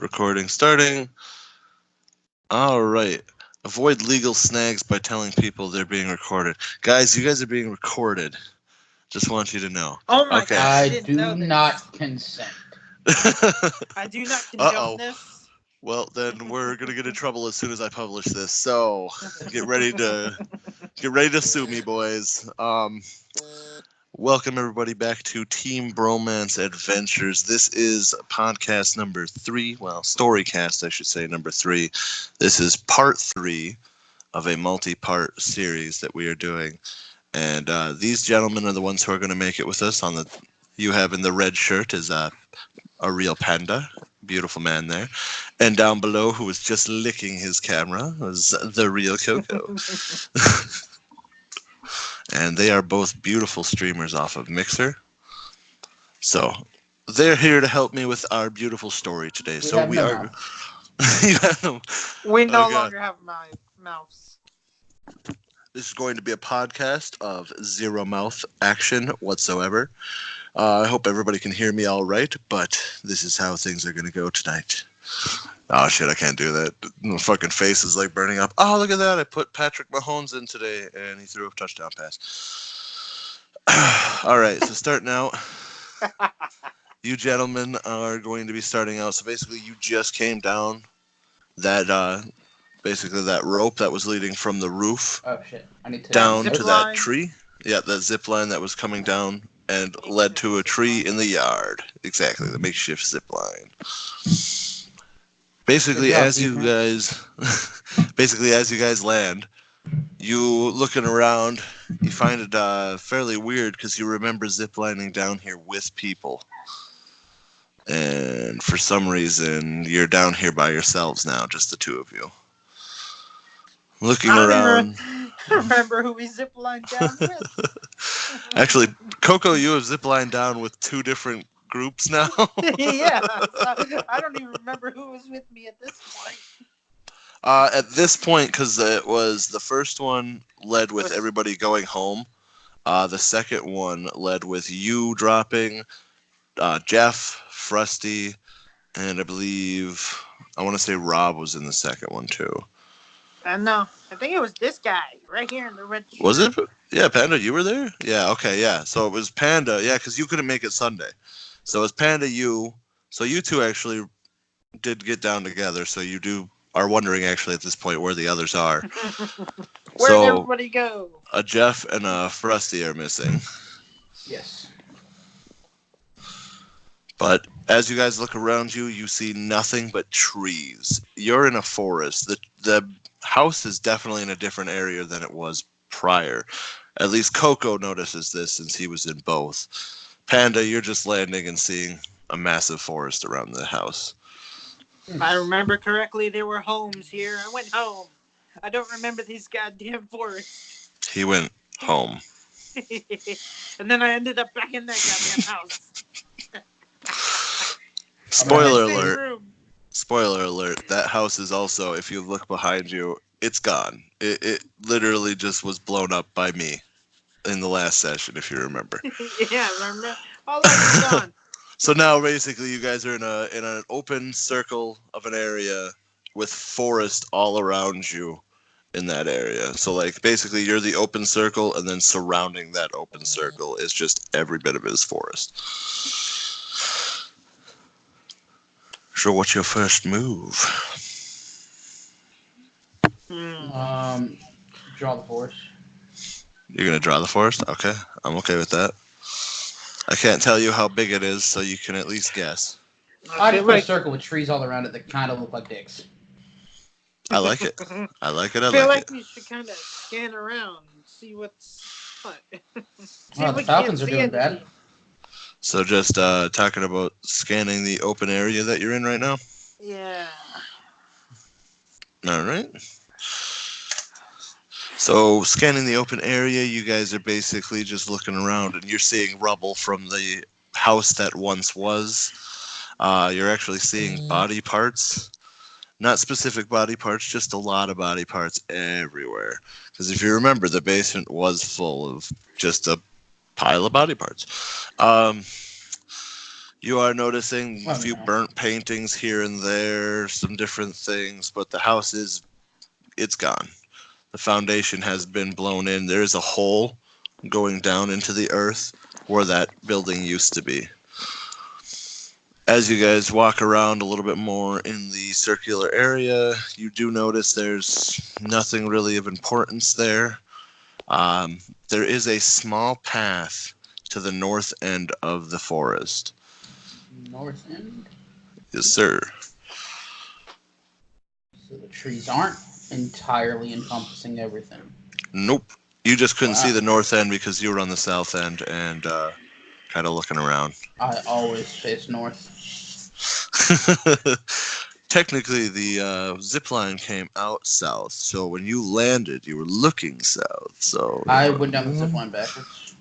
Recording starting. All right. Avoid legal snags by telling people they're being recorded. Guys, you guys are being recorded. Just want you to know. Oh my Okay. god, I didn't do know this. not consent. I do not condone Uh-oh. this. Well, then we're gonna get in trouble as soon as I publish this. So get ready to sue me, boys. Welcome everybody back to Team Bromance Adventures. This is podcast number 3. Well, Storycast, I should say, number 3. This is part 3 of a multi-part series that we are doing. And these gentlemen are the ones who are going to make it with us. You have in the red shirt is a real panda. Beautiful man there. And down below, who was just licking his camera, was the real Coco. And they are both beautiful streamers off of Mixer. So they're here to help me with our beautiful story today. We no We no Okay. longer have my mouse. This is going to be a podcast of zero mouth action whatsoever. I hope everybody can hear me all right, but this is how things are going to go tonight. Oh, shit, I can't do that. My fucking face is like burning up. Oh, look at that. I put Patrick Mahomes in today, and he threw a touchdown pass. All right, so starting out, you gentlemen are going to be starting out. So basically, you just came down that, basically that rope that was leading from the roof Oh shit! I need to down Zip to line? that tree. Yeah, that zip line that was coming down and led to a tree in the yard. Exactly, the makeshift zip line. Basically, Good job, as you guys land, you looking around, you find it fairly weird because you remember ziplining down here with people, and for some reason you're down here by yourselves now, just the two of you. Looking I don't around. remember who we ziplined down with. Actually, Coco, you have ziplined down with 2 different groups now. Yeah, so I don't even remember who was with me at this point. At this point, because it was the first one led with everybody going home. The second one led with you dropping, Jeff, Frusty, and I believe, I want to say Rob was in the second one too. No, I think it was this guy right here in the red shirt. Was it? Yeah, Panda, you were there? Yeah, okay, yeah. So it was Panda, yeah, because you couldn't make it Sunday. So it was Panda, you. So you two actually did get down together, so you are wondering actually at this point where the others are. Where'd everybody go? A Jeff and a Frusty are missing. Yes. But as you guys look around you, you see nothing but trees. You're in a forest. The house is definitely in a different area than it was prior. At least Coco notices this since he was in both. Panda, you're just landing and seeing a massive forest around the house. If I remember correctly, there were homes here. I went home. I don't remember these goddamn forests. He went home. And then I ended up back in that goddamn house. Spoiler In the same alert. room. Spoiler alert. That house is also, if you look behind you, it's gone. It literally just was blown up by me in the last session, if you remember. Yeah, I remember. All that was gone. So now basically you guys are in an open circle of an area with forest all around you in that area. So like basically you're the open circle, and then surrounding that open circle is just every bit of it is forest. So what's your first move? Draw the forest. You're gonna draw the forest? Okay, I'm okay with that. I can't tell you how big it is, so you can at least guess. I just put a circle with trees all around it that kind of look like dicks. I like it. I like it. I feel like we should kind of scan around and see what's what. The Falcons are doing bad. So just talking about scanning the open area that you're in right now? Yeah. All right. So scanning the open area, you guys are basically just looking around, and you're seeing rubble from the house that once was. You're actually seeing body parts. Not specific body parts, just a lot of body parts everywhere. Because if you remember, the basement was full of just a pile of body parts. You are noticing a Oh, few no. burnt paintings here and there, some different things, but the house it's gone. The foundation has been blown in. There is a hole going down into the earth where that building used to be. As you guys walk around a little bit more in the circular area, you do notice there's nothing really of importance there. There is a small path to the north end of the forest. North end. Yes, sir. So the trees aren't entirely encompassing everything. Nope. You just couldn't see Wow. the north end because you were on the south end and kind of looking around. I always face north. Technically, the zip line came out south, so when you landed, you were looking south. So I went down the zip line backwards.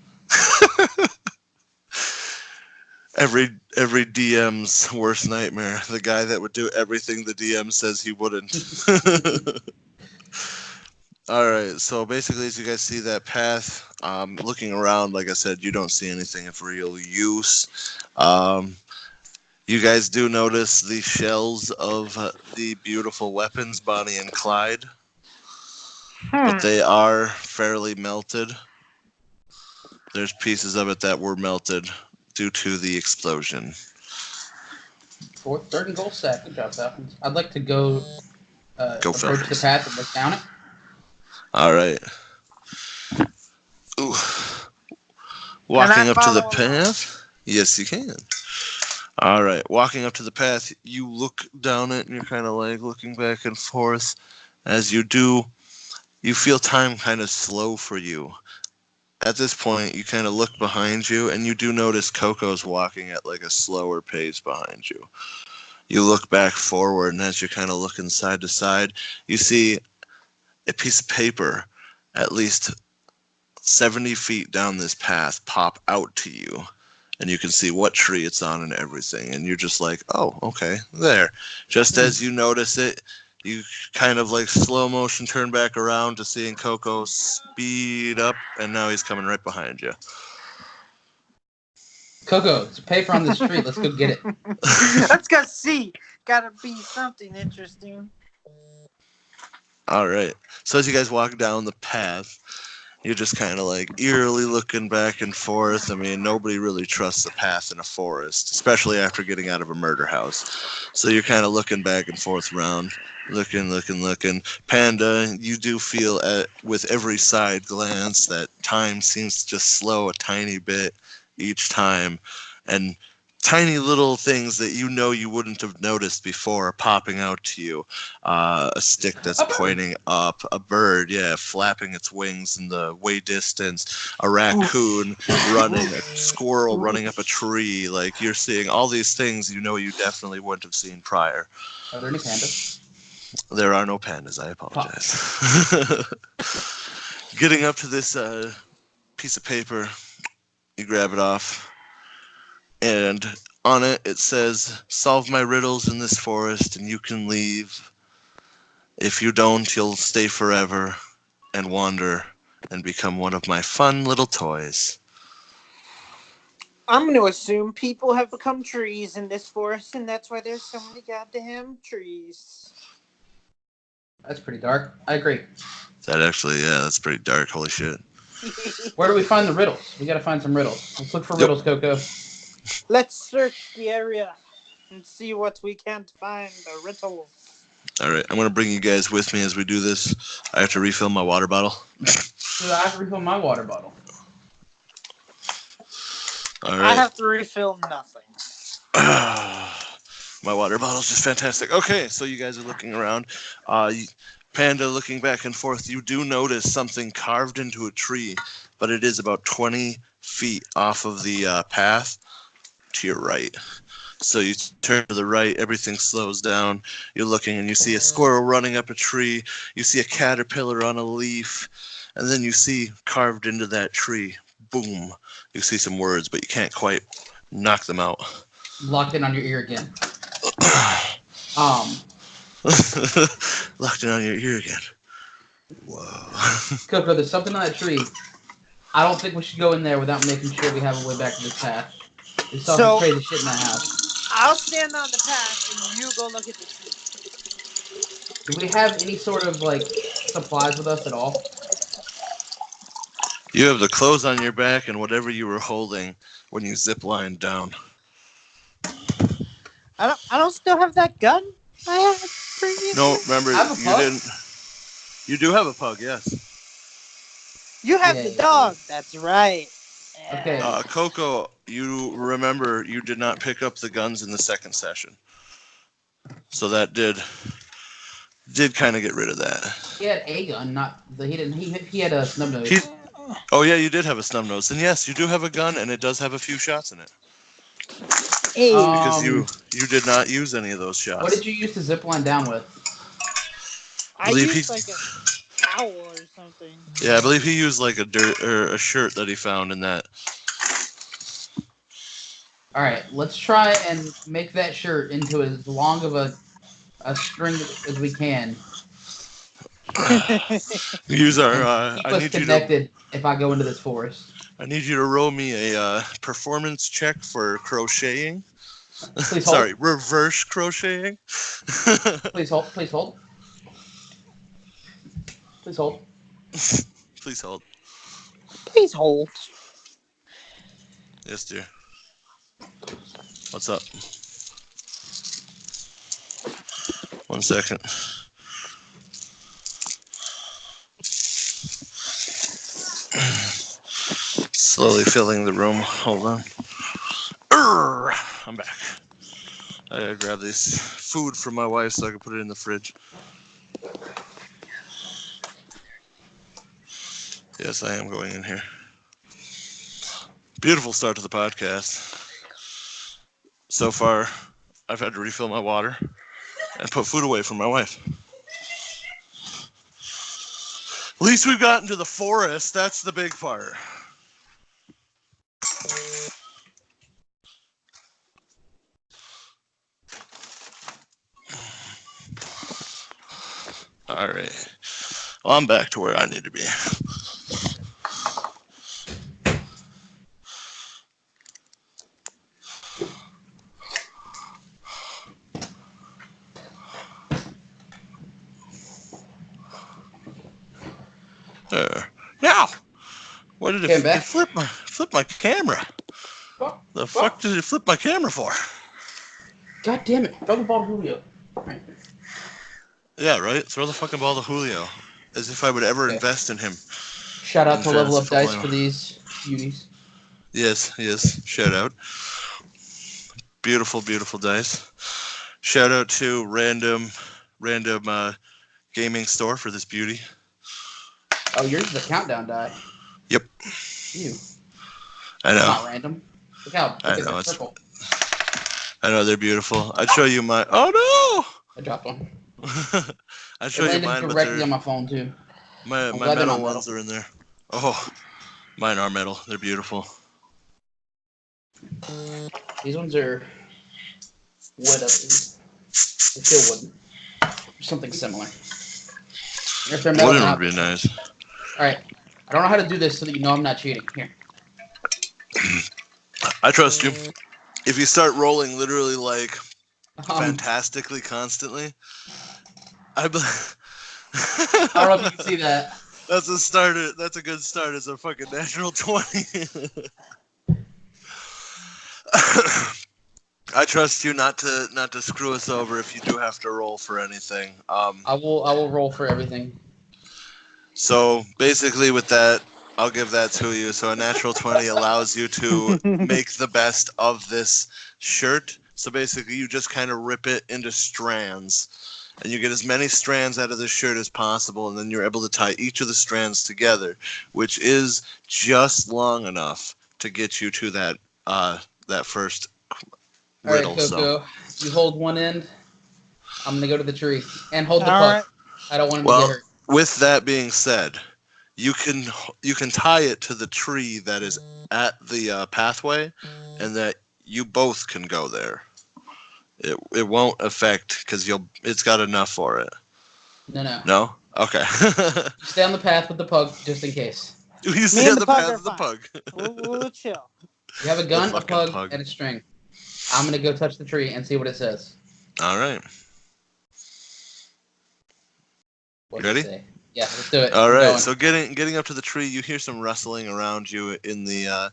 every DM's worst nightmare. The guy that would do everything the DM says he wouldn't. All right, so basically, as you guys see that path, looking around, like I said, you don't see anything of real use. You guys do notice the shells of the beautiful weapons, Bonnie and Clyde, but they are fairly melted. There's pieces of it that were melted due to the explosion. Fourth, third, and goal sack. Good job, Falcons. I'd like to go Go approach Falcons. the path and look down it. All right. Ooh. Walking up to the path? Yes, you can. All right. Walking up to the path, you look down it and you're kind of like looking back and forth. As you do, you feel time kind of slow for you. At this point, you kind of look behind you and you do notice Coco's walking at like a slower pace behind you. You look back forward, and as you're kind of looking side to side, you see a piece of paper at least 70 feet down this path pop out to you, and you can see what tree it's on and everything, and you're just like, oh, okay, there. Just as you notice it, you kind of like slow motion turn back around to seeing Coco speed up, and now he's coming right behind you. Coco, it's a paper on this tree. Let's go get it. Let's go see. Gotta be something interesting. All right. So as you guys walk down the path, you're just kind of like eerily looking back and forth. I mean, nobody really trusts a path in a forest, especially after getting out of a murder house. So you're kind of looking back and forth around, looking. Panda, you do feel with every side glance that time seems to just slow a tiny bit each time. And tiny little things that you know you wouldn't have noticed before are popping out to you. A stick that's pointing up, a bird, flapping its wings in the way distance, a raccoon running, a squirrel running up a tree. Like, you're seeing all these things you know you definitely wouldn't have seen prior. Are there any pandas? There are no pandas, I apologize. Getting up to this piece of paper, you grab it off. And on it, it says, solve my riddles in this forest and you can leave. If you don't, you'll stay forever and wander and become one of my fun little toys. I'm going to assume people have become trees in this forest, and that's why there's so many goddamn trees. That's pretty dark. I agree. That's pretty dark. Holy shit. Where do we find the riddles? We gotta find some riddles. Let's look for riddles, Coco. Let's search the area and see what we can't find. The riddles. All right, I'm going to bring you guys with me as we do this. I have to refill my water bottle. So I have to refill my water bottle. All right. I have to refill nothing. My water bottle's just fantastic. Okay, so you guys are looking around. Panda looking back and forth. You do notice something carved into a tree, but it is about 20 feet off of the path to your right. So you turn to the right, everything slows down. You're looking and you see a squirrel running up a tree. You see a caterpillar on a leaf. And then you see carved into that tree, boom. You see some words, but you can't quite knock them out. Locked in on your ear again. Locked in on your ear again. Whoa. Coco, there's something on that tree. I don't think we should go in there without making sure we have a way back to this path. It's all So crazy shit in that house. I'll stand on the path and you go look at the tree. Do we have any sort of like supplies with us at all? You have the clothes on your back and whatever you were holding when you ziplined down. I don't still have that gun I had previously. No, remember, I have a you pug. didn't. You do have a pug, yes. You have Yeah, the yeah, dog. That's right. Yeah. Okay. Coco, you remember you did not pick up the guns in the second session. So that did kind of get rid of that. He had a gun, not the. He didn't. He had a snub nose. He's, oh, yeah, you did have a snub nose. And yes, you do have a gun, and it does have a few shots in it. Hey. Because you did not use any of those shots. What did you use to zip line down with? I used like a towel or something. Yeah, I believe he used like a shirt that he found in that. All right, let's try and make that shirt into as long of a string as we can. Use our. Keep I us need connected if I go into this forest. I need you to roll me a performance check for crocheting. Please hold. Sorry, reverse crocheting. Please hold. Please hold. Please hold. Please hold. Please hold. Yes, dear. What's up? 1 second. Slowly filling the room. Hold on. I'm back. I gotta grab this food from my wife so I can put it in the fridge. Yes, I am going in here. Beautiful start to the podcast. So far, I've had to refill my water and put food away from my wife. At least we've gotten to the forest. That's the big part. All right. Well, I'm back to where I need to be. Now, what did it flip my camera? What? The fuck did it flip my camera for? God damn it! Throw the ball to Julio. Right. Yeah, right. Throw the fucking ball to Julio, as if I would ever invest in him. Shout out to Level Up Dice for these beauties. Yes. Shout out. Beautiful, beautiful dice. Shout out to random gaming store for this beauty. Oh, yours is a countdown die. Yep. Ew. I know. It's not random. Look how it's purple. I know they're beautiful. I'd show you my. Oh I dropped one. no! I'd show you mine. Directly on my phone too. My metal ones are in there. Oh, mine are metal. They're beautiful. These ones are wood. They're still wooden. Something similar. If they're metal, wooden would be nice. All right. I don't know how to do this so that you know I'm not cheating. Here. I trust you. If you start rolling literally like fantastically constantly, I don't know if you can see that. That's a start. That's a good start. It's a fucking natural 20. I trust you not to screw us over if you do have to roll for anything. I will roll for everything. So basically, with that, I'll give that to you. So a natural 20 allows you to make the best of this shirt. So basically, you just kind of rip it into strands, and you get as many strands out of the shirt as possible, and then you're able to tie each of the strands together, which is just long enough to get you to that first riddle. All right, Coco, you hold one end. I'm gonna go to the tree and hold the puck. Right. I don't want him to get hurt. With that being said, you can tie it to the tree that is at the pathway, and that you both can go there. It won't affect because it's got enough for it. No. Okay. Stay on the path with the pug just in case. You stay on the path with the pug. We'll chill. You have a The gun, a fucking pug, pug. and a string. I'm gonna go touch the tree and see what it says. All right. You What's it ready? say? Yeah, let's do it. All I'm right. going. So getting up to the tree, you hear some rustling around you in the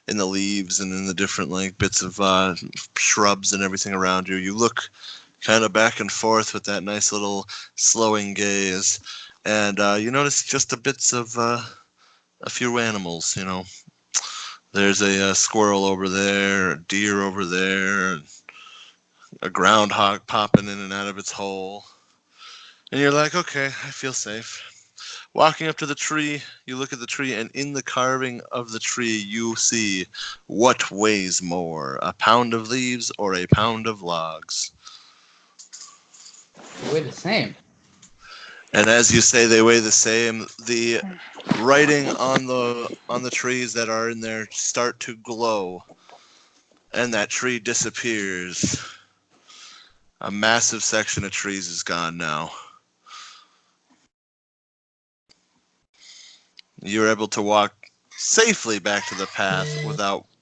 leaves and in the different like bits of shrubs and everything around you. You look kind of back and forth with that nice little slowing gaze, and you notice just a bits of a few animals. There's a squirrel over there, a deer over there, a groundhog popping in and out of its hole. And you're like, okay, I feel safe. Walking up to the tree, you look at the tree, and in the carving of the tree, you see what weighs more, a pound of leaves or a pound of logs. They weigh the same. And as you say, they weigh the same. The writing on the trees that are in there start to glow, and that tree disappears. A massive section of trees is gone now. You're able to walk safely back to the path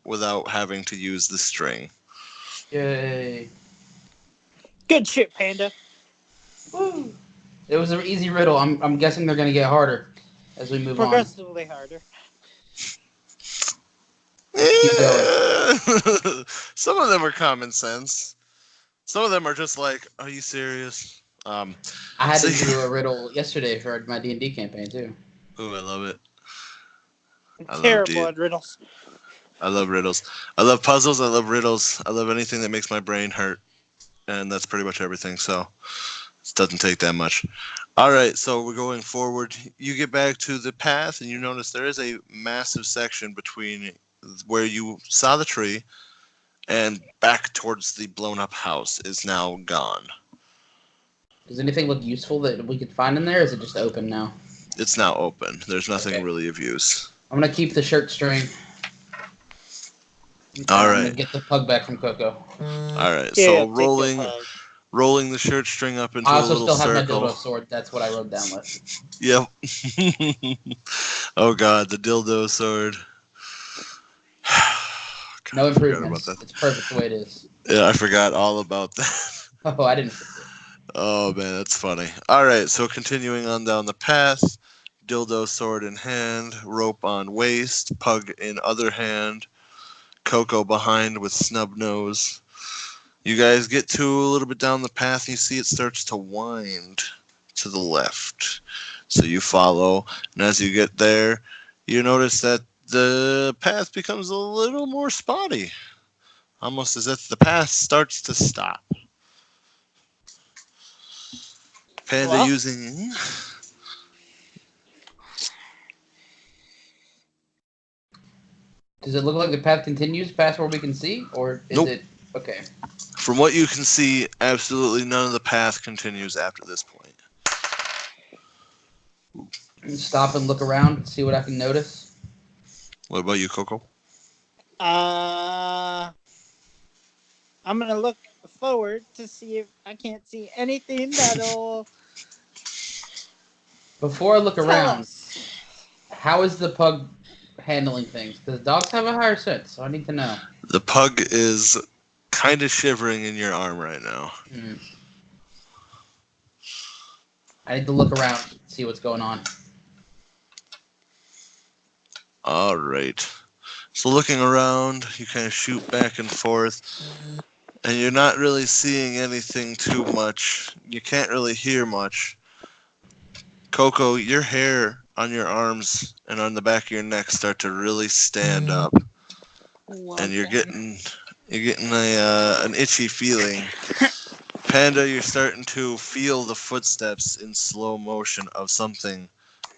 without having to use the string. Yay. Good shit, Panda. Woo. It was an easy riddle. I'm guessing they're gonna get harder as we move on. Progressively harder. Keep going. Some of them are common sense. Some of them are just like, "Are you serious?" I had to See, do a riddle yesterday for my D&D campaign too. ooh, I love it. I love Terrible D. at riddles. I love riddles. I love puzzles. I love riddles. I love anything that makes my brain hurt, and that's pretty much everything. So it doesn't take that much. All right, so we're going forward. You get back to the path, and you notice there is a massive section between where you saw the tree and back towards the blown up house is now gone. Does anything look useful that we could find in there? Or is it just open now? It's now open. There's nothing Okay. really of use. I'm gonna keep the shirt string. All I'm gonna right. get the pug back from Coco. All right. Yeah, So take your rolling pug. rolling the shirt string up into I a also little still have my circle. dildo sword. That's what I wrote down with. Yep. Oh god, the dildo sword. God, No I forgot about improvements. that. It's perfect the way it is. Yeah, I forgot all about that. Oh, I didn't forget. Oh man, that's funny. All right, so continuing on down the path, dildo sword in hand, rope on waist, pug in other hand, Coco behind with snub nose. You guys get to a little bit down the path and you see it starts to wind to the left. So you follow, and as you get there, you notice that the path becomes a little more spotty. Almost as if the path starts to stop. Panda Well, using. Does it look like the path continues past where we can see, or is Nope. it okay? From what you can see, absolutely none of the path continues after this point. Stop and look around and see what I can notice. What about you, Coco? I'm gonna look forward to see if I can't see anything that'll Before I look tell around, us. how is the pug handling things? Because dogs have a higher sense, so I need to know. The pug is kind of shivering in your arm right now. I need to look around, see what's going on. All right. So looking around, you kind of shoot back and forth, and you're not really seeing anything too much. You can't really hear much. Coco, your hair on your arms and on the back of your neck start to really stand up, Well, and you're then. getting an itchy feeling. Panda, you're starting to feel the footsteps in slow motion of something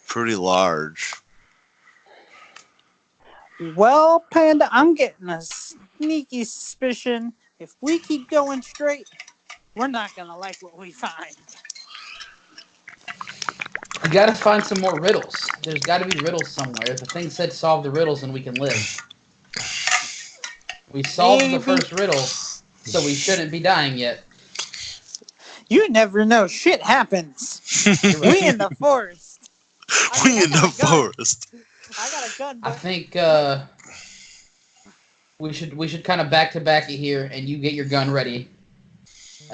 pretty large. Well, Panda, I'm getting a sneaky suspicion. If we keep going straight, we're not gonna like what we find. We gotta find some more riddles. There's gotta be riddles somewhere. The thing said solve the riddles and we can live. We solved the Maybe. first riddle, so we shouldn't be dying yet. You never know. Shit happens. You're right. We in the forest. We in got the a gun. forest. I got a gun, I but think We should kind of back to back it here, and you get your gun ready.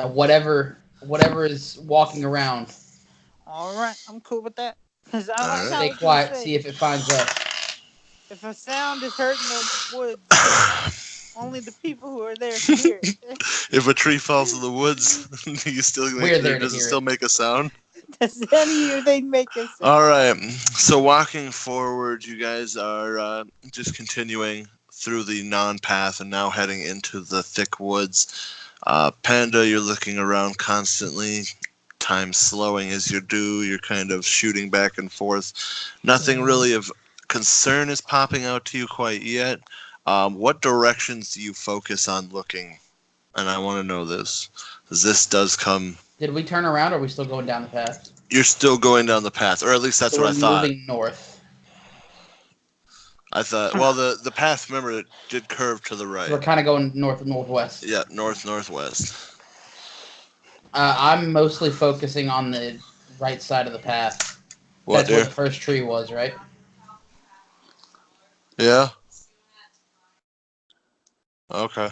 Whatever is walking around, All right, I'm cool with that. Cause I All like right. how I stay was gonna quiet. say, See if it finds us. if a sound is heard in the woods, only the people who are there can hear it. If a tree falls in the woods, do you still We're there to does it hear still it. make a sound? Does any of they make a sound? All right. So walking forward, you guys are just continuing through the non-path and now heading into the thick woods. Panda, you're looking around constantly. Time slowing as you do. You're kind of shooting back and forth. Nothing really of concern is popping out to you quite yet. What directions do you focus on looking? And I want to know this, because this does come. Did we turn around, or are we still going down the path? You're still going down the path, or at least that's So what we're I thought. moving north. I thought, well, the path, remember, it did curve to the So we're right. kind of going northwest. Yeah, northwest. I'm mostly focusing on the right side of the path. What, That's where dear? the first tree was, right? Yeah. Okay.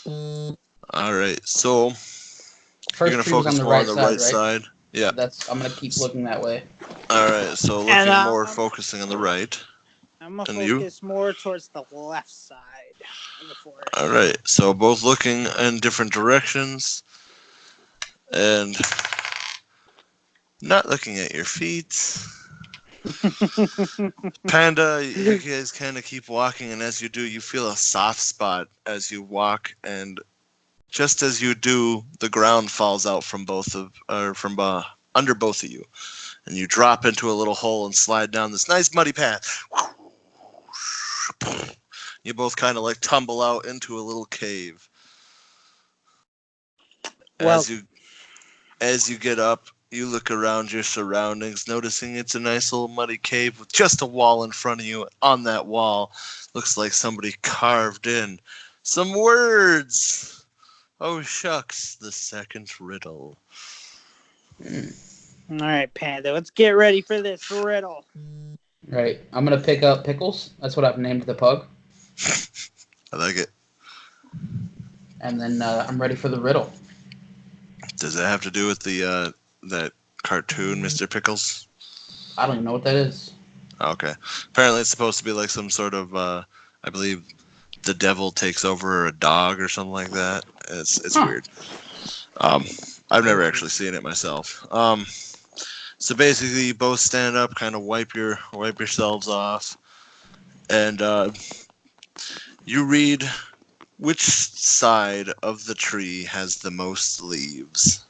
All right. So you're First gonna tree was on focus the more on right the side, right right? side. Yeah. I'm gonna keep looking that way. All right. So And looking more, focusing on the right. I'm gonna And you? focus more towards the left side of the forest. All right. So both looking in different directions and not looking at your feet. Panda, you guys kind of keep walking, and as you do, you feel a soft spot as you walk, and just as you do, the ground falls out from under both of you, and you drop into a little hole and slide down this nice muddy path. You both kind of like tumble out into a little cave. Well, As you get up, you look around your surroundings, noticing it's a nice little muddy cave with just a wall in front of you. On that wall, looks like somebody carved in some words. Oh, shucks, the second riddle. all right, Panda, let's get ready for this riddle. Right. I'm gonna pick up Pickles. That's what I've named the pug. I like it. And then I'm ready for the riddle. Does that have to do with the that cartoon, Mr. Pickles? I don't even know what that is. Okay. Apparently, it's supposed to be like some sort of, I believe, the devil takes over a dog or something like that. It's weird. I've never actually seen it myself. So basically, you both stand up, kind of wipe yourselves off, and you read, which side of the tree has the most leaves?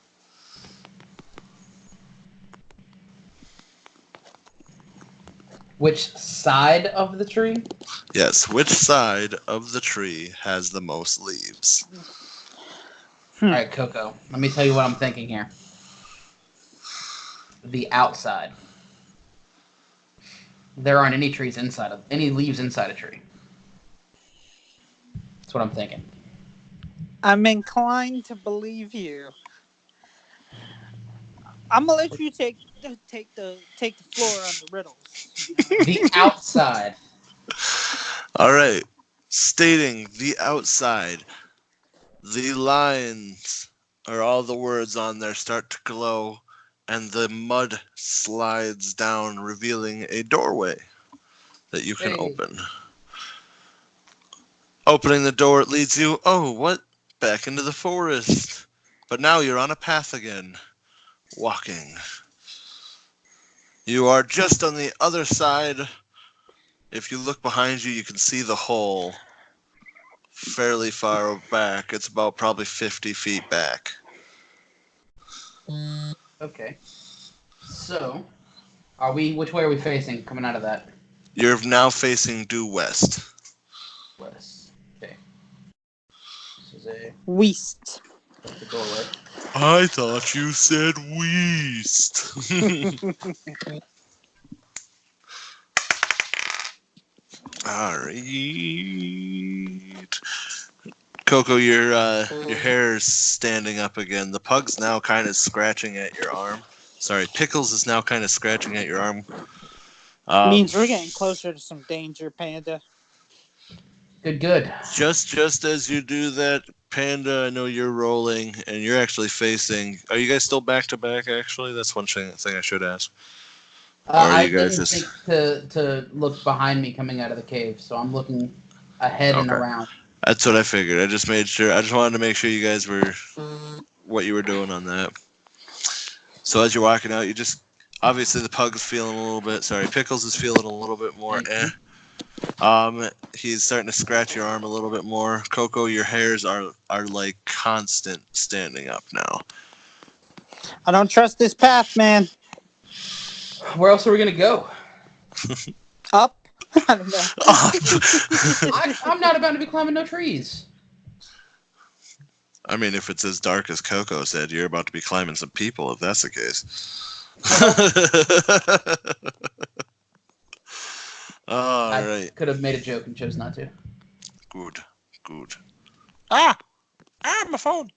Which side of the tree? Yes, which side of the tree has the most leaves? All right, Coco. Let me tell you what I'm thinking here. The outside. There aren't any leaves inside a tree. That's what I'm thinking. I'm inclined to believe you. I'm gonna let you take the floor on the riddles. The outside. All right. Stating the outside, the lines or all the words on there start to glow, and the mud slides down, revealing a doorway that you can open. Opening the door, it leads you, back into the forest. But now you're on a path again, walking. You are just on the other side. If you look behind you, you can see the hole fairly far back. It's about probably 50 feet back. Okay. So, which way are we facing coming out of that? You're now facing due west. West. Okay. This is West. the doorway. I thought you said west. All right. Coco, your hair is standing up again. The pug's now kind of scratching at your arm. Sorry, Pickles is now kind of scratching at your arm. Means we're getting closer to some danger, Panda. Good. Just as you do that, Panda, I know you're rolling, and you're actually facing. Are you guys still back to back? Actually, that's one thing I should ask. Or are I you guys didn't just think to look behind me coming out of the cave, so I'm looking ahead and okay? around. That's what I figured. I just made sure. I just wanted to make sure you guys were what you were doing on that. So as you're walking out, you just obviously the pug's feeling a little bit. Sorry, Pickles is feeling a little bit more. Thank you. He's starting to scratch your arm a little bit more. Coco, your hairs are like constant standing up now. I don't trust this path, man. Where else are we gonna go? Up? I don't know. I'm not about to be climbing no trees. I mean, if it's as dark as Coco said, you're about to be climbing some people. If that's the case. All I right. could have made a joke and chose not to. Good. Good. Ah, my phone.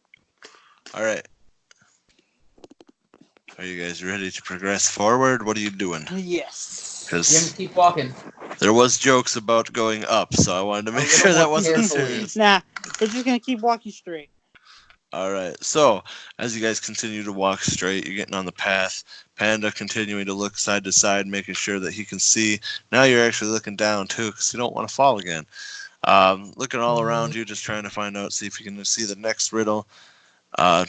All right. Are you guys ready to progress forward? What are you doing? Yes. You have Because to keep walking. there was jokes about going up, so I wanted to A make little sure that more wasn't carefully. serious. Nah, we're just gonna keep walking straight. All right. So as you guys continue to walk straight, you're getting on the path. Panda continuing to look side to side, making sure that he can see. Now you're actually looking down too, because you don't want to fall again. Looking all around you, just trying to find out, see if you can see the next riddle. Uh,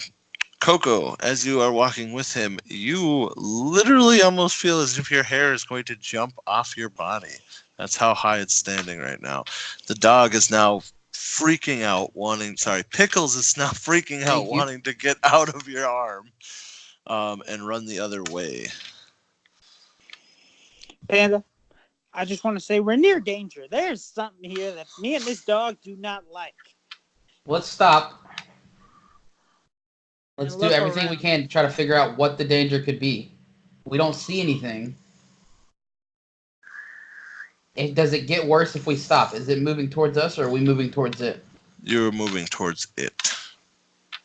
Coco, as you are walking with him, you literally almost feel as if your hair is going to jump off your body. That's how high it's standing right now. The dog is now freaking out, Pickles is now freaking out, Thank you. wanting to get out of your arm and run the other way. Panda, I just want to say we're near danger. There's something here that me and this dog do not like. Let's stop. Let's And do look everything we around. can to try to figure out what the danger could be. We don't see anything. Does it get worse if we stop? Is it moving towards us or are we moving towards it? You're moving towards it. I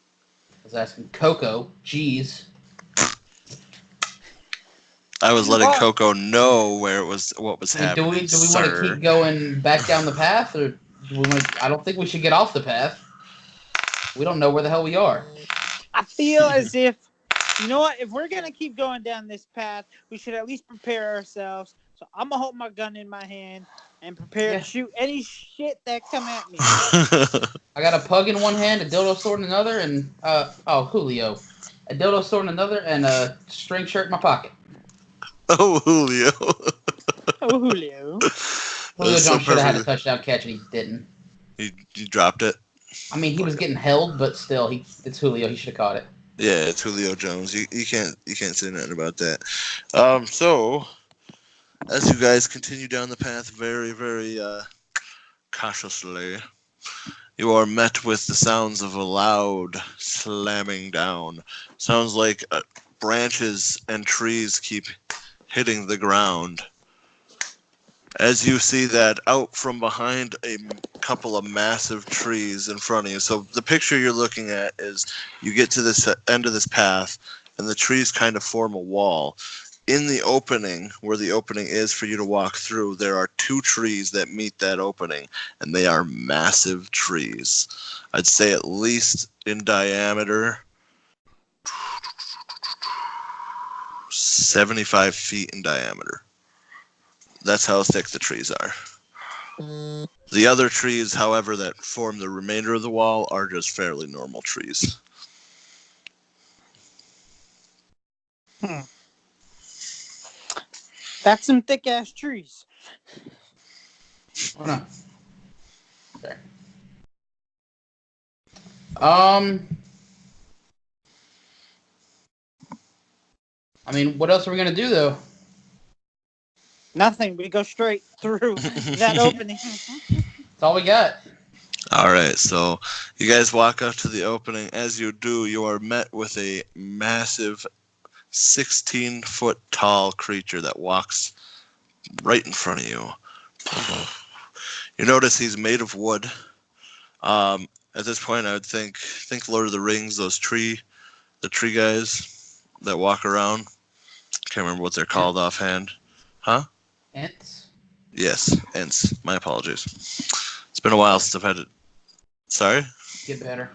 was asking Coco. Jeez. I was letting Oh, Coco know what was I mean, happening, do we want to sir. keep going back down the path or do we want to, I don't think we should get off the path. We don't know where the hell we are. I feel as if, you know what? If we're gonna keep going down this path, we should at least prepare ourselves. So I'm gonna hold my gun in my hand and prepare Yeah. to shoot any shit that come at me. I got a pug in one hand, a dildo sword in another, and Julio, a dildo sword in another, and a string shirt in my pocket. Oh, Julio. Oh, Julio. Julio That's so Jones should have had a perfect. touchdown catch, and he didn't. You dropped it. I mean, he was getting held, but still, it's Julio. He should have caught it. Yeah, it's Julio Jones. You can't say nothing about that. So as you guys continue down the path very, very cautiously, you are met with the sounds of a loud slamming down. Sounds like branches and trees keep hitting the ground. As you see that out from behind a couple of massive trees in front of you. So the picture you're looking at is you get to this end of this path, and the trees kind of form a wall. In the opening, where the opening is for you to walk through, there are two trees that meet that opening, and they are massive trees. I'd say at least in diameter, 75 feet in diameter. That's how thick the trees are. The other trees, however, that form the remainder of the wall are just fairly normal trees. That's some thick ass trees. Oh no. Okay. I mean, what else are we gonna do though? Nothing. We go straight through that opening. That's all we got. All right, so you guys walk up to the opening. As you do, you are met with a massive 16-foot tall creature that walks right in front of you. You notice he's made of wood. At this point, I would think Lord of the Rings, the tree guys that walk around. Can't remember what they're called offhand. Huh? Ants. Yes, Ents. My apologies. It's been a while since I've had it. Sorry? Get better.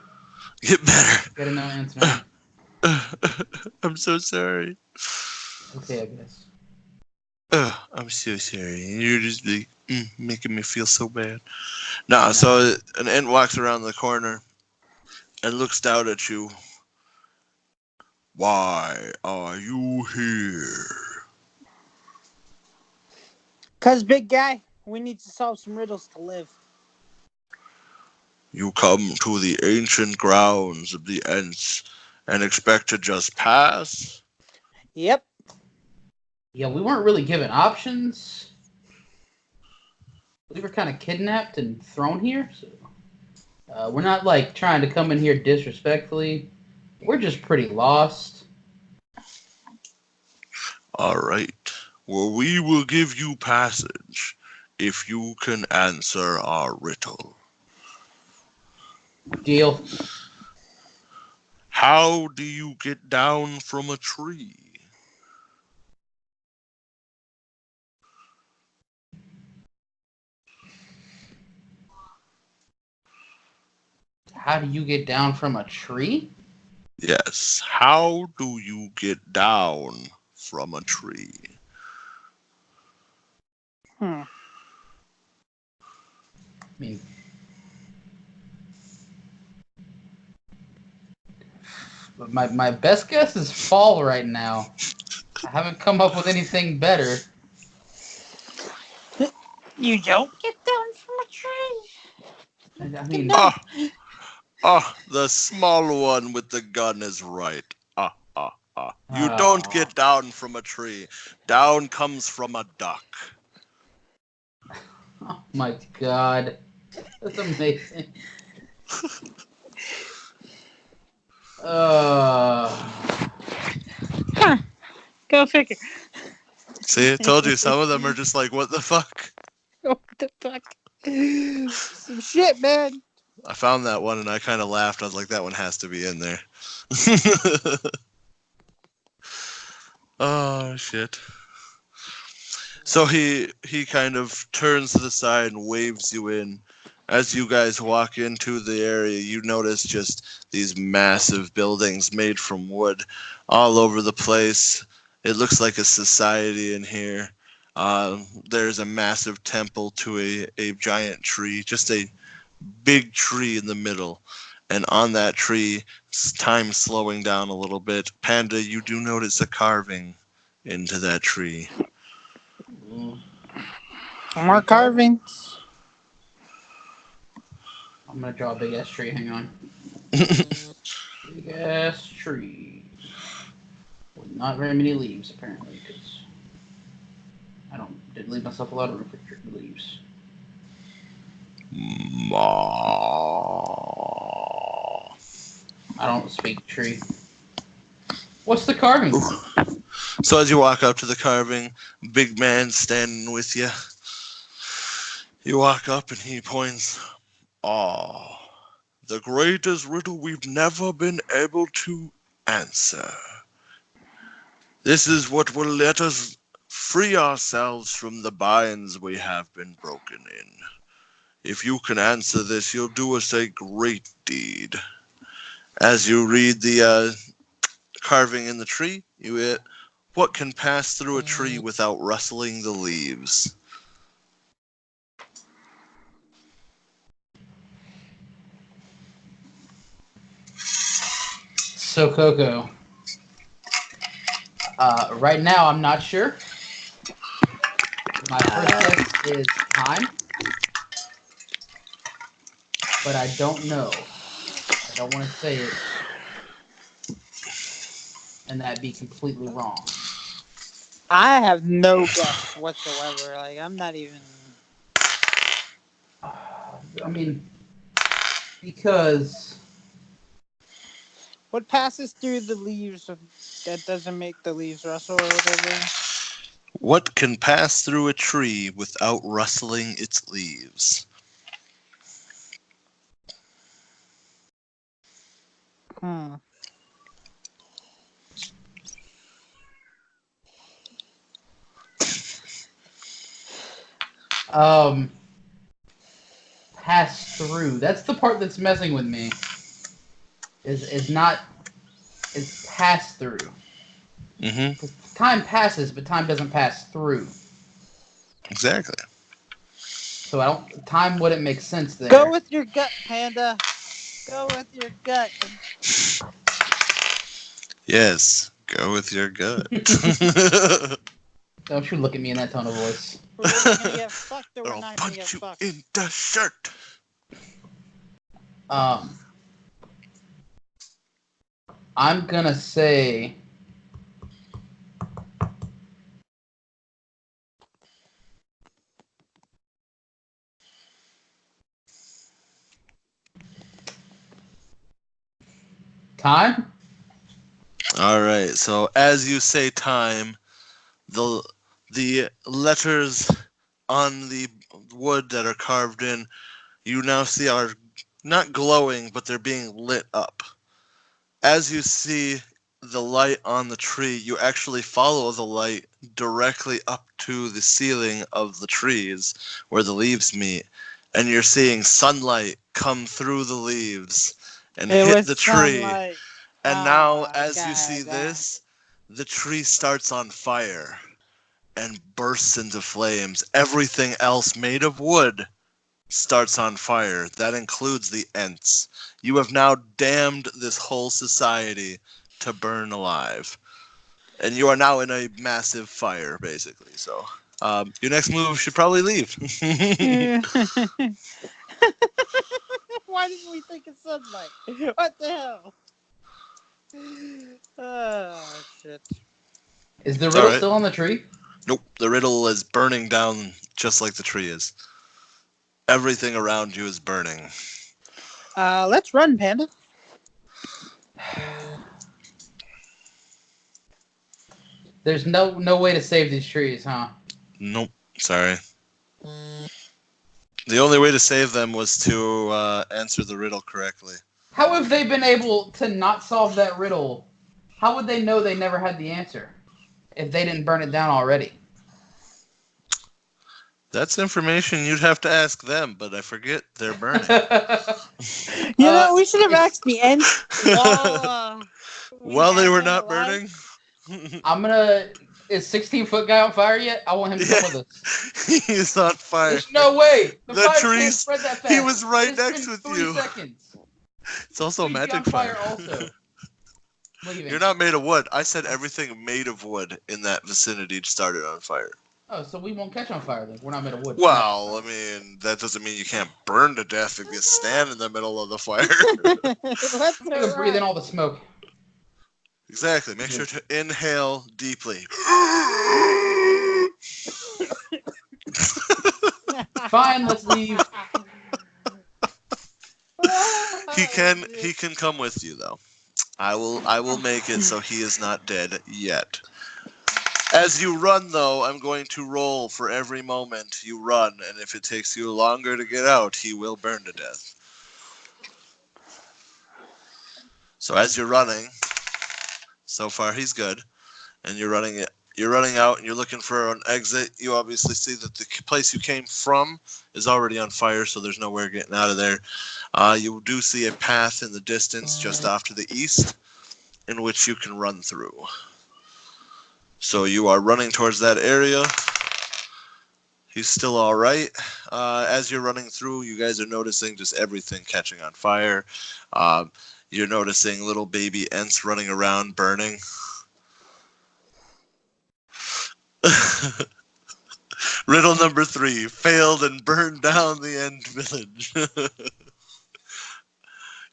Get better. Get a no answer now. I'm so sorry. Okay, I guess. I'm so sorry. You're just like, making me feel so bad. Nah, so an ant walks around the corner and looks down at you. Why are you here? 'Cause, big guy, we need to solve some riddles to live. You come to the ancient grounds of the Ents and expect to just pass? Yep. Yeah, we weren't really given options. We were kind of kidnapped and thrown here. So, we're not like trying to come in here disrespectfully. We're just pretty lost. All right. Well, we will give you passage if you can answer our riddle. Deal. How do you get down from a tree? How do you get down from a tree? Yes. How do you get down from a tree? I mean, my best guess is fall right now. I haven't come up with anything better. You don't get down from a tree. I mean, No. The small one with the gun is right. You don't oh, get down from a tree. Down comes from a duck. oh my god, that's amazing. Huh. Go figure. See, I told you, some of them are just like, what the fuck? What the fuck? Some shit, man. I found that one and I kind of laughed. I was like, that one has to be in there. Oh, shit. So he kind of turns to the side and waves you in. As you guys walk into the area, you notice just these massive buildings made from wood all over the place. It looks like a society in here. There's a massive temple to a giant tree, just a big tree in the middle. And on that tree, time slowing down a little bit. Panda, you do notice a carving into that tree. More carvings. I'm gonna draw a big ass tree. Hang on. Big ass tree. With not very many leaves, apparently, because didn't leave myself a lot of room for leaves. I don't speak tree. What's the carving? So as you walk up to the carving, big man standing with you. You walk up and he points. Oh, the greatest riddle we've never been able to answer. This is what will let us free ourselves from the binds we have been broken in. If you can answer this, you'll do us a great deed. As you read the carving in the tree, you hit, what can pass through a tree without rustling the leaves? So, Coco. Right now, I'm not sure. My first guess is time. But I don't know. I don't want to say it. And that be completely wrong. I have no guess whatsoever. Like, I'm not even. I mean, because What passes through the leaves that doesn't make the leaves rustle or whatever? What can pass through a tree without rustling its leaves? Hmm. um pass through. That's the part that's messing with me. Is pass through. Mm-hmm. Time passes, but time doesn't pass through. Exactly. So time wouldn't make sense there. Go with your gut, Panda. Go with your gut. Yes. Go with your gut. Don't you look at me in that tone of voice. We're either gonna get fucked or we're I'll not gonna get punch you fucked. in the shirt. I'm gonna say time. All right. So as you say time, the letters on the wood that are carved in, you now see are not glowing, but they're being lit up. As you see the light on the tree, you actually follow the light directly up to the ceiling of the trees where the leaves meet, and you're seeing sunlight come through the leaves and It hit was the tree. sunlight. And now, Oh as you see god. this, the tree starts on fire and bursts into flames. Everything else made of wood starts on fire. That includes the Ents. You have now damned this whole society to burn alive. And you are now in a massive fire, basically. So, your next move should probably leave. Why didn't we think of sunlight? What the hell? Oh shit. Is the It's riddle alright. still on the tree? Nope, the riddle is burning down just like the tree is. Everything around you is burning. Let's run, Panda. There's no way to save these trees, huh? Nope, sorry. The only way to save them was to answer the riddle correctly. How have they been able to not solve that riddle? How would they know they never had the answer if they didn't burn it down already? That's information you'd have to ask them, but I forget they're burning. You know, we should have asked the Ents While they had were them not alive. burning? I'm gonna. Is 16-foot guy on fire yet? I want him to Yeah, come with us. he's on fire. There's no way. The The fire can't trees. spread that fast. He was right It's next been with 3 you. seconds. It's also a We'd be magic on fire fire. also. Leaving. You're not made of wood. I said everything made of wood in that vicinity started on fire. Oh, so we won't catch on fire then. We're not made of wood. Well, I mean, that doesn't mean you can't burn to death if you stand in the middle of the fire. Let's I'm gonna breathe in all the smoke. Exactly. Make sure to inhale deeply. Fine, let's leave. He can come with you though. I will make it so he is not dead yet. As you run though, I'm going to roll for every moment you run, and if it takes you longer to get out, he will burn to death. So as you're running, so far he's good, and you're running out and you're looking for an exit. You obviously see that the place you came from is already on fire, so there's nowhere getting out of there. You do see a path in the distance just off to the east in which you can run through. So you are running towards that area. He's still all right. As you're running through, you guys are noticing just everything catching on fire. You're noticing little baby Ents running around burning. Riddle number 3, failed and burned down the End village.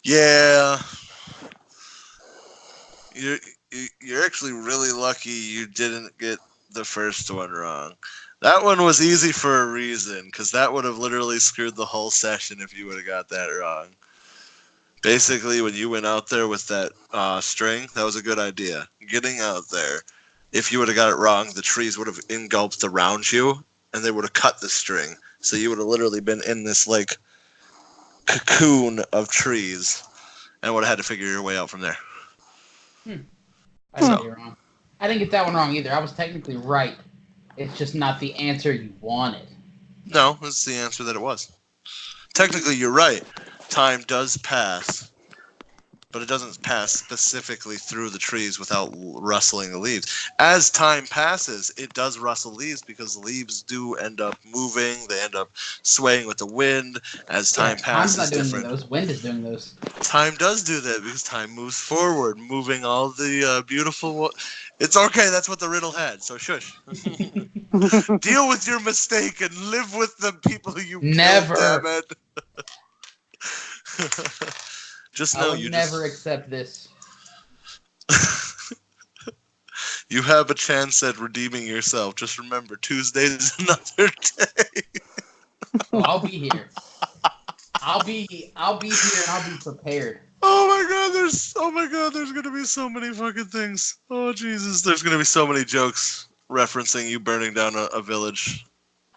Yeah. You're actually really lucky you didn't get the first one wrong. That one was easy for a reason, because that would have literally screwed the whole session if you would have got that wrong. Basically, when you went out there with that string, that was a good idea. Getting out there, if you would have got it wrong, the trees would have engulfed around you, and they would have cut the string. So you would have literally been in this, like, cocoon of trees, and would have had to figure your way out from there. I didn't get it wrong. I didn't get that one wrong either. I was technically right. It's just not the answer you wanted. No, that's the answer that it was. Technically, you're right. Time does pass, but it doesn't pass specifically through the trees without rustling the leaves. As time passes, it does rustle leaves because leaves do end up moving. They end up swaying with the wind. As Yeah, time time's passes, not doing different. those. Wind is doing those. Time does do that because time moves forward, moving all the beautiful. It's okay. That's what the riddle had. So shush. Deal with your mistake and live with the people you killed. Damn Never. it. Just I know will you never just accept this. you have a chance at redeeming yourself. Just remember, Tuesday is another day. Oh, I'll be here. I'll be here and I'll be prepared. Oh my god, there's gonna be so many fucking things. Oh Jesus, there's gonna be so many jokes referencing you burning down a village.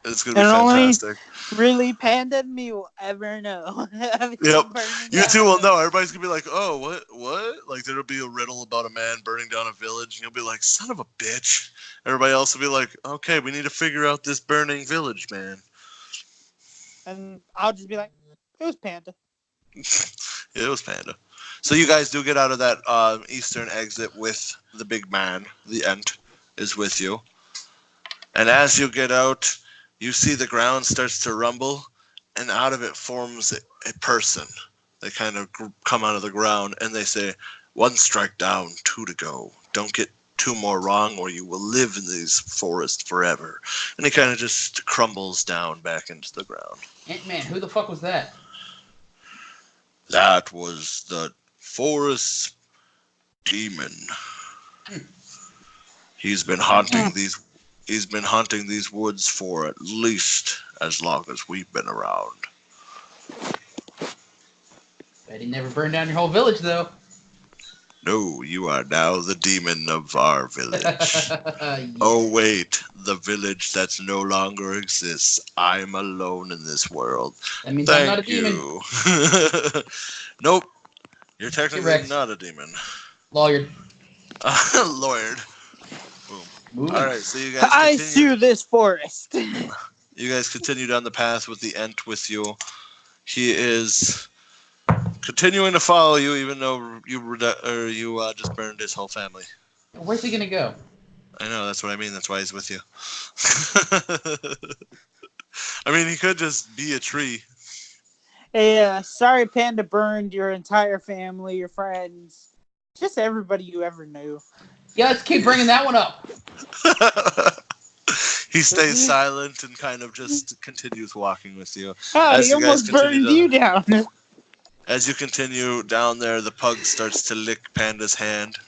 It's gonna be And only fantastic. really Panda and me will ever know. Yep. Burning You down two a will know. village. Everybody's gonna be like, oh, what? Like there'll be a riddle about a man burning down a village, and you'll be like, son of a bitch. Everybody else will be like, okay, we need to figure out this burning village, man. And I'll just be like, it was Panda. It was Panda. So you guys do get out of that eastern exit with the big man. The Ent is with you. And as you get out, you see the ground starts to rumble, and out of it forms a person. They kind of come out of the ground, and they say, one strike down, two to go. Don't get two more wrong, or you will live in these forests forever. And he kind of just crumbles down back into the ground. Ant-Man, who the fuck was that? That was the forest demon. He's been haunting these. He's been haunting these woods for at least as long as we've been around. Bet he never burned down your whole village, though. No, you are now the demon of our village. Yeah. Oh wait, the village that no longer exists. I'm alone in this world. That means I'm not a Thank demon. you. Nope, you're technically Rex. not a demon. Lawyered. Lawyered. Boom. Moving. All right, so you guys I continue. sue this forest. You guys continue down the path with the Ent with you. He is continuing to follow you, even though you just burned his whole family. Where's he gonna go? I know, that's what I mean. That's why he's with you. I mean, he could just be a tree. Hey, sorry Panda burned your entire family, your friends, just everybody you ever knew. Yeah, let's keep bringing that one up. He stays silent and kind of just continues walking with you. Oh, As he you guys almost burned continue you down. As you continue down there, the pug starts to lick Panda's hand.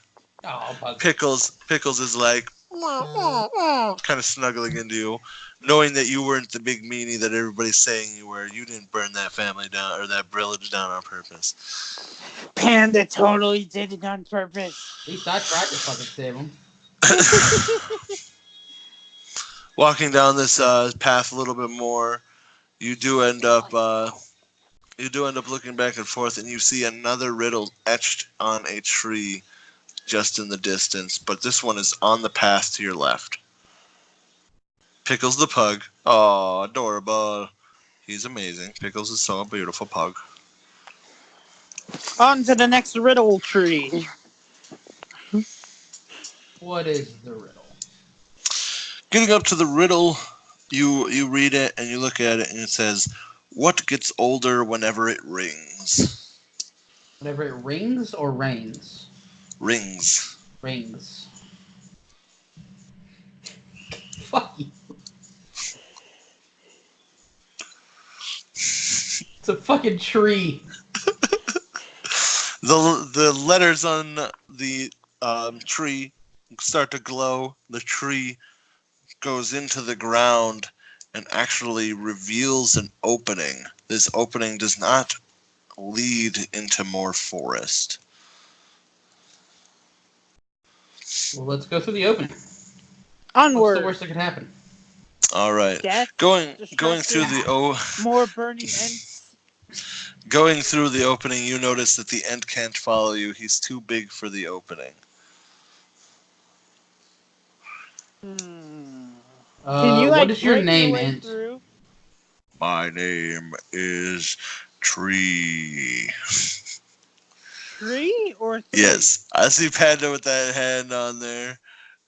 Oh, Pug. Pickles is like, kind of snuggling into you, knowing that you weren't the big meanie that everybody's saying you were. You didn't burn that family down or that village down on purpose. Panda totally did it on purpose. At least I tried to fucking save him. Walking down this path a little bit more, you do end up looking back and forth, and you see another riddle etched on a tree just in the distance, but this one is on the path to your left. Pickles the pug. Oh, adorable. He's amazing. Pickles is so a beautiful pug. On to the next riddle tree. What is the riddle? Getting up to the riddle, you read it and you look at it and it says, what gets older whenever it rings? Whenever it rings or rains? Rings. Rings. Fuck you. It's a fucking tree. The letters on the tree start to glow. The tree goes into the ground and actually reveals an opening. This opening does not lead into more forest. Well, let's go through the opening. Onward. What's the worst that could happen? All right. Death, Going destruction, through the more burning ends. going through the opening, you notice that the Ent can't follow you. He's too big for the opening. Can you what is your break name, way Ent? through? My name is Tree. Tree or three? Yes, I see Panda with that hand on there,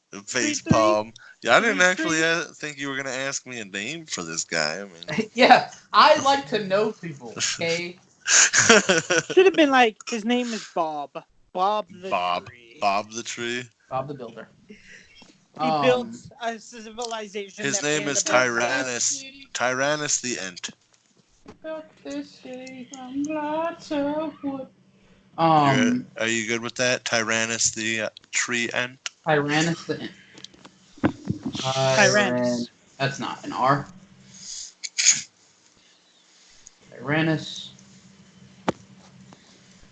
the face Three? palm. Yeah, I didn't Three actually tree? think you were gonna ask me a name for this guy. I mean, Yeah, I like to know people. Okay. Should have been like, his name is Bob. Bob the Bob, Tree. Bob the Tree. Bob the Builder. He built Um. a civilization His that name Panda is built back. Tyrannus. Tyrannus the Ent. Built this city from lots of wood. Are you good with that? Tyrannus the Tree Ent. Tyrannus the Tyrannus. That's not an R. Tyrannus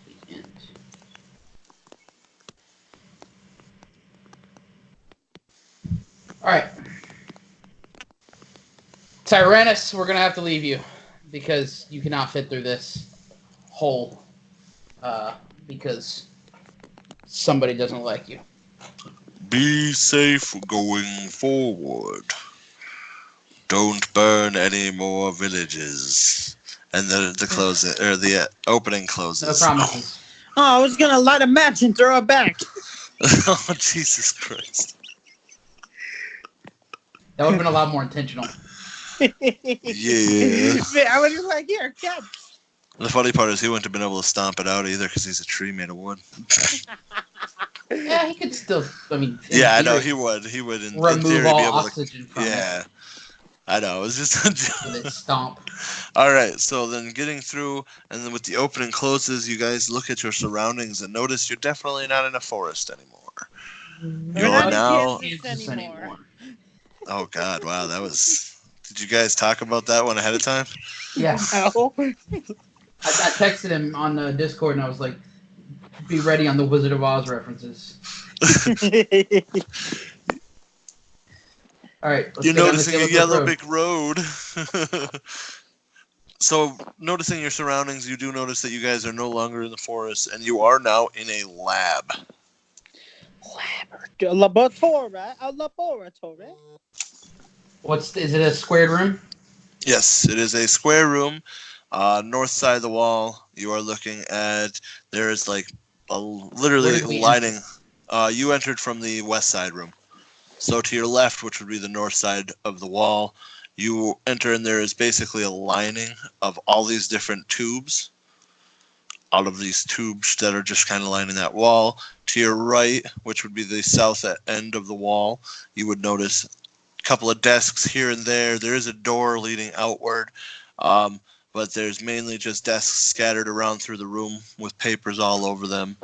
the Int. All right, Tyrannus, we're gonna have to leave you because you cannot fit through this hole. Because somebody doesn't like you. Be safe going forward. Don't burn any more villages. And the opening No closes. promises. Oh, I was gonna light a match and throw it back. Oh, Jesus Christ. That would have been a lot more intentional. Yeah. I was just like, here, catch. The funny part is he wouldn't have been able to stomp it out either because he's a tree made of wood. Yeah, he could still. I mean, Yeah, I know he would. He would in remove theory all be able oxygen to. from Yeah, it I know. It was just a joke. with its stomp. All right, so then getting through, and then with the opening closes, you guys look at your surroundings and notice you're definitely not in a forest anymore. We're You're not in now. Kansas anymore. Oh God! Wow, that was. Did you guys talk about that one ahead of time? Yeah. No. I texted him on the Discord and I was like, "Be ready on the Wizard of Oz references." All right, let's You're go down this noticing a yellow yellow brick road. brick road. So, noticing your surroundings, you do notice that you guys are no longer in the forest, and you are now in a lab. Laboratory. A laboratory. Is it a squared room? Yes, it is a square room. North side of the wall, you are looking at. There is like literally Where did we lighting. You entered from the west side room. So to your left, which would be the north side of the wall, you enter and there is basically a lining of all these different tubes. All of these tubes that are just kind of lining that wall. To your right, which would be the south end of the wall, you would notice a couple of desks here and there. There is a door leading outward, but there's mainly just desks scattered around through the room with papers all over them.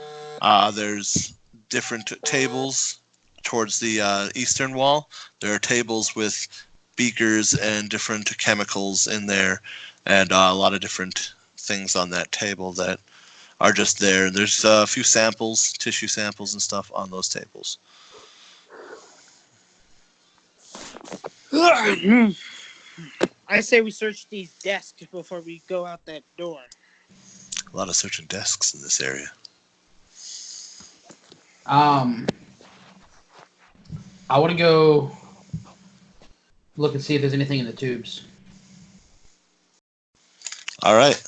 There's different tables towards the eastern wall. There are tables with beakers and different chemicals in there, and a lot of different things on that table that are just there. There's a few samples, tissue samples and stuff on those tables. I say we search these desks before we go out that door. A lot of searching desks in this area. I want to go look and see if there's anything in the tubes. All right.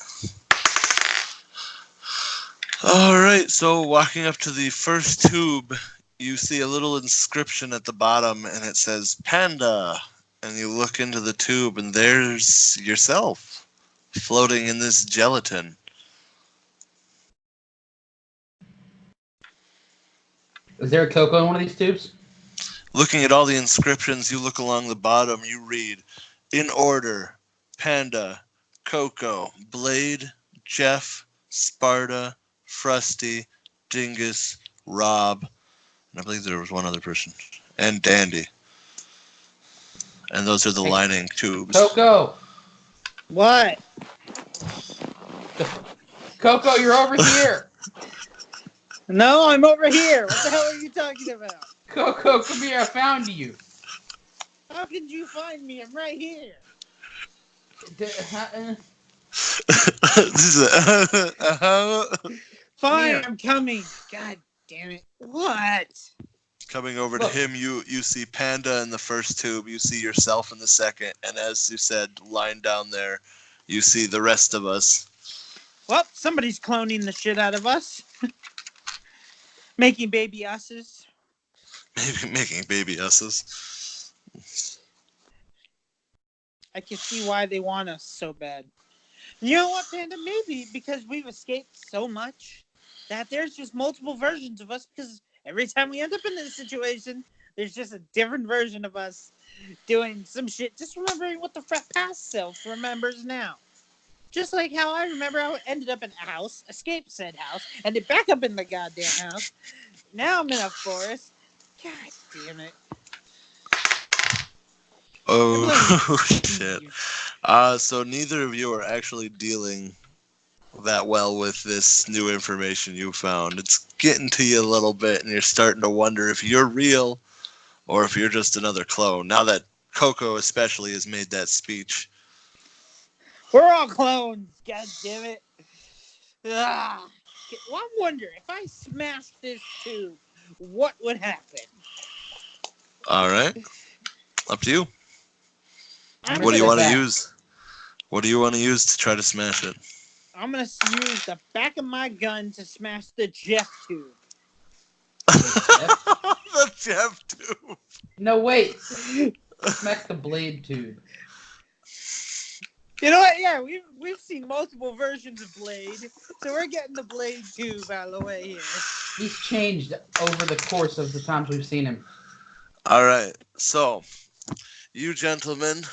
All right, so walking up to the first tube, you see a little inscription at the bottom, and it says Panda. And you look into the tube, and there's yourself floating in this gelatin. Is there a cocoa in one of these tubes? Looking at all the inscriptions, you look along the bottom, you read, in order, Panda, Coco, Blade, Jeff, Sparta, Frusty, Dingus, Rob, and I believe there was one other person, and Dandy. And those are the lining tubes. Coco! What? Coco, you're over here! No, I'm over here. What the hell are you talking about? Coco, come here, I found you. How could you find me? I'm right here. This is Fine, Here. I'm coming. God damn it. What? Coming over to Look. him, you see Panda in the first tube, you see yourself in the second, and as you said, lying down there, you see the rest of us. Well, somebody's cloning the shit out of us. Making baby us's. Maybe making baby us's. I can see why they want us so bad. You know what, Panda? Maybe because we've escaped so much that there's just multiple versions of us, because every time we end up in this situation, there's just a different version of us doing some shit, just remembering what the past self remembers now. Just like how I remember I ended up in a house, escaped said house, ended back up in the goddamn house. Now I'm in a forest. God damn it. Oh, shit. So neither of you are actually dealing that well with this new information you found. It's getting to you a little bit, and you're starting to wonder if you're real or if you're just another clone. Now that Coco especially has made that speech. We're all clones. God damn it. Ah. Well, I wonder if I smashed this tube, what would happen? All right. Up to you. I'm What do you gonna want to back. use? What do you want to use to try to smash it? I'm gonna use the back of my gun to smash the Jeff tube. The Jeff tube. No, wait. Smack the blade tube. You know what? Yeah, we've seen multiple versions of Blade, so we're getting the Blade tube out of the way here. He's changed over the course of the times we've seen him. All right. So, you gentlemen,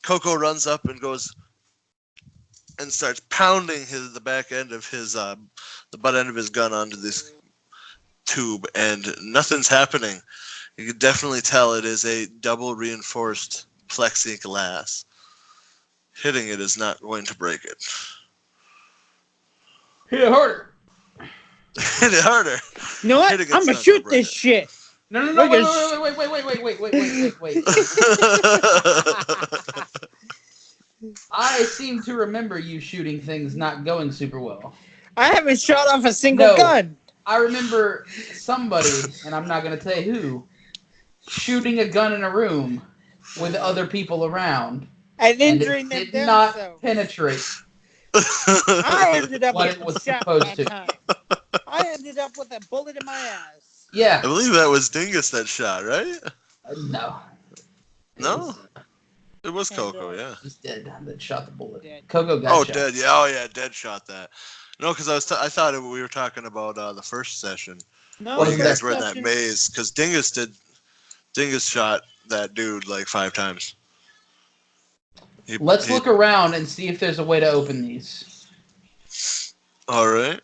Coco runs up and goes and starts pounding the back end of his the butt end of his gun onto this tube, and nothing's happening. You can definitely tell it is a double reinforced plexiglass. Hitting it is not going to break it. Hit it harder. Hit it harder. You know what? Hitting it's I'm gonna not shoot break this shit. No, We're wait. I seem to remember you shooting things not going super well. I haven't shot off a single gun. I remember somebody, and I'm not going to tell you who, shooting a gun in a room with other people around. And injuring it them did down not so. penetrate I ended up what with it was shot supposed that to. time. I ended up with a bullet in my ass. Yeah. I believe that was Dingus that shot, right? No. No? It was Coco, yeah. He's dead. That shot the bullet. Dead. Coco got shot. Dead. Yeah, oh yeah, Dead shot that. No, because I thought we were talking about the first session. No, When you guys first were in that session- maze, because Dingus shot that dude like 5 times. Let's look around and see if there's a way to open these. All right.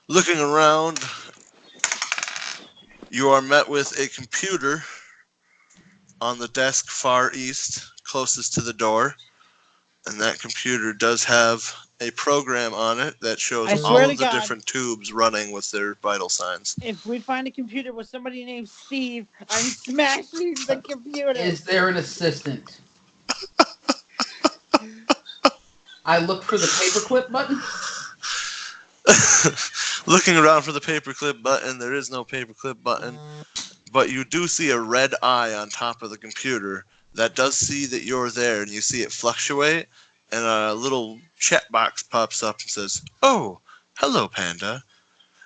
Looking around, you are met with a computer on the desk far east, closest to the door. And that computer does have a program on it that shows all of the different tubes running with their vital signs. If we find a computer with somebody named Steve, I'm smashing the computer. Is there an assistant? I look for the paperclip button. Looking around for the paperclip button, there is no paperclip button. But you do see a red eye on top of the computer that does see that you're there, and you see it fluctuate, and a little chat box pops up and says, "Oh, hello, Panda.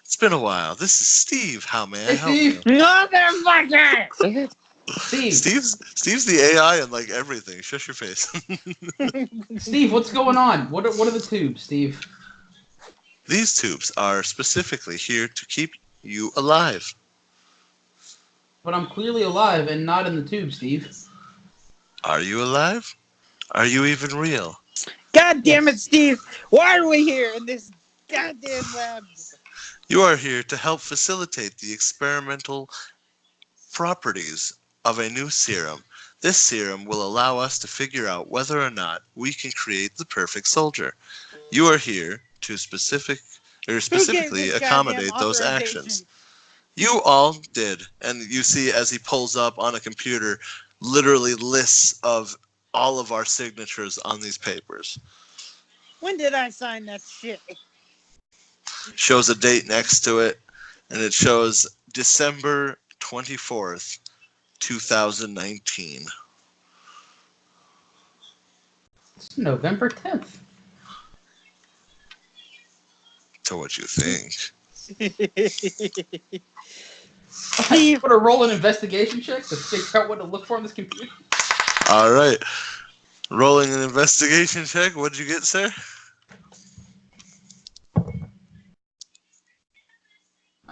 It's been a while. This is Steve. How may I help you?" Motherfucker! Steve. Steve's the AI and like everything. Shush your face. Steve, what's going on? What are the tubes, Steve? These tubes are specifically here to keep you alive. But I'm clearly alive and not in the tube, Steve. Are you alive? Are you even real? God damn it, Steve! Why are we here in this goddamn lab? You are here to help facilitate the experimental properties of a new serum. This serum will allow us to figure out whether or not we can create the perfect soldier. You are here to specifically accommodate those actions. You all did. And you see as he pulls up on a computer literally lists of all of our signatures on these papers. When did I sign that shit? Shows a date next to it, and it shows December 24th, 2019. It's November 10th. So what you think? Steve, Want to roll an investigation check to figure out what to look for on this computer? All right. Rolling an investigation check. What'd you get, sir?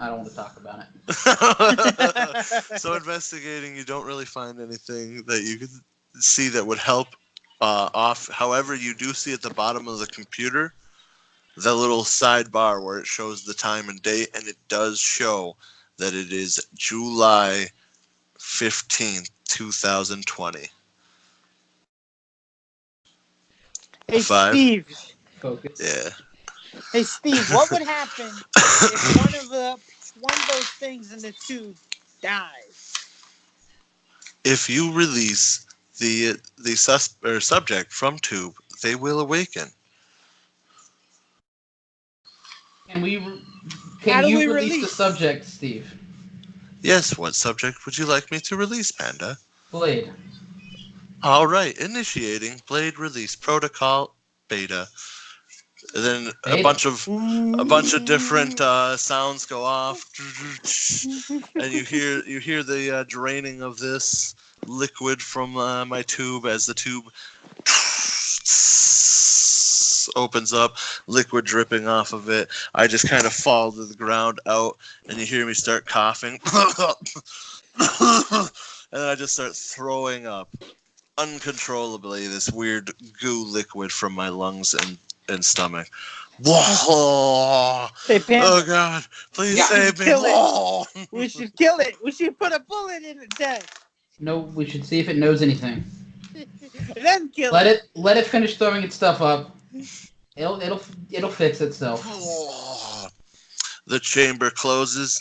I don't want to talk about it. So investigating, you don't really find anything that you could see that would help off. However, you do see at the bottom of the computer the little sidebar where it shows the time and date, and it does show that it is July 15th, 2020. hey, Five? Steve. Focus. Yeah. Hey, Steve, what would happen if one of those things in the tube dies? If you release the subject from tube, they will awaken. Can How do you we release the release? subject, Steve? Yes, what subject would you like me to release, Panda? Blade. All right, initiating Blade release protocol beta. And then a Beta. bunch of different sounds go off, and you hear the draining of this liquid from my tube as the tube opens up, liquid dripping off of it. I just kind of fall to the ground out, and you hear me start coughing, and then I just start throwing up uncontrollably this weird goo liquid from my lungs and stomach. Whoa! Hey, Panda. Oh God! Please Yeah. save me! Kill it. Whoa! We should kill it. We should put a bullet in its head. No, we should see if it knows anything. Then kill Let it. it finish throwing its stuff up. It'll fix itself. The chamber closes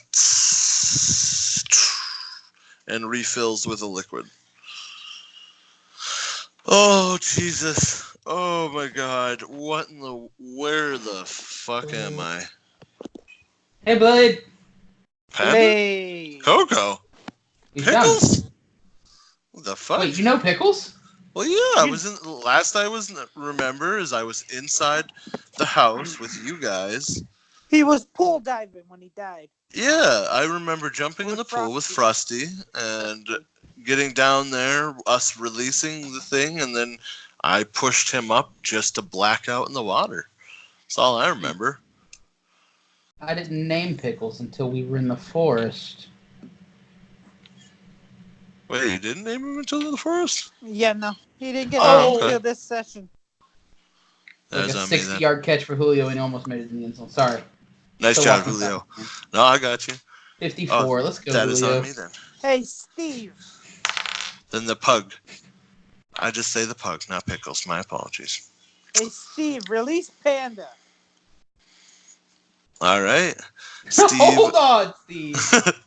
and refills with a liquid. Oh Jesus! Oh my God! Where the fuck am I? Hey, Blade. Panda? Hey. Coco? He's Pickles? done. What the fuck? Wait, you know Pickles? Well, yeah, I was in. Last I was remember is I was inside the house with you guys. He was pool diving when he died. Yeah, I remember jumping in the pool with Frosty and getting down there, us releasing the thing, and then I pushed him up just to black out in the water. That's all I remember. I didn't name Pickles until we were in the forest. Wait, you didn't name him until the forest? Yeah, no. He didn't get Oh, named okay. until this session. Like That's a on me then. 60-yard catch for Julio, and he almost made it in the end zone. Sorry. Nice Still job, walking Julio. fast, man. No, I got you. 54. Let's go, That is Julio. on me then. Hey, Steve. Then the pug. I just say the pug, not Pickles. My apologies. Hey, Steve, release Panda. All right. Steve. Hold on, Steve.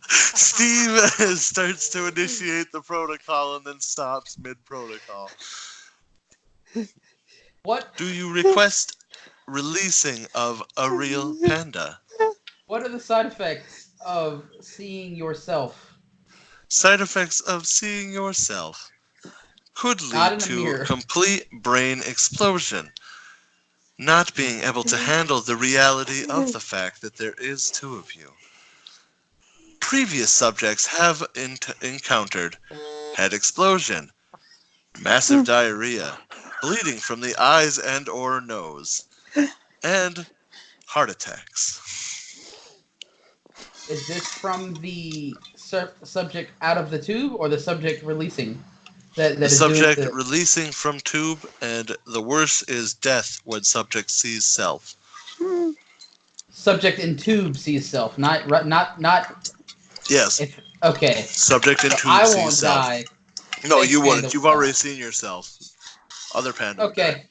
Steve starts to initiate the protocol and then stops mid-protocol. What? Do you request releasing of a real panda? What are the side effects of seeing yourself? Side effects of seeing yourself could Not lead in a to mirror. complete brain explosion. Not being able to handle the reality of the fact that there is two of you. Previous subjects have encountered head explosion, massive diarrhea, bleeding from the eyes and or nose, and heart attacks. Is this from the subject out of the tube or the subject releasing? That The is subject doing releasing from tube, and the worst is death when subject sees self. subject in tube sees self, not. Yes, Okay. subject in So tube I sees won't self. die. No, Fake you panda wouldn't. You've will already die. seen yourself. Other panda would die. Okay.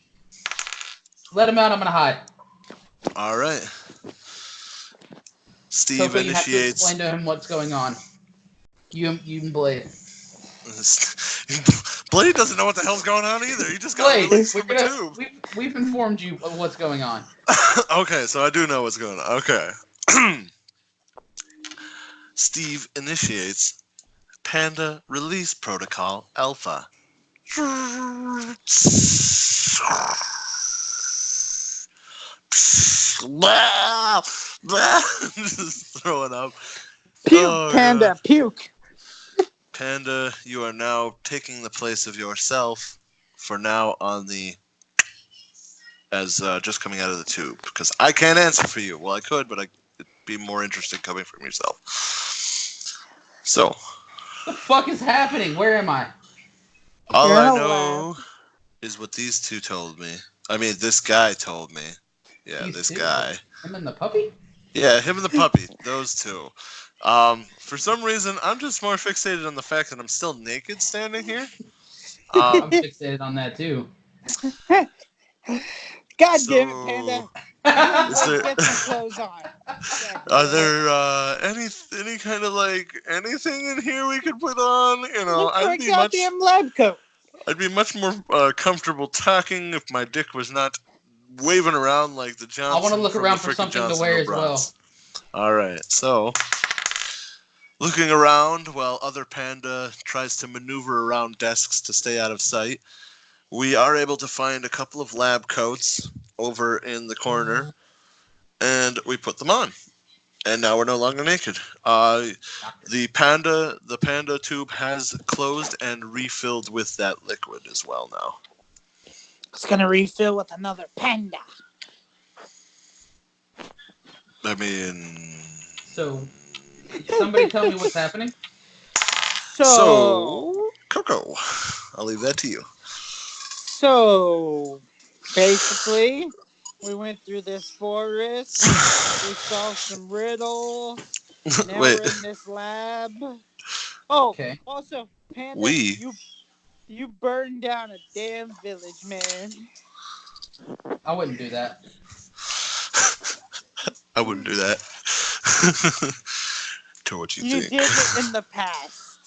Let him out. I'm gonna hide. All right. Steve Coco, you have to initiates. explain to him what's going on. You and Blade. Blade doesn't know what the hell's going on either. He just got Blade, released from a tube. we've informed you of what's going on. Okay, so I do know what's going on. Okay. Steve initiates Panda Release Protocol Alpha. Just throwing up. Puke, Oh, Panda, God. puke. Panda, you are now taking the place of yourself for now on the as just coming out of the tube, because I can't answer for you. Well, I could, but it'd be more interesting coming from yourself. So, The fuck is happening? Where am I? all You're in I a lab. know is what these two told me. I mean, this guy told me. Yeah, These this two? guy. Him and the puppy? Yeah, him and the puppy. Those two. For some reason, I'm just more fixated on the fact that I'm still naked standing here. I'm Um, fixated on that too. God damn it, Panda. so You and is Blake there get some clothes on. God are damn it. there any kind of like anything in here we could put on? You know, Looks like goddamn lab coat. I'd be much more comfortable talking if my dick was not waving around like the I want to Johnson look from the around for frickin' something to Johnson wear of as well. Bronx. All right, so looking around while other panda tries to maneuver around desks to stay out of sight, we are able to find a couple of lab coats over in the corner, and we put them on. And now we're no longer naked. The panda tube has closed and refilled with that liquid as well now. It's gonna refill with another panda. I mean, So, somebody tell me what's happening? So, Coco, I'll leave that to you. so basically, we went through this forest. We solved some riddles. Now Wait, we're in this lab. Oh, Okay. also, Panda, we? you burned down a damn village, man. I wouldn't do that. I wouldn't do that. To what you You think. did it in the past,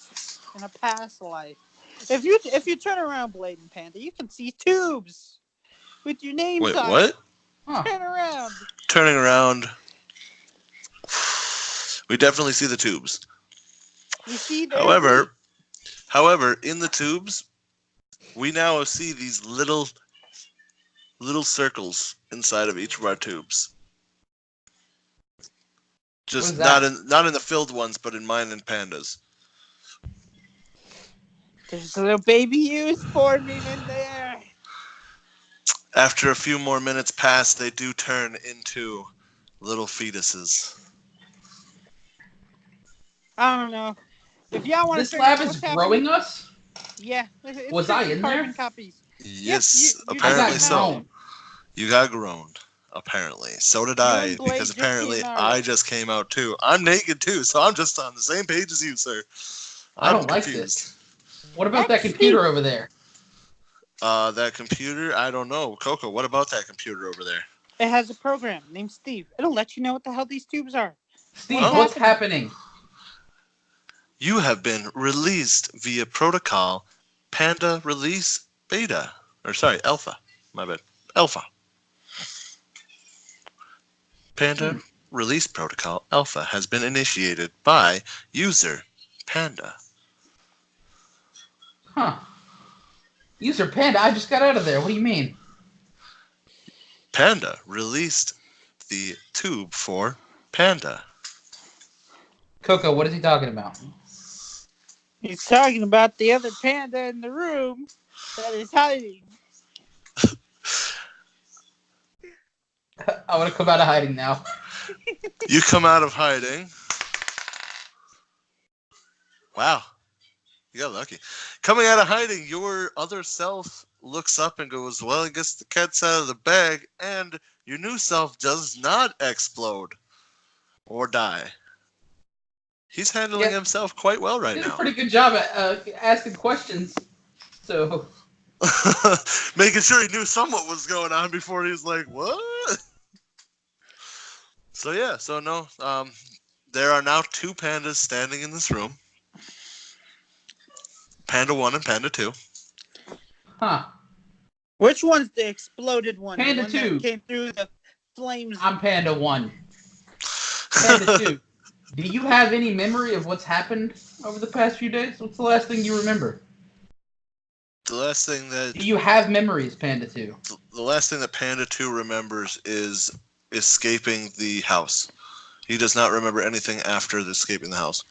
in a past life. If you turn around, Blade and Panda, you can see tubes with your names Wait, on it. what? Huh. Turn around. Turning around, we definitely see the tubes. You see, there's However, in the tubes, we now see these little circles inside of each of our tubes. What Just is that? not in the filled ones, but in mine and Panda's. there's little baby yous forming in there. After a few more minutes pass, they do turn into little fetuses. I don't know. If y'all want to This figure lab out is what's happening, growing us? yeah, it's Was I just in carbon there? copies. Yes, You I just apparently got came out of so. grown. You got groaned. Apparently. So did You I, and because Blade just apparently came out of I there. just came out too. I'm naked too, so I'm just on the same page as you, sir. I I'm don't like confused. this. What about that That's computer Steve. over there? That computer, I don't know. Coco, what about that computer over there? It has a program named Steve. It'll let you know what the hell these tubes are. What's Steve, Oh, what's happening? happening? you have been released via protocol Panda Release Beta. Or sorry, Alpha. My bad. Alpha. Panda Hmm. Release Protocol Alpha has been initiated by user Panda. Huh. User Panda, I just got out of there. What do you mean? Panda released the tube for Panda. Coco, what is he talking about? He's talking about the other panda in the room that is hiding. I want to come out of hiding now. You come out of hiding. Wow, you got lucky. Coming out of hiding, your other self looks up and goes, well, I guess the cat's out of the bag, and your new self does not explode or die. He's handling Yeah, himself quite well he right did a now. pretty good job at asking questions. So, Making sure he knew somewhat was going on before he was like, what? So yeah, so no, there are now two pandas standing in this room. Panda 1 and Panda 2. huh. Which one's the exploded one? The Panda one that 2. came through the flames. I'm Panda 1. Panda 2. Do you have any memory of what's happened over the past few days? What's the last thing you remember? The last thing that Do you have memories, Panda 2? the last thing that Panda 2 remembers is escaping the house. He does not remember anything after escaping the house.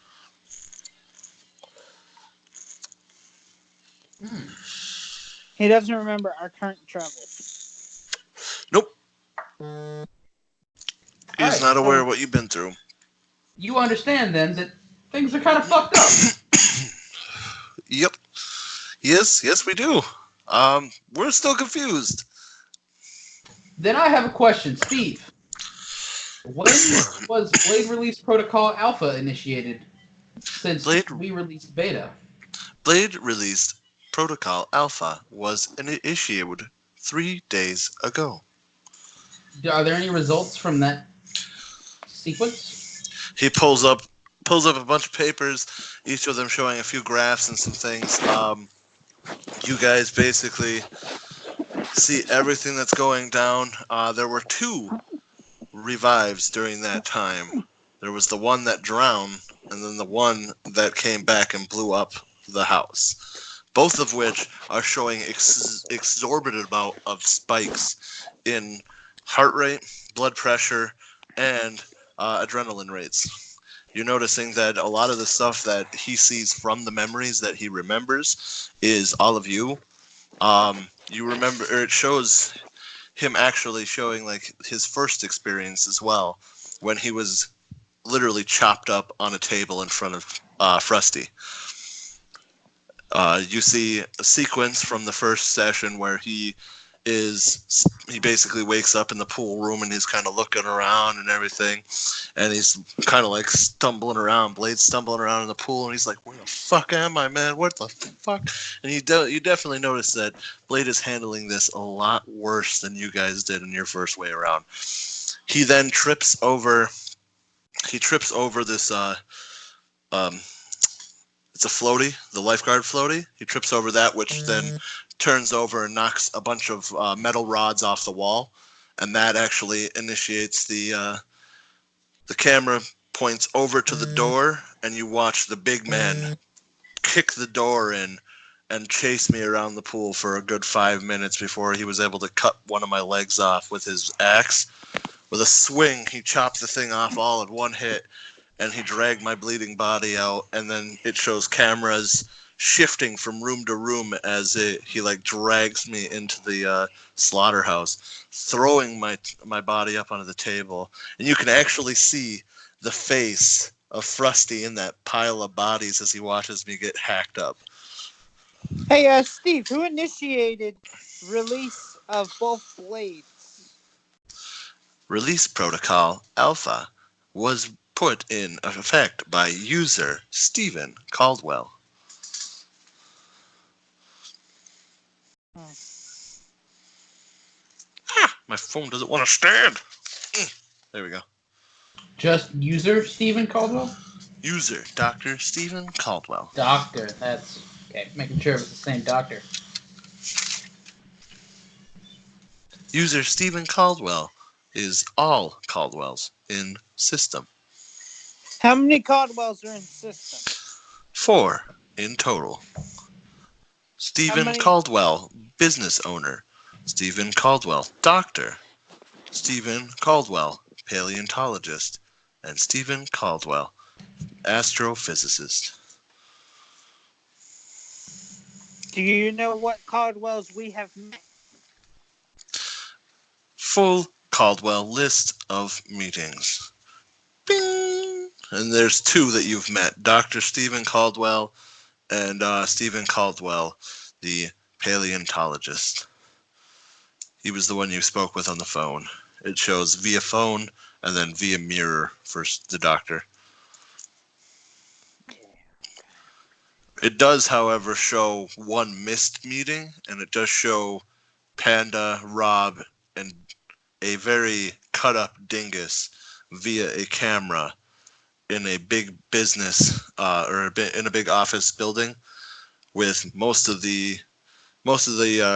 He doesn't remember our current travels. Nope. He is Alright, not aware so of what you've been through. you understand then that things are kind of fucked up. Yep. Yes, we do. We're still confused. Then I have a question, Steve. When was Blade Release Protocol Alpha initiated? Since Blade we released Beta. Blade released Protocol Alpha was initiated 3 days ago. Are there any results from that sequence? He pulls up a bunch of papers, each of them showing a few graphs and some things. You guys basically see everything that's going down. There were 2 revives during that time. There was the one that drowned, and then the one that came back and blew up the house. Both of which are showing exorbitant amount of spikes in heart rate, blood pressure, and adrenaline rates. You're noticing that a lot of the stuff that he sees from the memories that he remembers is all of you. You remember, or it shows him actually showing like his first experience as well, when he was literally chopped up on a table in front of Frusty. You see a sequence from the first session where he basically wakes up in the pool room and he's kind of looking around and everything, and he's kind of like stumbling around. Blade's stumbling around in the pool, and he's like, "Where the fuck am I, man? What the fuck?" And you definitely notice that Blade is handling this a lot worse than you guys did in your first way around. He then trips over. He trips over this. It's a floaty, the lifeguard floaty. He trips over that, which then turns over and knocks a bunch of metal rods off the wall, and that actually initiates the camera points over to the door, and you watch the big man kick the door in and chase me around the pool for a good 5 minutes before he was able to cut one of my legs off with his axe. With a swing, he chopped the thing off all in one hit, and he dragged my bleeding body out, and then it shows cameras shifting from room to room as he like drags me into the slaughterhouse, throwing my body up onto the table, and you can actually see the face of Frusty in that pile of bodies as he watches me get hacked up. Hey, Steve, who initiated release of both blades? Release Protocol Alpha was put in effect by user Stephen Caldwell. My phone doesn't want to stand. There we go. Just user Stephen Caldwell? User Dr. Stephen Caldwell. Doctor, that's okay. Making sure it was the same doctor. User Stephen Caldwell is all Caldwells in system. How many Caldwells are in system? 4 in total. Stephen Caldwell, business owner. Stephen Caldwell, doctor. Stephen Caldwell, paleontologist. And Stephen Caldwell, astrophysicist. Do you know what Caldwells we have met? Full Caldwell list of meetings. Bing! And there's 2 that you've met. Dr. Stephen Caldwell and Stephen Caldwell, the paleontologist. He was the one you spoke with on the phone. It shows via phone and then via mirror for the doctor. It does, however, show one missed meeting, and it does show Panda, Rob, and a very cut-up dingus via a camera in a big business in a big office building, with most of the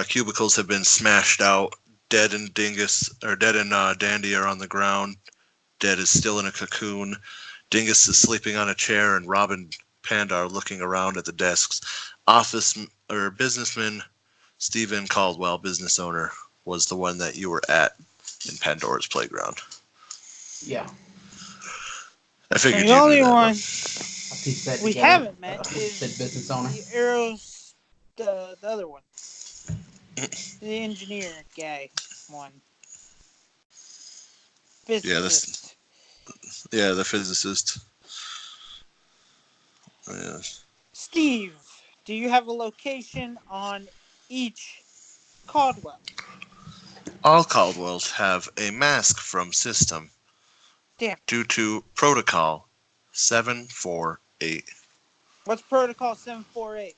cubicles have been smashed out. Dead and Dandy are on the ground. Dead is still in a cocoon. Dingus is sleeping on a chair, and Rob and Panda are looking around at the desks. Businessman Stephen Caldwell, business owner, was the one that you were at in Pandora's Playground. Yeah. I figured The you only knew that one I pieced that we together. haven't met Said is business owner. the Arrows, the other one, the engineer guy one, Yeah, physicist. the physicist. Yeah. Steve, do you have a location on each Caldwell? All Caldwells have a mask from system Damn. due to Protocol 748. What's Protocol 748?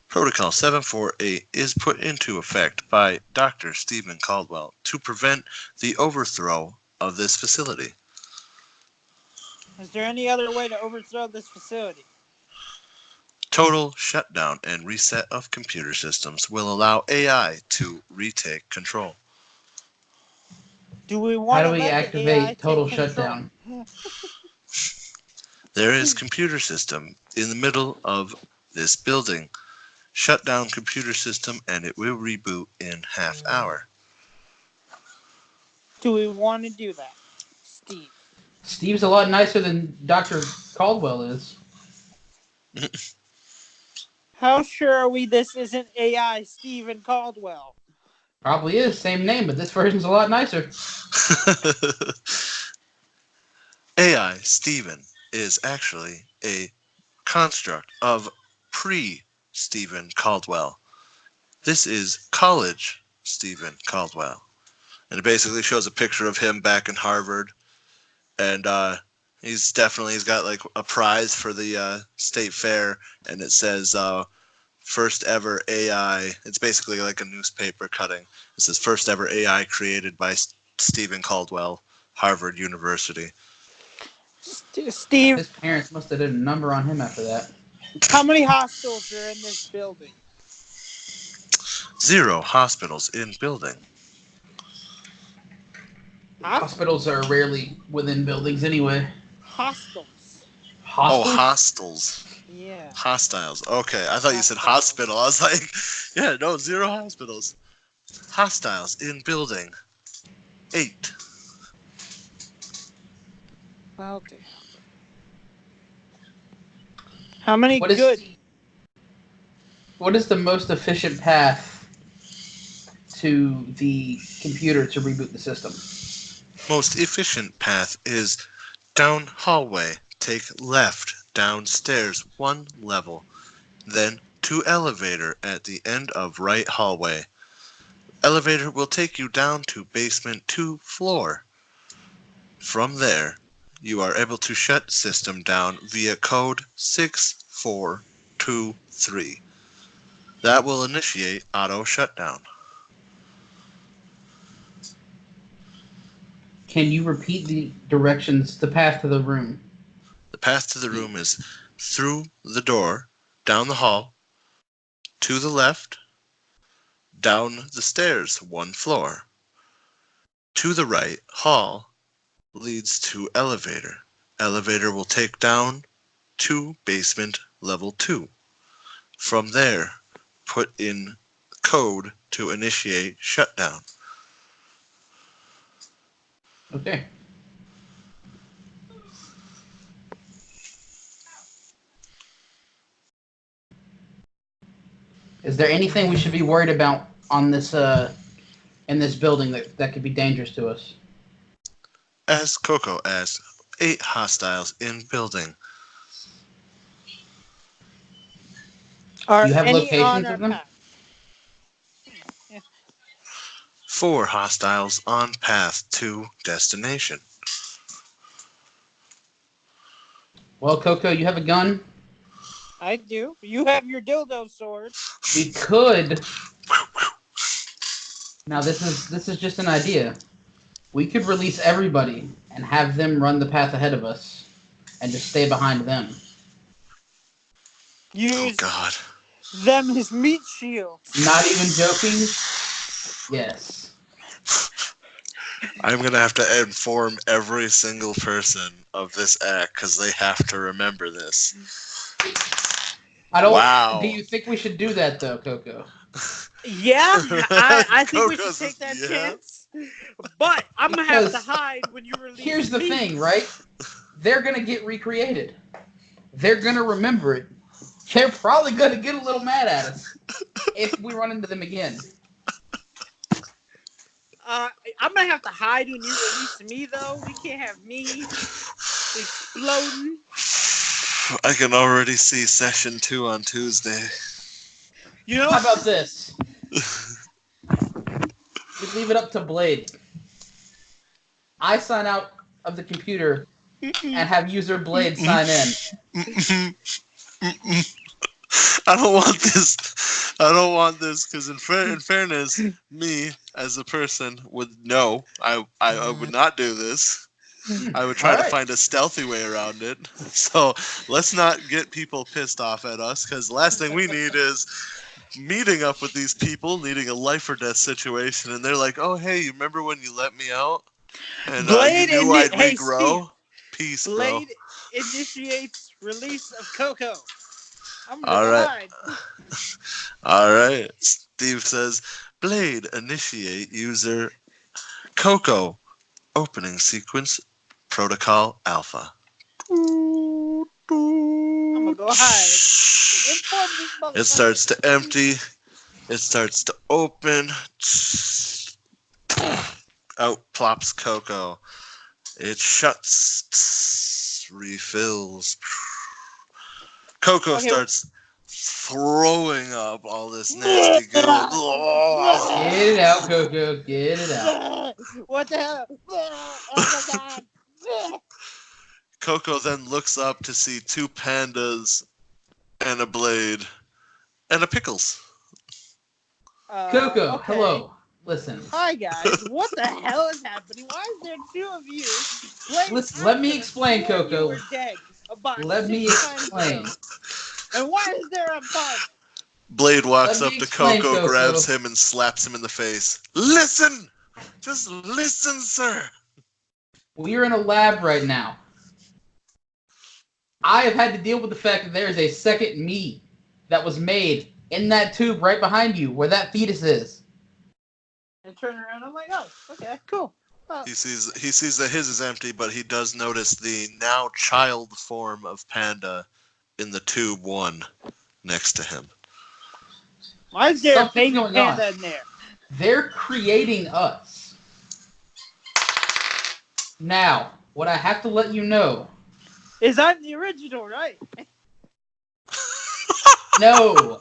Protocol 748 is put into effect by Dr. Stephen Caldwell to prevent the overthrow of this facility. Is there any other way to overthrow this facility? Total shutdown and reset of computer systems will allow AI to retake control. Do we How want do to we let the AI activate total take control? shutdown? There is computer system in the middle of this building. Shut down computer system and it will reboot in half hour. Do we want to do that, Steve? Steve's a lot nicer than Dr. Caldwell is. How sure are we this isn't AI Stephen Caldwell? Probably is, same name, but this version's a lot nicer. AI Stephen is actually a construct of pre-Stephen Caldwell. This is college Stephen Caldwell. And it basically shows a picture of him back in Harvard. And he's got like a prize for the state fair. And it says first ever AI. It's basically like a newspaper cutting. It says first ever AI created by Stephen Caldwell, Harvard University. Steve, His parents must have did a number on him after that. how many hospitals are in this building? 0 hospitals in building. Hospitals are rarely within buildings anyway. Hostels. Oh, Hostels? hostels. Yeah. Hostiles. Okay, I thought you said hospital. I was like, yeah, no, 0 hospitals. Hostiles in building. 8. Well, damn. How many What good? is the most efficient path to the computer to reboot the system? Most efficient path is down hallway. Take left downstairs 1 level. Then to elevator at the end of right hallway. Elevator will take you down to basement 2 floor. From there, you are able to shut system down via code 6423. That will initiate auto shutdown. Can you repeat the directions, the path to the room? The path to the room is through the door, down the hall, to the left, down the stairs 1 floor. To the right, hall leads to elevator. Elevator will take down to basement level 2. From there, put in code to initiate shutdown. Okay. Is there anything we should be worried about on this in this building that could be dangerous to us? As Coco asked, 8 hostiles in building. Are You have any on locations our of them? path? 4 hostiles on path to destination. Well, Coco, you have a gun. I do. You have your dildo sword. We could. Now this is just an idea. We could release everybody and have them run the path ahead of us, and just stay behind them. Oh Use God. them as meat shields. Not even joking. Yes. I'm going to have to inform every single person of this act because they have to remember this. I don't. Wow. Do you think we should do that though, Coco? Yeah, I think we should Coco says, take that yeah. chance. But I'm gonna have to Because hide when you release here's the me. thing, right? They're gonna get recreated. They're gonna remember it. They're probably gonna get a little mad at us if we run into them again. I'm gonna have to hide when you release me, though. We can't have me exploding. I can already see session 2 on Tuesday. You know How what? about this? We leave it up to Blade. I sign out of the computer and have user Blade sign in. I don't want this. I don't want this because in fairness, me as a person would know. I would not do this. I would try to find a stealthy way around it. So let's not get people pissed off at us because the last thing we need is meeting up with these people needing a life or death situation and they're like, oh hey, you remember when you let me out and you knew I'd regrow? Peace, Blade bro. initiates release of Coco. I'm gonna All go right. hide. All right. Steve says, Blade initiate user Coco opening sequence protocol alpha. I'm gonna go hide. Inform this motherfucker. It starts to empty. It starts to open. Out plops Coco. It shuts. Refills. Coco starts throwing up all this nasty goo. Get it out, Coco. Get it out. What the hell? Oh my god. Coco then looks up to see 2 pandas and a Blade and a Pickles. Coco, Okay. hello. Listen. Hi guys. What the hell is happening? Why is there 2 of you? Blade, Listen, let me explain, Coco. You were dead about Let 6 me times explain. ago. And why is there a bug? Blade walks Let up me to explain, Coco, Coco. grabs him, and slaps him in the face. Listen! Just listen, sir! We are in a lab right now. I have had to deal with the fact that there is a second me that was made in that tube right behind you where that fetus is. And turn around, I'm like, oh, okay, cool. Oh. He sees that his is empty, but he does notice the now child form of Panda in the tube 1 next to him. Why is there Something's a baby going panda on. in there? They're creating us. Now, what I have to let you know is I'm the original, right? No.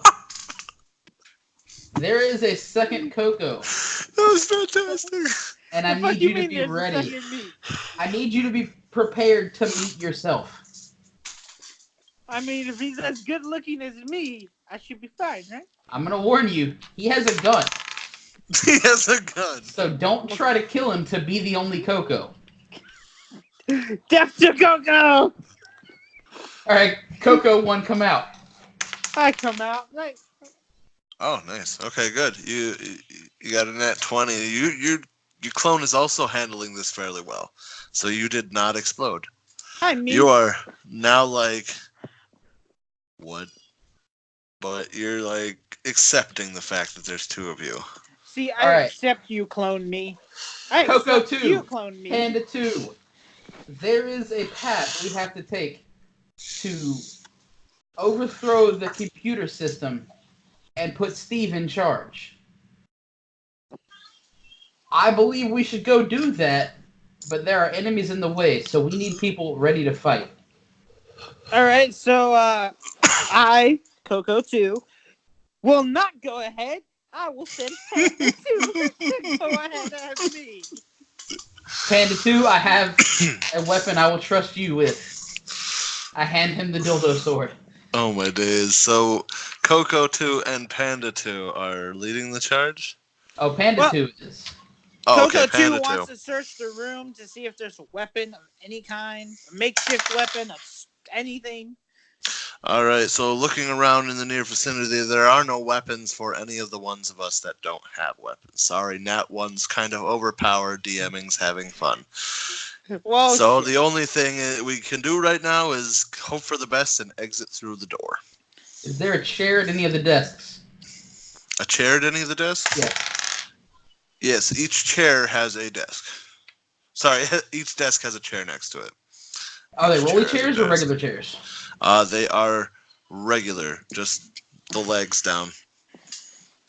There is a second Coco. That was fantastic. And I need you to be ready. I need you to be prepared to meet yourself. I mean, if he's as good looking as me, I should be fine, right? I'm going to warn you, he has a gun. He has a gun. So don't try to kill him to be the only Coco. Death to Coco! Alright, Coco 1, come out. I come out. Right. Oh, nice. Okay, good. You got a nat 20. Your clone is also handling this fairly well. So you did not explode. Hi, me. You are now like, what? But you're like accepting the fact that there's 2 of you. See, I accept you clone me. Coco 2, you clone me. Panda 2. There is a path we have to take to overthrow the computer system and put Steve in charge. I believe we should go do that, but there are enemies in the way, so we need people ready to fight. Alright, so I, Coco 2, will not go ahead. I will send Panda 2 to go ahead of me. Panda 2, I have a weapon I will trust you with. I hand him the dildo sword. Oh my days. So Coco 2 and Panda 2 are leading the charge? Oh, Panda 2 is. Oh, Coco okay, Panda 2 wants 2. to search the room to see if there's a weapon of any kind, a makeshift weapon of anything. All right, so looking around in the near vicinity, there are no weapons for any of the ones of us that don't have weapons. Sorry, Nat 1's kind of overpowered, DMing's having fun. Whoa, So shit. the only thing we can do right now is hope for the best and exit through the door. Is there a chair at any of the desks? A chair at any of the desks? Yes. Yes, each chair has a desk. Sorry, each desk has a chair next to it. Are they Each rolly chair has a chairs or desk. regular chairs? They are regular, just the legs down.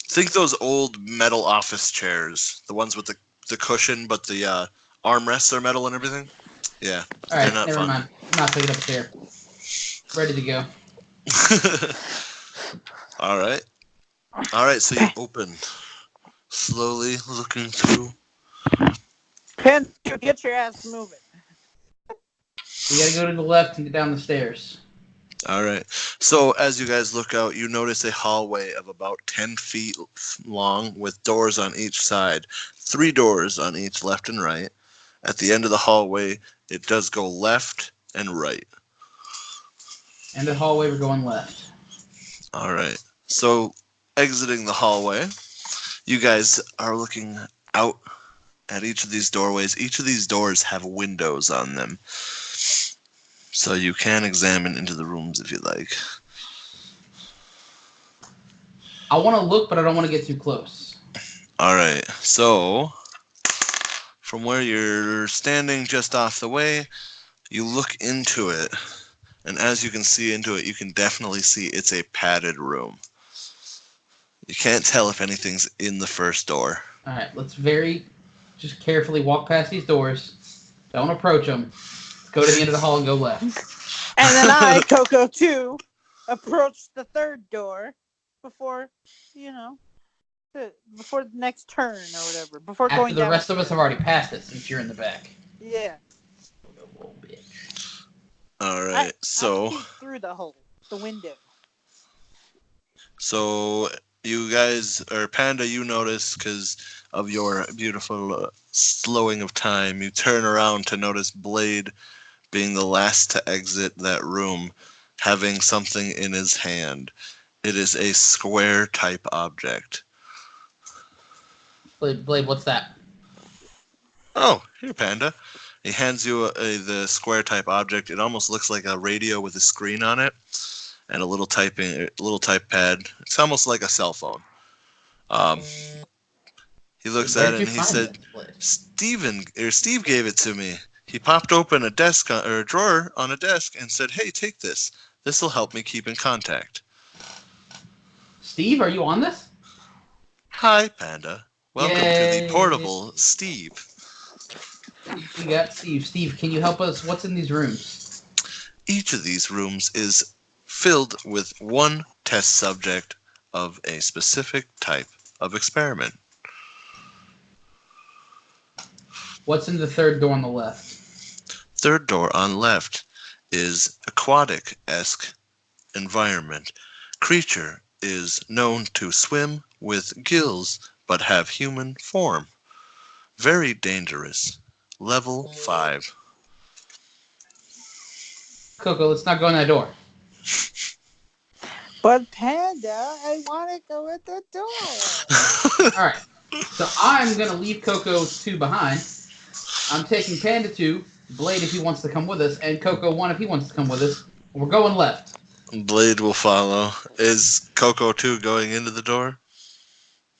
Think those old metal office chairs, the ones with the cushion, but the armrests are metal and everything. Yeah, All they're right, not never fun. mind. I'm not picking up a chair. Ready to go. All right. All right, so you open, slowly looking through. Panda, get your ass moving. We gotta go to the left and get down the stairs. All right. So as you guys look out, you notice a hallway of about 10 feet long with doors on each side. 3 doors on each left and right. At the end of the hallway, it does go left and right. And the hallway, we're going left. All right. So exiting the hallway, you guys are looking out at each of these doorways. Each of these doors have windows on them. So you can examine into the rooms if you like. I want to look, but I don't want to get too close. All right. So from where you're standing just off the way, you look into it. And as you can see into it, you can definitely see it's a padded room. You can't tell if anything's in the first door. All right, let's just carefully walk past these doors. Don't approach them. Let's go to the end of the hall and go left. And then I, Coco 2, approached the third door before, before the next turn or whatever. Before After going the down. rest of us have already passed it, since you're in the back. Yeah. Little bit. All right. I peeked through the window. So you guys, or Panda, you notice because of your beautiful slowing of time, you turn around to notice Blade being the last to exit that room, having something in his hand. It is a square type object. Blade, what's that? Oh, here, Panda. He hands you the square type object. It almost looks like a radio with a screen on it and a little type pad. It's almost like a cell phone. He looks Where at did it you and he find said, this, Blade? Steve gave it to me. He popped open a desk or a drawer on a desk and said, "Hey, take this. This will help me keep in contact." Steve, are you on this? Hi, Panda. Welcome to the Yay. portable Steve. We got Steve. Steve, can you help us? What's in these rooms? Each of these rooms is filled with one test subject of a specific type of experiment. What's in the third door on the left? Third door on left is aquatic-esque environment. Creature is known to swim with gills but have human form. Very dangerous. Level 5. Coco, let's not go in that door. But Panda, I want to go at the door. All right. So I'm going to leave Coco 2 behind. I'm taking Panda 2, Blade if he wants to come with us, and Coco 1 if he wants to come with us. We're going left. Blade will follow. Is Coco 2 going into the door?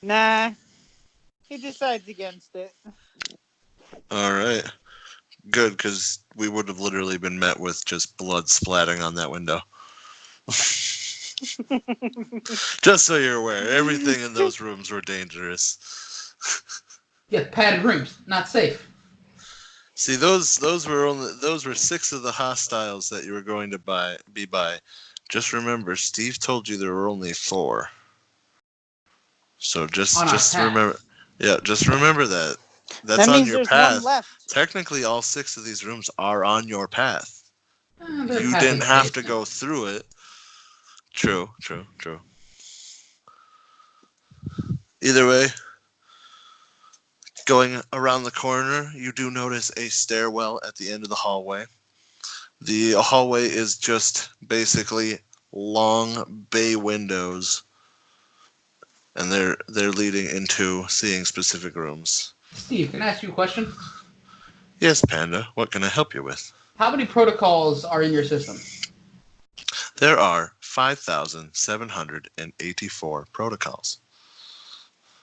Nah. He decides against it. All right. Good, because we would have literally been met with just blood splatting on that window. Just so you're aware, everything in those rooms were dangerous. Yeah, padded rooms, not safe. See, those were 6 of the hostiles that you were going to be by. Just remember, Steve told you there were only 4. So just remember, just remember that. That's that on means your there's path. one left. Technically, all 6 of these rooms are on your path. They're You path didn't have to adjacent. go through it. True. Either way, going around the corner, you do notice a stairwell at the end of the hallway. The hallway is just basically long bay windows, and they're leading into seeing specific rooms. Steve, can I ask you a question? Yes, Panda. What can I help you with? How many protocols are in your system? There are 5,784 protocols.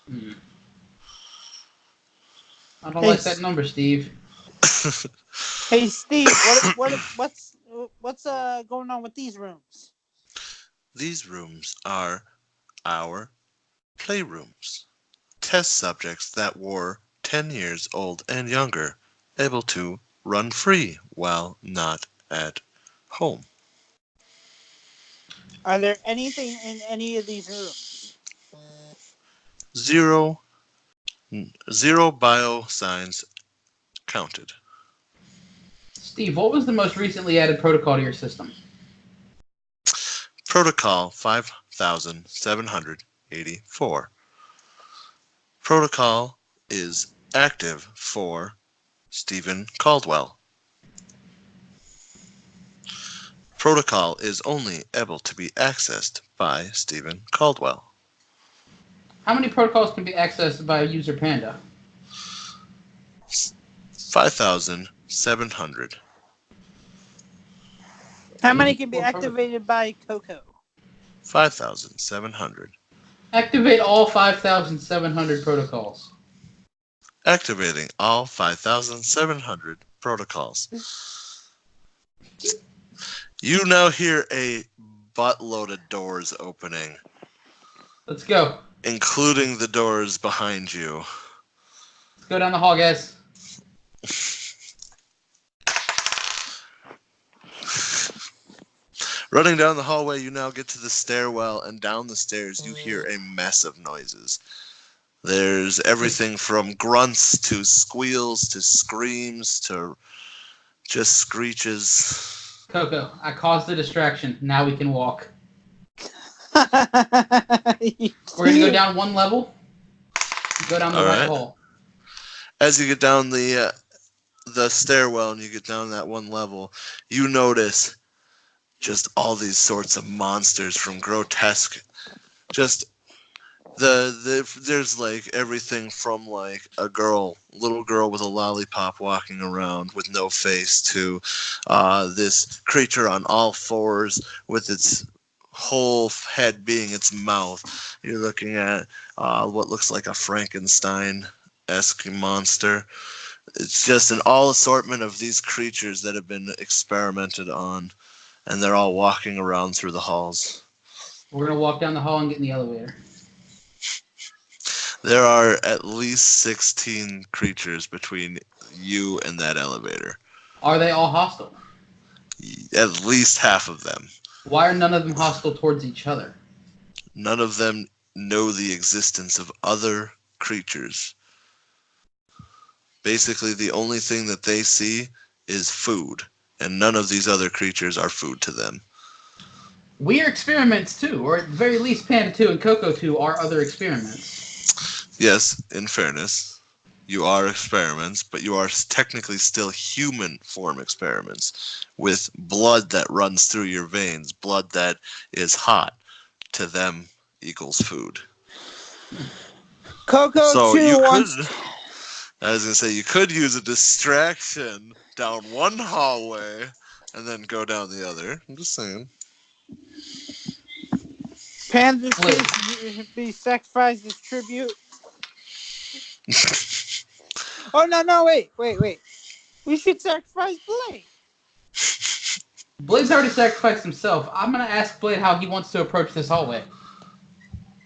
Hmm. I don't Hey, like that number, Steve. hey, Steve. What's going on with these rooms? These rooms are our playrooms. Test subjects that were 10 years old and younger, able to run free while not at home. Are there anything in any of these rooms? Zero, zero bio signs counted. Steve, what was the most recently added protocol to your system? Protocol 5,784. Protocol is active for Stephen Caldwell. Protocol is only able to be accessed by Stephen Caldwell. How many protocols can be accessed by user Panda? 5,700. How many can be 84 activated by Coco? 5,700. Activate all 5,700 protocols. Activating all 5,700 protocols. You now hear a buttload of doors opening, Let's go. including the doors behind you. Let's go down the hall, guys. Running down the hallway, you now get to the stairwell, and down the stairs you hear a mess of noises. There's everything from grunts to squeals to screams to just screeches. Coco, I caused the distraction. Now we can walk. We're going to go down one level. Go down the All right right. hall. As you get down the stairwell and you get down that one level, you notice just all these sorts of monsters from grotesque, just there's like everything from like a little girl with a lollipop walking around with no face to this creature on all fours with its whole head being its mouth. You're looking at what looks like a Frankenstein-esque monster. It's just an all assortment of these creatures that have been experimented on, and they're all walking around through the halls. We're going to walk down the hall and get in the elevator. There are at least 16 creatures between you and that elevator. Are they all hostile? At least half of them. Why are none of them hostile towards each other? None of them know the existence of other creatures. Basically, the only thing that they see is food, and none of these other creatures are food to them. We are experiments too, or at the very least Panda 2 and Coco 2 are other experiments. Yes, in fairness, you are experiments, but you are technically still human form experiments with blood that runs through your veins, blood that is hot. To them equals food. Coco So 2 you could, wants. I was going to say, you could use a distraction down one hallway and then go down the other. I'm just saying. Panda 2 should be sacrificed as tribute. Oh, no, wait. We should sacrifice Blade. Blade's already sacrificed himself. I'm going to ask Blade how he wants to approach this hallway.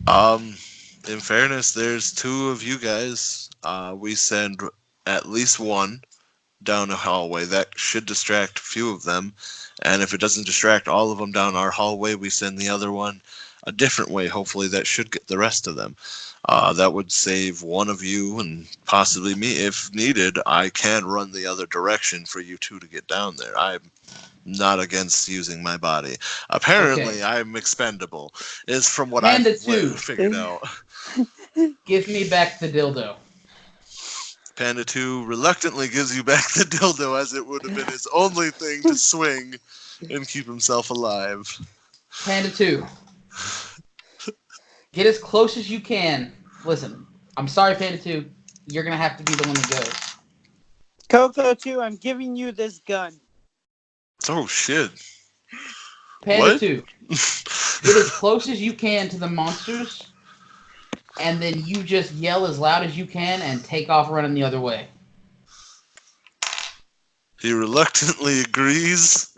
In fairness, there's two of you guys. We send at least one down a hallway. That should distract a few of them. And if it doesn't distract all of them down our hallway, we send the other one a different way. Hopefully that should get the rest of them. That would save one of you and possibly me. If needed, I can run the other direction for you two to get down there. I'm not against using my body. Apparently, Okay. I'm expendable, is from what Panda I've 2. figured out. Give me back the dildo. Panda 2 reluctantly gives you back the dildo, as it would have been his only thing to swing and keep himself alive. Panda 2. Get as close as you can. Listen, I'm sorry, Panda 2. You're going to have to be the one that goes. Coco 2, I'm giving you this gun. Oh, shit. Panda What? 2. Get as close as you can to the monsters, and then you just yell as loud as you can and take off running the other way. He reluctantly agrees,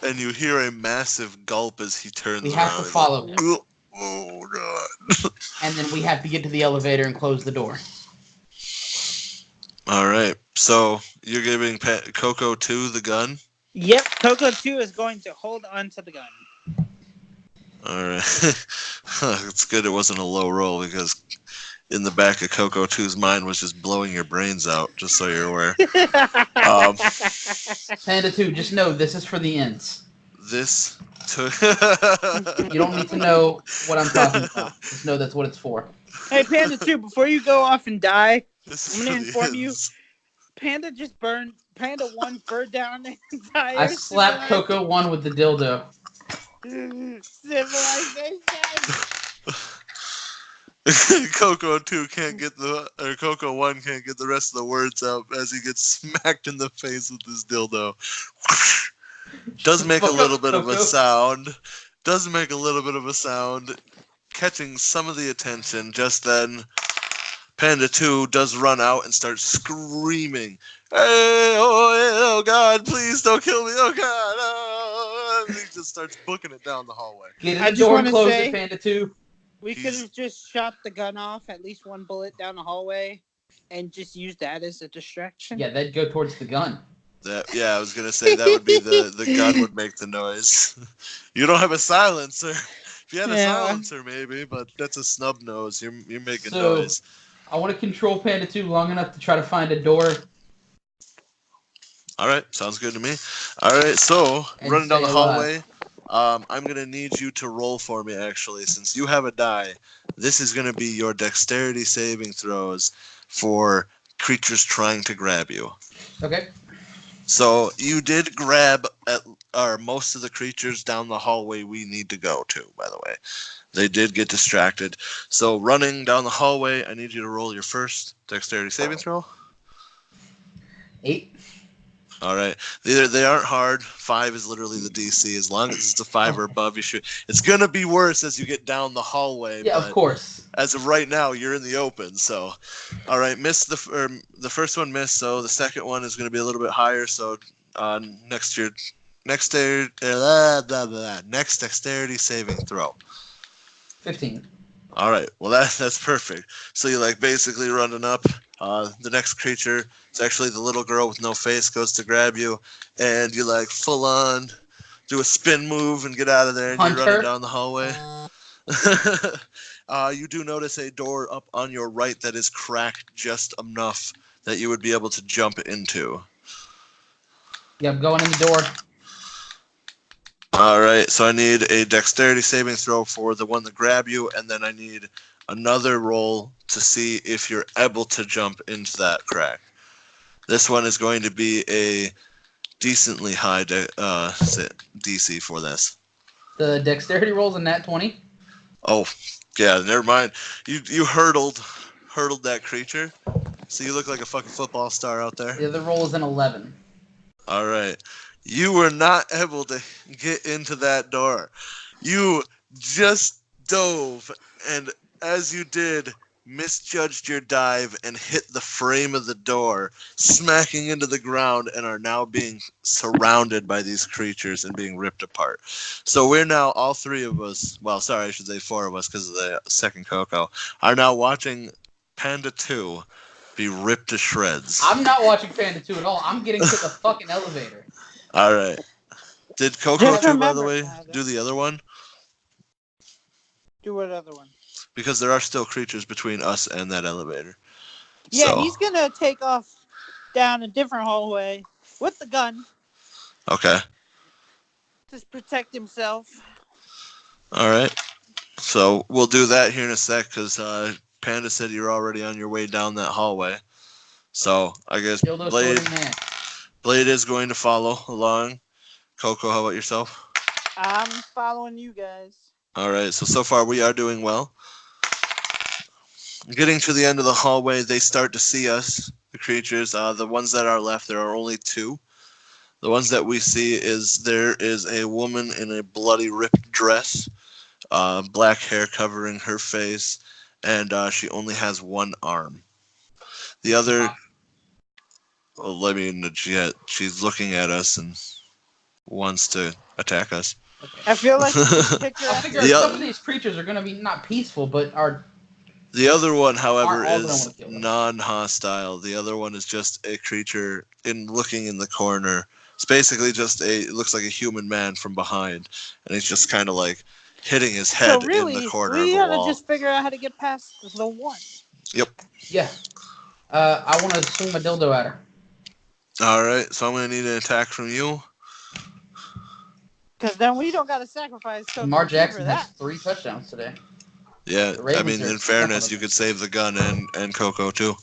and you hear a massive gulp as he turns We around. have to follow him. Like, oh, God. And then we have to get to the elevator and close the door. All right. So you're giving Coco 2 the gun? Yep, Coco 2 is going to hold on to the gun. All right. It's good it wasn't a low roll because in the back of Coco 2's mind was just blowing your brains out, just so you're aware. Panda 2, just know this is for the ends. This took... You don't need to know what I'm talking about. Just know that's what it's for. Hey, Panda 2, before you go off and die, This I'm is going to for the inform you, ends. Panda just burned, Panda 1 burned down the entire I slapped Coco 1 with the dildo. civilization. Coco 2 can't get Coco 1 can't get the rest of the words out as he gets smacked in the face with his dildo. Does make a little bit of a sound. Does make a little bit of a sound, catching some of the attention. Just then, Panda 2 does run out and starts screaming, "Hey, oh God, please don't kill me, oh God!" Oh. And he just starts booking it down the hallway. Get in I the just door and wanna close say- it, Panda 2. We could have just shot the gun off, at least one bullet down the hallway, and just used that as a distraction. Yeah, that'd go towards the gun. Yeah, I was gonna say that would be the gun would make the noise. You don't have a silencer. If you had a silencer, maybe, but that's a snub nose. You're making noise. I want to control Panda 2 long enough to try to find a door. All right, sounds good to me. All right, so And running down the stay hallway, I'm gonna need you to roll for me. Actually, since you have a die, this is gonna be your dexterity saving throws for creatures trying to grab you. Okay. So you did grab most of the creatures down the hallway we need to go to, by the way. They did get distracted. So running down the hallway, I need you to roll your first dexterity saving throw. 8. All right. They aren't hard. 5 is literally the DC. As long as it's a 5 or above, you should. It's going to be worse as you get down the hallway. Yeah, but of course. As of right now, you're in the open. So, all right. The first one missed. So the second one is going to be a little bit higher. So next dexterity saving throw. 15. All right. Well, that's perfect. So you basically running up. The next creature, it's actually the little girl with no face, goes to grab you, and you full on do a spin move and get out of there, and you're running down the hallway. You do notice a door up on your right that is cracked just enough that you would be able to jump into. Yeah, I'm going in the door. All right, so I need a dexterity saving throw for the one that grab you, and then I need another roll to see if you're able to jump into that crack. This one is going to be a decently high DC for this. The dexterity rolls in nat 20. Oh, yeah, never mind. You hurdled that creature, so you look like a fucking football star out there. The other roll is an 11. All right. You were not able to get into that door. You just dove, and as you did, misjudged your dive and hit the frame of the door, smacking into the ground, and are now being surrounded by these creatures and being ripped apart. So we're now, all three of us, well, sorry, I should say 4 of us because of the second Coco, are now watching Panda 2 be ripped to shreds. I'm not watching Panda 2 at all. I'm getting to the fucking elevator. All right. Did Coco 2, by the way, do the other one? Do what other one? Because there are still creatures between us and that elevator. Yeah, so. He's going to take off down a different hallway with the gun. Okay. To protect himself. All right. So we'll do that here in a sec because Panda said you're already on your way down that hallway. So I guess Blade is going to follow along. Coco, how about yourself? I'm following you guys. All right, so far we are doing well. Getting to the end of the hallway, they start to see us, the creatures. The ones that are left, there are only two. The ones that we see there is a woman in a bloody ripped dress, black hair covering her face, and she only has one arm. The other, well, I mean, she's looking at us and wants to attack us. Okay. I feel like we should pick her I after figure The some o- of these creatures are going to be not peaceful, but are The other one, however, all going to is want to kill them. non-hostile. The other one is just a creature looking in the corner. It's basically just it looks like a human man from behind, and he's just kind of like hitting his So head in the really, corner of we a gotta wall. just figure out how to get past the one. Yep. Yeah. I want to swing my dildo at her. All right, so I'm gonna need an attack from you. Because then we don't gotta sacrifice Coco Lamar Q Jackson for has that. 3 touchdowns today. Yeah, The I Ravens mean, are in fairness, definitely- you could save the gun and Coco too.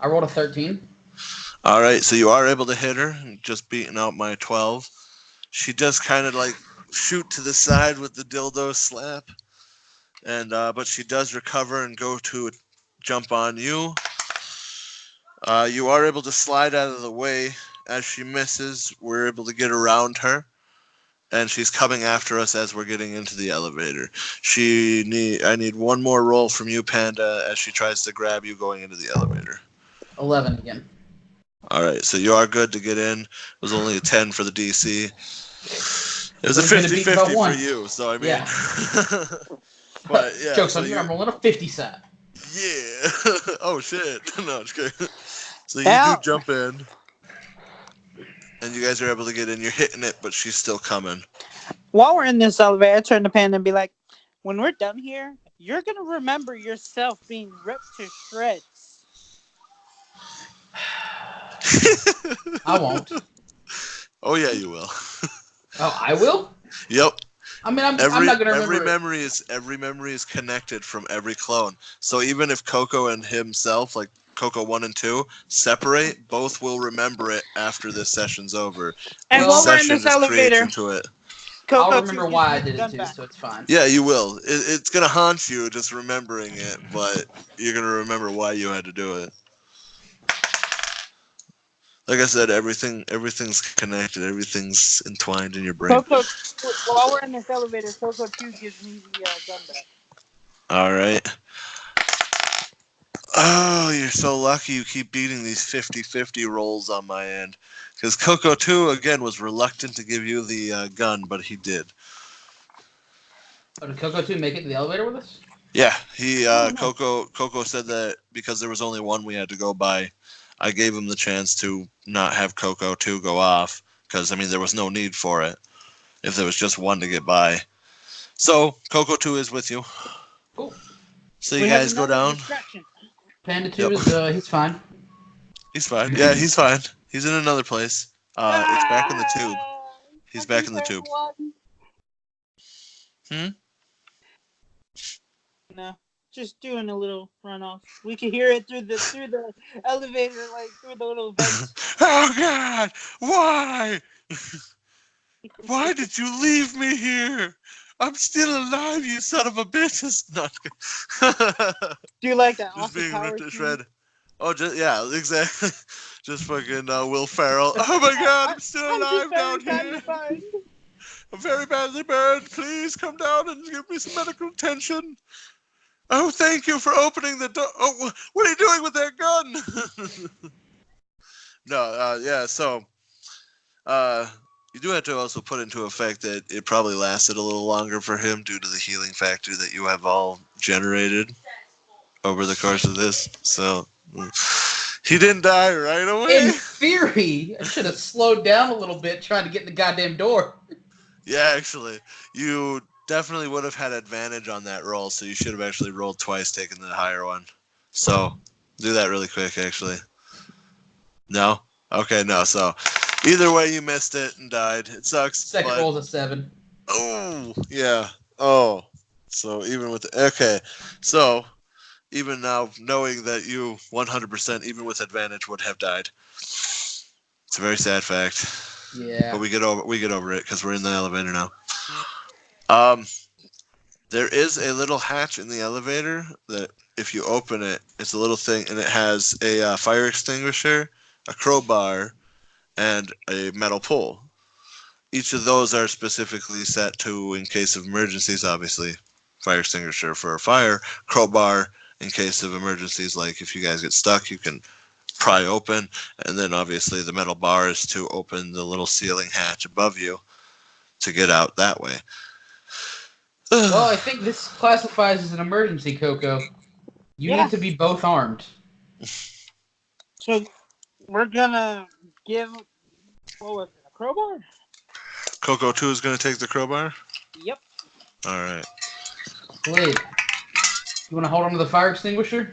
I rolled a 13. All right, so you are able to hit her, just beating out my 12. She does kind of like shoot to the side with the dildo slap, and but she does recover and go to jump on you. You are able to slide out of the way as she misses. We're able to get around her, and she's coming after us as we're getting into the elevator. I need one more roll from you, Panda, as she tries to grab you going into the elevator. 11 again. All right, so you are good to get in. It was only a 10 for the DC. It was a Would've been a beat by 50-50 for one. you, so I mean. Yeah. But yeah, Joke's so on you. you, I'm rolling a 50 set. yeah. Oh shit. No, just kidding. So you Ow. do jump in, and you guys are able to get in. You're hitting it, but she's still coming. While we're in this elevator, I turn to Panda and be like, when we're done here, you're gonna remember yourself being ripped to shreds. I won't. Oh yeah, you will. Oh, I will? Yep. I mean, I'm Every not going to remember every memory is connected from every clone. So even if Coco and himself, like Coco 1 and 2, separate, both will remember it after this session's over. And Each while we're in session this is created elevator, into it. Coco I'll 2 remember gives why me I the did it gun too, back. so it's fine. Yeah, you will. It's gonna haunt you just remembering it, but you're gonna remember why you had to do it. Like I said, everything's connected. Everything's entwined in your brain. Coco, while we're in this elevator, Coco 2 gives me the gun back. All right. Oh, you're so lucky you keep beating these 50-50 rolls on my end. Because Coco 2, again, was reluctant to give you the gun, but he did. Oh, did Coco 2 make it to the elevator with us? Yeah, he nice. Coco said that because there was only one we had to go by, I gave him the chance to not have Coco 2 go off. Because, I mean, there was no need for it if there was just one to get by. So, Coco 2 is with you. Cool. So you We have guys go another down. distraction. Panda 2 Yep. is, he's fine. He's fine. Yeah, he's fine. He's in another place. It's back in the tube. He's back in the tube. No, just doing a little runoff. We could hear it through the elevator, like through the little vents. Oh God! Why? Why did you leave me here? I'm still alive, you son of a bitch! Not Do you like that just Austin being Powers ripped to scene? shred. Oh, yeah, exactly. Just fucking Will Ferrell. Oh my God! I'm still I'm alive just very down badly here. burned. I'm very badly burned. Please come down and give me some medical attention. Oh, thank you for opening the door. Oh, what are you doing with that gun? No, yeah, so you do have to also put into effect that it probably lasted a little longer for him due to the healing factor that you have all generated over the course of this. So he didn't die right away. In theory, I should have slowed down a little bit trying to get in the goddamn door. Yeah, actually, you definitely would have had advantage on that roll, so you should have actually rolled twice, taking the higher one. So do that really quick, actually. No? Okay, no. So either way, you missed it and died. It sucks. Second but... roll's a 7. Oh, yeah. Oh. So even with... Okay. So even now, knowing that you 100%, even with advantage, would have died. It's a very sad fact. Yeah. but we get over it because we're in the elevator now. Um, there is a little hatch in the elevator that if you open it, it's a little thing, and it has a fire extinguisher, a crowbar, and a metal pole. Each of those are specifically set to in case of emergencies, obviously. Fire extinguisher for a fire, crowbar in case of emergencies, like if you guys get stuck, you can pry open, and then obviously the metal bar is to open the little ceiling hatch above you to get out that way. Well, I think this classifies as an emergency, Coco. You Yeah. need to be both armed. So we're gonna give what was it, a crowbar? Coco 2 is going to take the crowbar? Yep. Alright. Blade, you want to hold on to the fire extinguisher?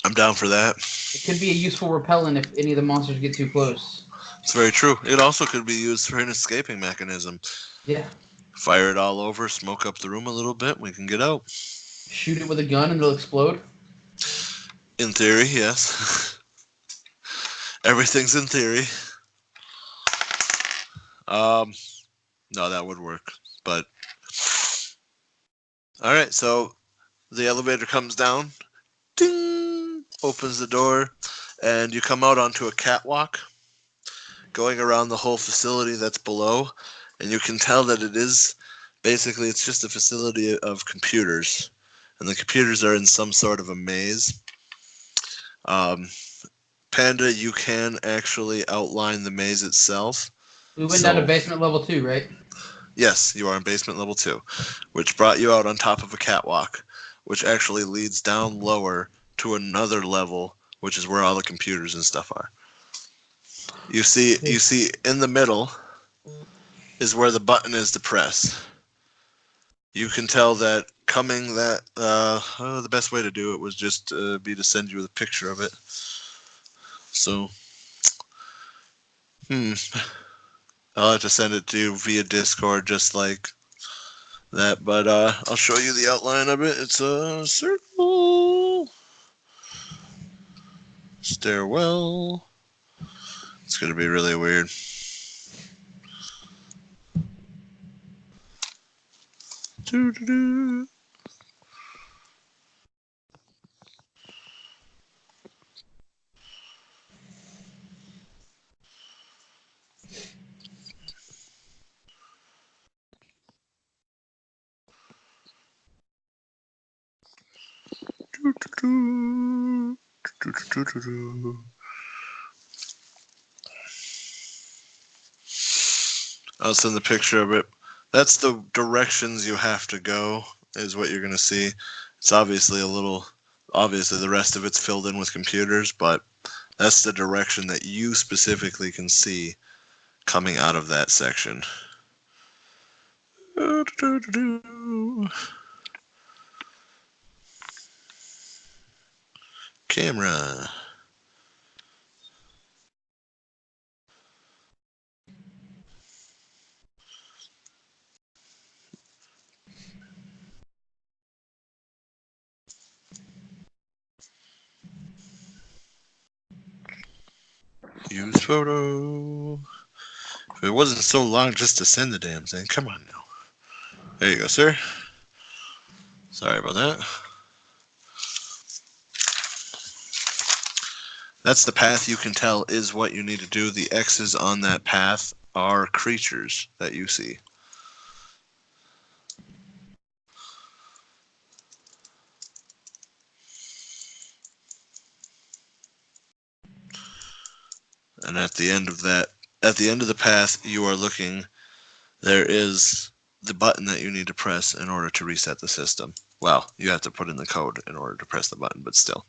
I'm down for that. It could be a useful repellent if any of the monsters get too close. It's very true. It also could be used for an escaping mechanism. Yeah. Fire it all over, smoke up the room a little bit, we can get out. Shoot it with a gun and it'll explode. In theory, yes. Everything's in theory. No, that would work. But all right, so the elevator comes down, ding, opens the door, and you come out onto a catwalk going around the whole facility that's below, and you can tell that it is basically it's just a facility of computers, and the computers are in some sort of a maze. Um, Panda, you can actually outline the maze itself. We went down to basement level 2, right? Yes, you are in basement level 2, which brought you out on top of a catwalk, which actually leads down lower to another level, which is where all the computers and stuff are. You see in the middle is where the button is to press. You can tell that coming that the best way to do it was just be to send you a picture of it. So, I'll have to send it to you via Discord, just like that. But I'll show you the outline of it. It's a circle stairwell. It's gonna be really weird. Doo-doo-doo. Doo-doo-doo. Doo-doo-doo-doo-doo. I'll send the picture of it. That's the directions you have to go, is what you're going to see. It's obviously obviously the rest of it's filled in with computers, but that's the direction that you specifically can see coming out of that section. Camera. Use photo. If it wasn't so long just to send the damn thing, come on now. There you go, sir. Sorry about that. That's the path you can tell is what you need to do. The X's on that path are creatures that you see. And at the end of the path, you are looking, there is the button that you need to press in order to reset the system. Well, you have to put in the code in order to press the button, but still.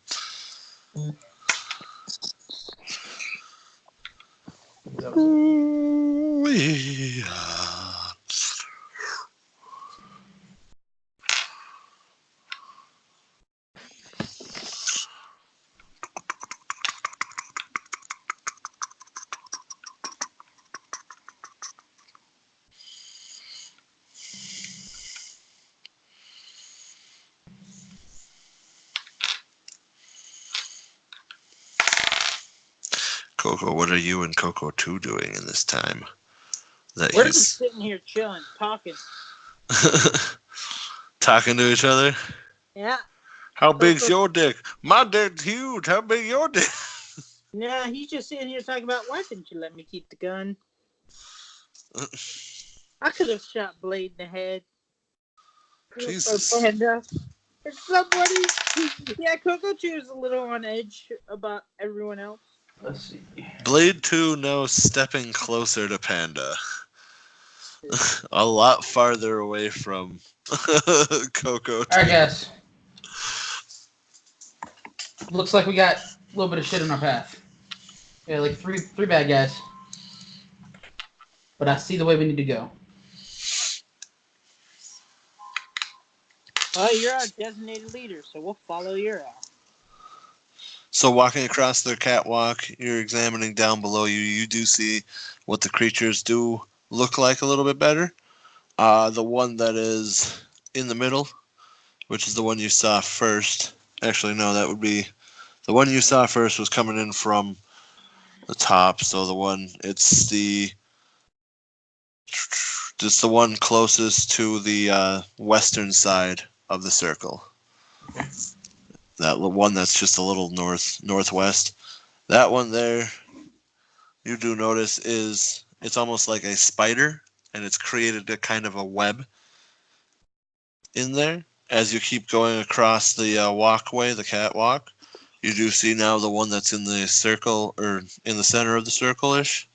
Coco, what are you and Coco 2 doing in this time? That We're he's just sitting here chilling, talking. talking to each other. Yeah. How big's Coco. your dick? My dick's huge. How big your dick? Yeah, he's just sitting here talking about why didn't you let me keep the gun? I could have shot Blade in the head. Or Jesus. Panda. Or somebody. Yeah, Coco Chew's a little on edge about everyone else. Let's see. Blade 2 now stepping closer to Panda. A lot farther away from Coco 2. Alright, guys. Looks like we got a little bit of shit in our path. Yeah, like three bad guys. But I see the way we need to go. Well, you're our designated leader, so we'll follow your ass. So walking across the catwalk, you're examining down below you. You do see what the creatures do look like a little bit better. The one that is in the middle, which is the one you saw first. Actually, no, that would be the one you saw first was coming in from the top. So it's the one closest to the western side of the circle. That one that's just a little northwest. That one there, you do notice it's almost like a spider, and it's created a kind of a web in there. As you keep going across the walkway, the catwalk, you do see now the one that's in the circle, or in the center of the circle-ish,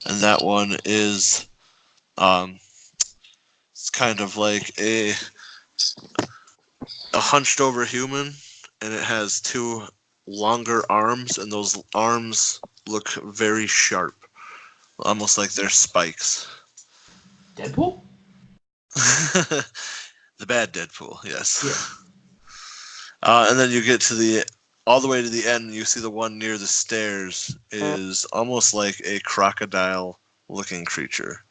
and that one is it's kind of like a hunched over human, and it has two longer arms, and those arms look very sharp, almost like they're spikes. Deadpool? The bad Deadpool, yes. Yeah. And then you get to all the way to the end, and you see the one near the stairs is almost like a crocodile-looking creature.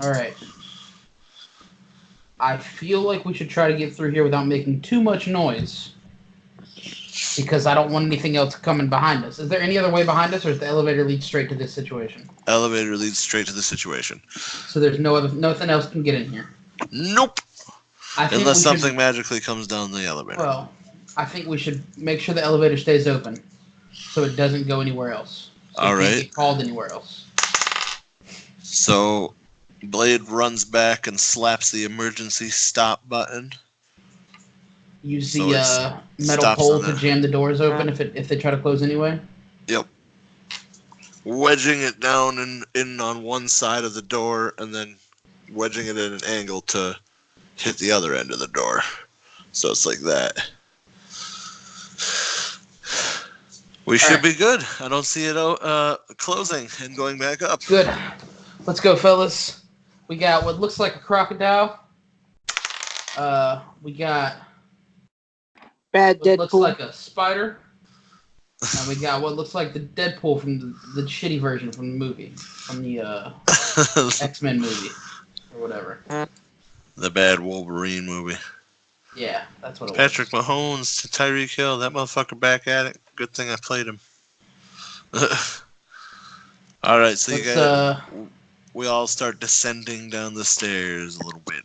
Alright. I feel like we should try to get through here without making too much noise. Because I don't want anything else coming behind us. Is there any other way behind us, or does the elevator lead straight to this situation? Elevator leads straight to the situation. So there's nothing else can get in here? Nope! I think Unless something magically comes down the elevator. Well, I think we should make sure the elevator stays open, so it doesn't go anywhere else. So All it can't right. get called anywhere else. So Blade runs back and slaps the emergency stop button. Use So the metal pole to jam the doors open if they try to close anyway. Yep. Wedging it down in on one side of the door, and then wedging it at an angle to hit the other end of the door. So it's like that. We should be good. I don't see it closing and going back up. Good. Let's go, fellas. We got what looks like a crocodile. We got Bad what Deadpool. looks like a spider. And we got what looks like the Deadpool from the shitty version from the movie. From the X-Men movie. Or whatever. The bad Wolverine movie. Yeah, that's what it Patrick was. Mahomes to Tyreek Hill. That motherfucker back at it. Good thing I played him. All right, so we all start descending down the stairs a little bit.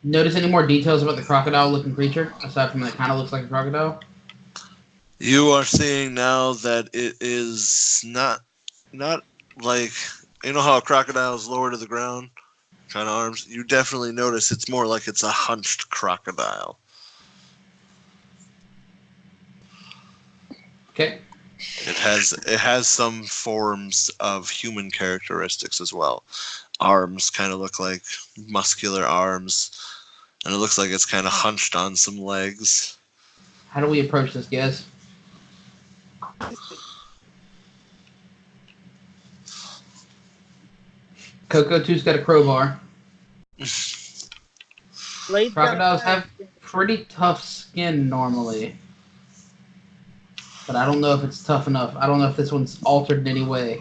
Notice any more details about the crocodile-looking creature aside from that it kind of looks like a crocodile? You are seeing now that it is not like, you know how a crocodile is lower to the ground, kind of arms. You definitely notice it's more like it's a hunched crocodile. Okay. It has some forms of human characteristics as well. Arms kind of look like muscular arms, and it looks like it's kind of hunched on some legs. How do we approach this, guys? Coco 2's got a crowbar. Crocodiles have pretty tough skin normally. But I don't know if it's tough enough. I don't know if this one's altered in any way.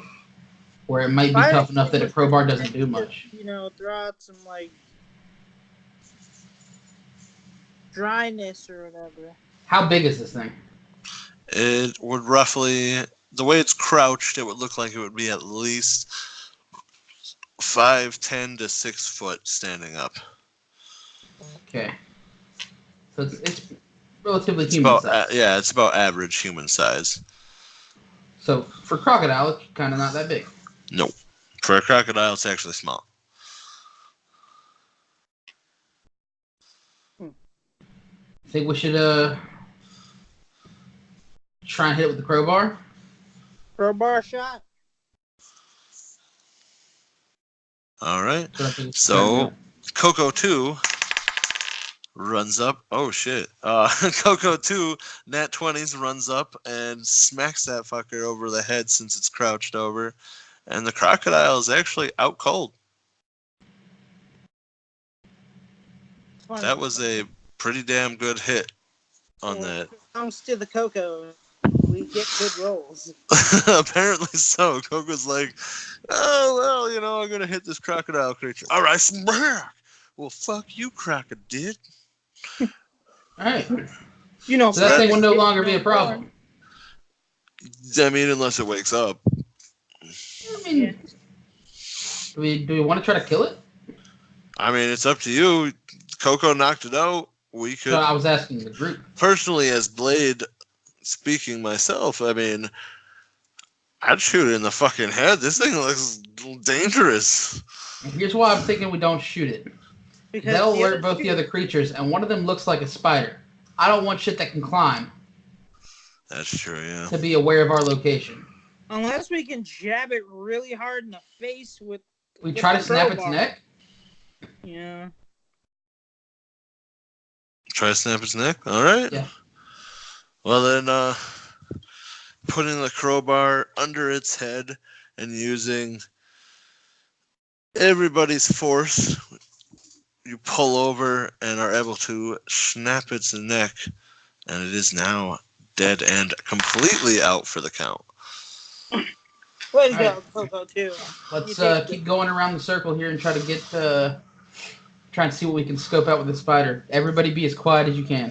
Where it might be tough enough that a crowbar doesn't do much. Throw out some, dryness or whatever. How big is this thing? It would roughly, the way it's crouched, it would look like it would be at least 5'10" to 6 foot standing up. Okay. So it's relatively It's human about size. it's about average human size. So for crocodile, it's kind of not that big. Nope. For a crocodile, it's actually small. Think we should try and hit it with the crowbar? Crowbar shot. All right. That's what I think we should try and So do. Coco 2 runs up. Oh shit. Coco 2 Nat 20s runs up and smacks that fucker over the head since it's crouched over, and the crocodile is actually out cold. Funny. That was a pretty damn good hit on that. Comes to the Coco, we get good rolls. Apparently so. Coco's like, oh well, I'm gonna hit this crocodile creature. All right, smack. Well, fuck you, crocodile. All right. So that thing will no longer be a problem. I mean, unless it wakes up. I mean, do we want to try to kill it? I mean, it's up to you. Coco knocked it out. We could. So I was asking the group. Personally, as Blade, speaking myself, I mean, I'd shoot it in the fucking head. This thing looks dangerous. Here's why I'm thinking we don't shoot it. Because That'll alert both the other creatures, and one of them looks like a spider. I don't want shit that can climb. That's true, yeah. To be aware of our location. Unless we can jab it really hard in the face with. We try to snap its crowbar. neck. Yeah. Try to snap its neck? Alright. Yeah. Well then, putting the crowbar under its head and using everybody's force, you pull over and are able to snap its neck, and it is now dead and completely out for the count. Way to go, Coco, too. Let's keep going around the circle here and try to get try and see what we can scope out with the spider. Everybody be as quiet as you can.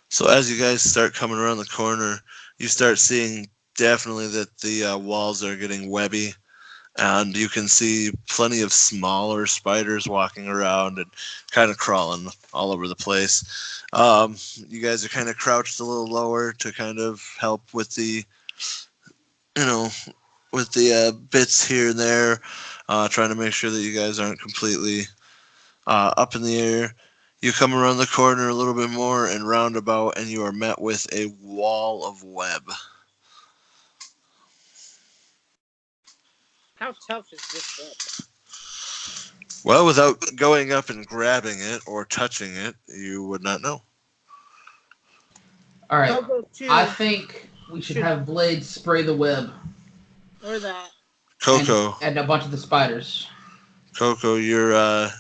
So as you guys start coming around the corner, you start seeing definitely that the walls are getting webby, and you can see plenty of smaller spiders walking around and kind of crawling all over the place. You guys are kind of crouched a little lower to kind of help with the, bits here and there, trying to make sure that you guys aren't completely up in the air. You come around the corner a little bit more and roundabout, and you are met with a wall of web. How tough is this web? Well, without going up and grabbing it or touching it, you would not know. All right. Coco, too. I think we should have Blade spray the web. Or that. Coco. And a bunch of the spiders. Coco, your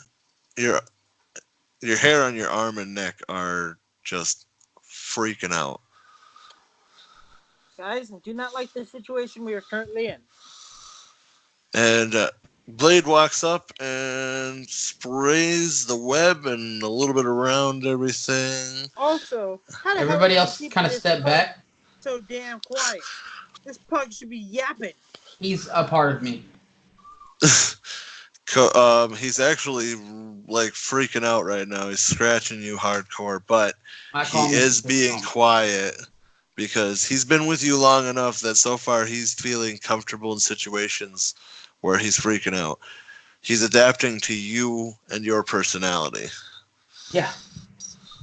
hair on your arm and neck are just freaking out. Guys, I do not like the situation we are currently in. And Blade walks up and sprays the web and a little bit around everything. Also, how the everybody hell else kind of step back. So damn quiet. This pug should be yapping. He's a part of me. He's actually like freaking out right now. He's scratching you hardcore, but he is being quiet because he's been with you long enough that so far he's feeling comfortable in situations where he's freaking out. He's adapting to you and your personality. Yeah.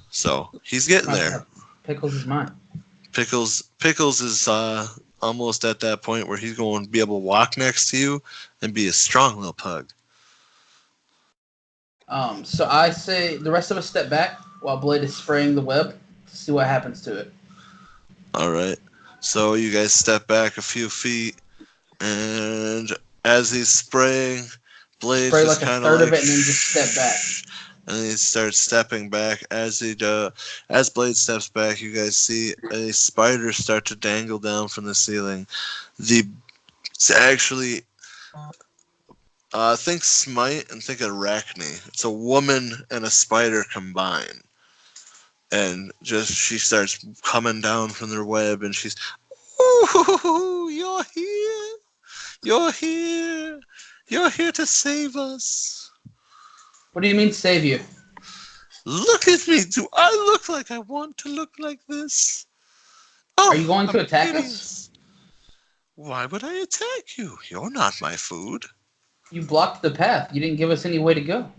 So he's getting there. Pickles is mine. Pickles is almost at that point where he's going to be able to walk next to you and be a strong little pug. So I say the rest of us step back while Blade is spraying the web to see what happens to it. All right. So you guys step back a few feet, and as he's spraying, Blade spray just like kind a third of of it and then just step back. And he starts stepping back. As Blade steps back, you guys see a spider start to dangle down from the ceiling. It's actually think Smite and think Arachne. It's a woman and a spider combined. and just she starts coming down from their web, and she's, "Ooh, you're here! You're here! You're here to save us! What do you mean save you? Look at me! Do I look like I want to look like this? Are you Oh, going I'm to attack us? hideous! Why would I attack you? You're not my food." You blocked the path. You didn't give us any way to go.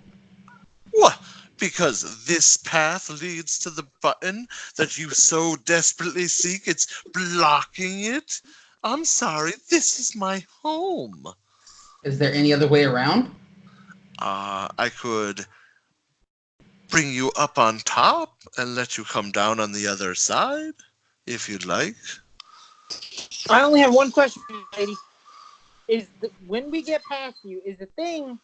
What? Because this path leads to the button that you so desperately seek? It's blocking it? I'm sorry, this is my home. Is there any other way around? I could bring you up on top and let you come down on the other side, if you'd like. I only have one question, lady. When we get past you, is the thing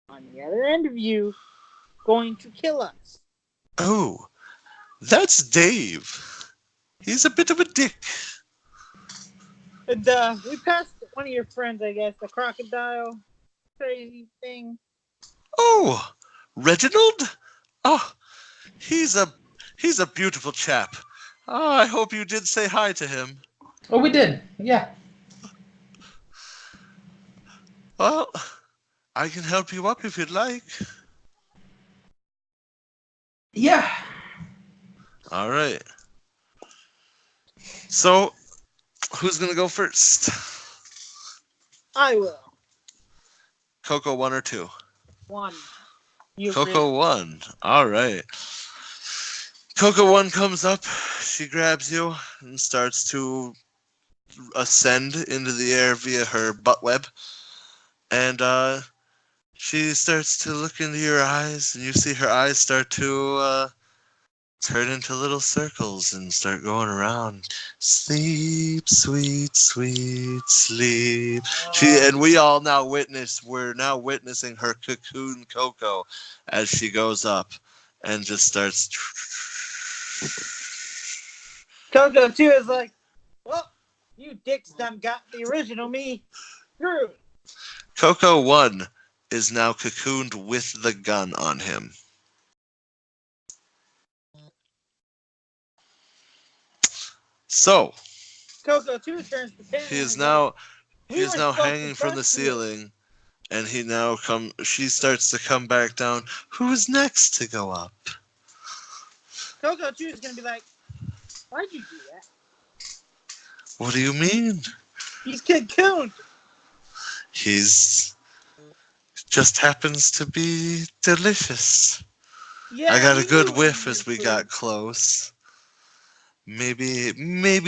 on the other end of you going to kill us? Oh, that's Dave. He's a bit of a dick. And we passed one of your friends, I guess, the crocodile crazy thing. Oh, Reginald? Oh, he's a beautiful chap. Oh, I hope you did say hi to him. Oh, we did. Yeah. Well, I can help you up if you'd like. Yeah. All right. So, who's going to go first? I will. Coco 1 or 2? 1. You Coco 1. All right. Coco 1 comes up. She grabs you and starts to ascend into the air via her butt web. And she starts to look into your eyes, and you see her eyes start to turn into little circles and start going around. Sleep, sweet, sweet sleep. And we all now we're now witnessing her cocoon Coco as she goes up and just starts. Coco 2 is like, well, you dicks done got the original me screwed. Coco 1 is now cocooned with the gun on him. So, Coco 2 turns to Pam he is and goes, now hanging from the ceiling, and she starts to come back down. Who's next to go up? Coco 2 is going to be like, why'd you do that? What do you mean? He's cocooned. He's just happens to be delicious. Yeah, I got a good knew whiff it as we was got food. close. Maybe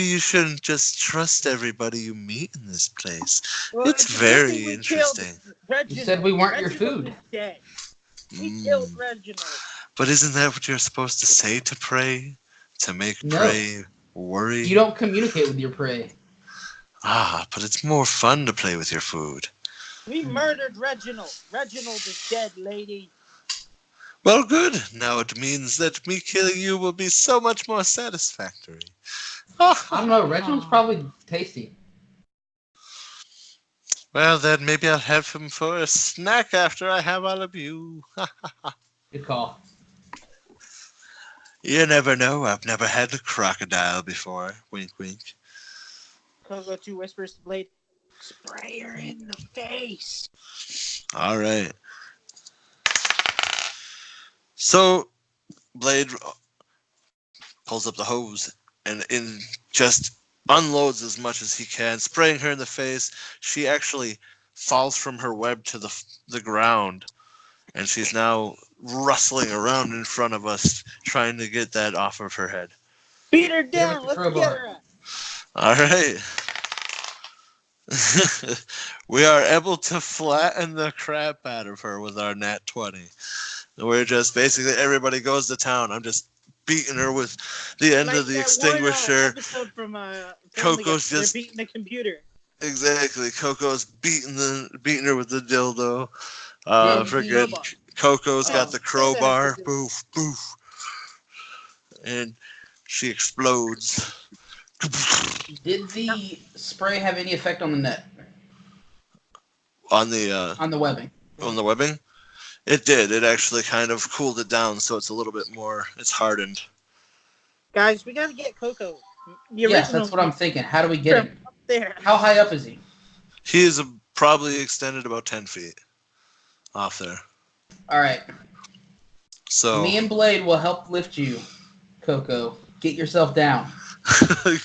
you shouldn't just trust everybody you meet in this place. Well, It's a good thing very we killed interesting. Reginald. You said we weren't your Reginald food. is dead. We killed Mm. Reginald. But isn't that what you're supposed to say to prey? To make No. prey worry? You don't communicate with your prey. Ah, but it's more fun to play with your food. We murdered Reginald. Reginald is dead, lady. Well, good. Now it means that me killing you will be so much more satisfactory. I don't know. Reginald's probably tasty. Well, then maybe I'll have him for a snack after I have all of you. Good call. You never know. I've never had a crocodile before. Wink, wink. Coco 2 whispers to Blade, spray her in the face. All right. So, Blade pulls up the hose and just unloads as much as he can, spraying her in the face. She actually falls from her web to the ground, and she's now rustling around in front of us, trying to get that off of her head. Beat her Give us down. the Let's crowbar. get her up. All right. We are able to flatten the crap out of her with our nat 20. We're just basically everybody goes to town. I'm just beating her with the end Like of the that extinguisher. One, episode from Coco's they're just beating the computer. exactly. Coco's beating her with the dildo. Yeah, Freaking crowbar. Coco's got the Say that crowbar. again. Boof, boof, and she explodes. Did the spray have any effect on the net? On the webbing? on the webbing. It did. It actually kind of cooled it down, so it's a little bit more. It's hardened. Guys, we gotta get Coco. The Yes, original that's what I'm thinking. How do we get from him? up there. How high up is he? He is probably extended about 10 feet off there. All right. So Me and Blade will help lift you, Coco. Get yourself down.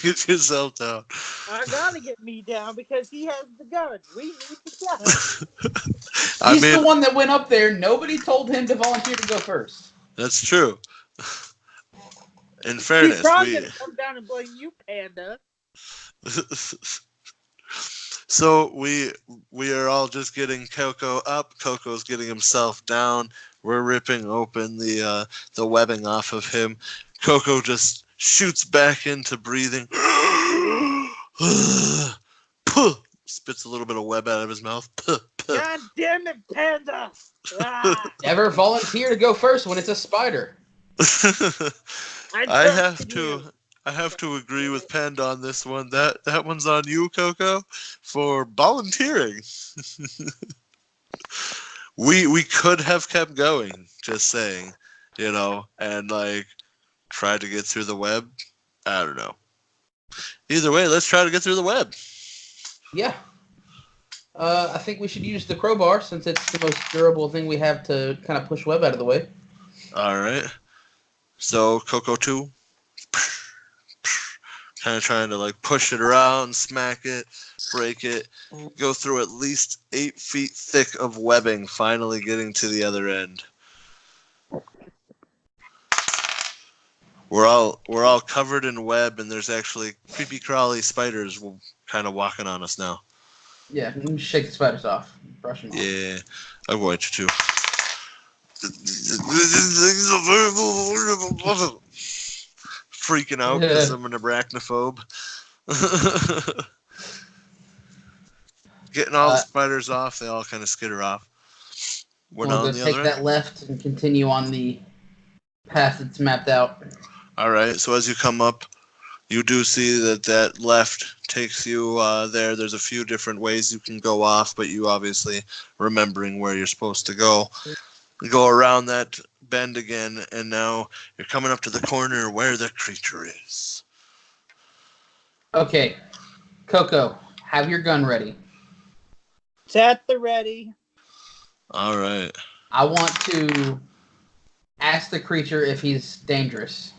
get yourself down. I gotta get me down because he has the gun. We need the gun. He's the one that went up there. Nobody told him to volunteer to go first. That's true. In He's fairness, probably gonna come down and blame you, Panda. So we are all just getting Coco up. Coco's getting himself down. We're ripping open the webbing off of him. Coco just shoots back into breathing. Spits a little bit of web out of his mouth. God damn it, Panda! Ah, Never volunteer to go first when it's a spider. I have to agree with Panda on this one. That one's on you, Coco, for volunteering. we could have kept going, just saying, and tried to get through the web. I don't know. Either way, let's try to get through the web. Yeah. I think we should use the crowbar since it's the most durable thing we have to kind of push web out of the way. All right. So Coco 2, kind of trying to push it around, smack it, break it, go through at least 8 feet thick of webbing, finally getting to the other end. We're all covered in web, and there's actually creepy crawly spiders kind of walking on us now. Yeah, let me shake the spiders off. Brush them off. Yeah, I'm going to. Freaking out because I'm an arachnophobe. Getting all the spiders off, they all kind of skitter off. We're now on the other end. Take that left and continue on the path that's mapped out. All right, so as you come up, you do see that left takes you there. There's a few different ways you can go off, but you obviously remembering where you're supposed to go. You go around that bend again, and now you're coming up to the corner where the creature is. Okay, Coco, have your gun ready. It's at the ready. All right. I want to ask the creature if he's dangerous.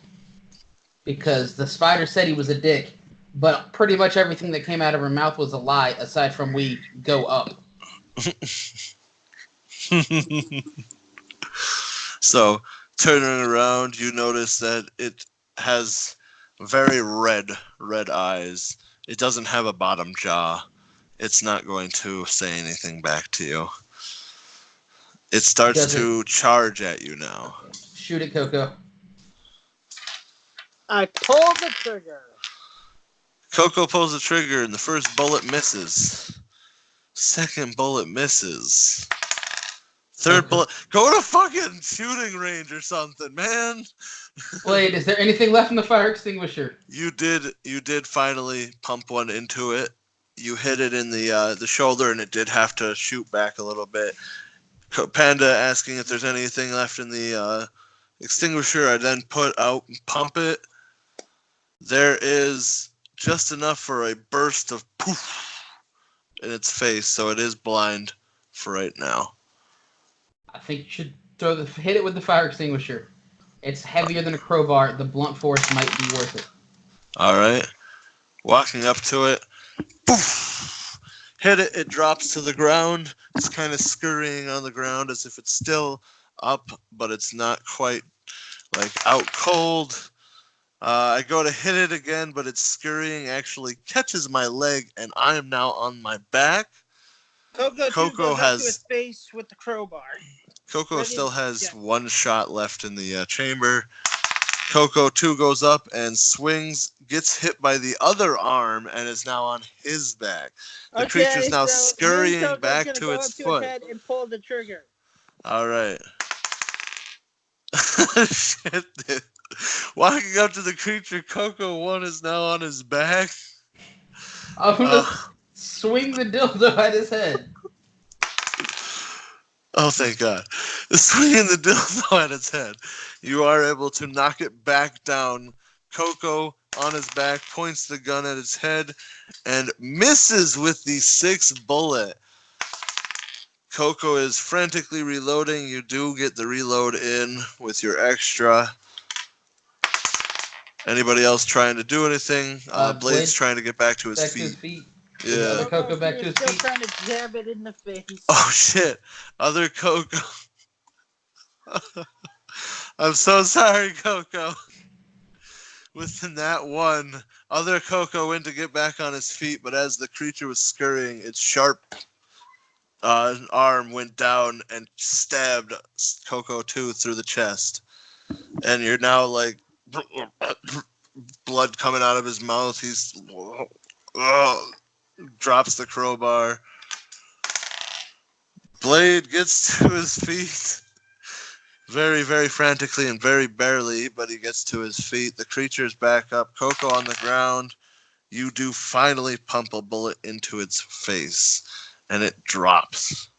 Because the spider said he was a dick, but pretty much everything that came out of her mouth was a lie, aside from we go up. So, turning around, you notice that it has very red eyes. It doesn't have a bottom jaw. It's not going to say anything back to you. It starts to charge at you now. Shoot it, Coco. I pull the trigger. Coco pulls the trigger, and the first bullet misses. Second bullet misses. Third bullet. Go to fucking shooting range or something, man. Blade, is there anything left in the fire extinguisher? You did finally pump one into it. You hit it in the shoulder, and it did have to shoot back a little bit. Panda asking if there's anything left in the extinguisher. I then pump it. There is just enough for a burst of poof in its face, so it is blind for right now. I think you should hit it with the fire extinguisher. It's heavier than a crowbar. The blunt force might be worth it. All right. Walking up to it. Poof! Hit it. It drops to the ground. It's kind of scurrying on the ground as if it's still up, but it's not quite out cold. I go to hit it again, but its scurrying actually catches my leg, and I am now on my back. Coco has up to his face with the crowbar. Coco still has one shot left in the chamber. Coco 2 goes up and swings, gets hit by the other arm, and is now on his back. The creature's now scurrying back to its foot. And pull the trigger. All right. Shit, dude. Walking up to the creature, Coco 1 is now on his back. I'm gonna swing the dildo at his head. Oh, thank God. Swinging the dildo at its head. You are able to knock it back down Coco on his back, points the gun at his head, and misses with the 6th bullet. Coco is frantically reloading. You do get the reload in with your extra. Anybody else trying to do anything? Blade's trying to get back to his feet. Yeah. Other Coco back to his still feet. trying to jab it in the face. Oh shit! Other Coco. I'm so sorry, Coco. Within that one, other Coco went to get back on his feet, but as the creature was scurrying, its sharp arm went down and stabbed Coco 2 through the chest. And you're now like blood coming out of his mouth. He's drops the crowbar. Blade gets to his feet very, very frantically and very barely, but he gets to his feet. The creature's back up. Coco on the ground. You do finally pump a bullet into its face, and it drops.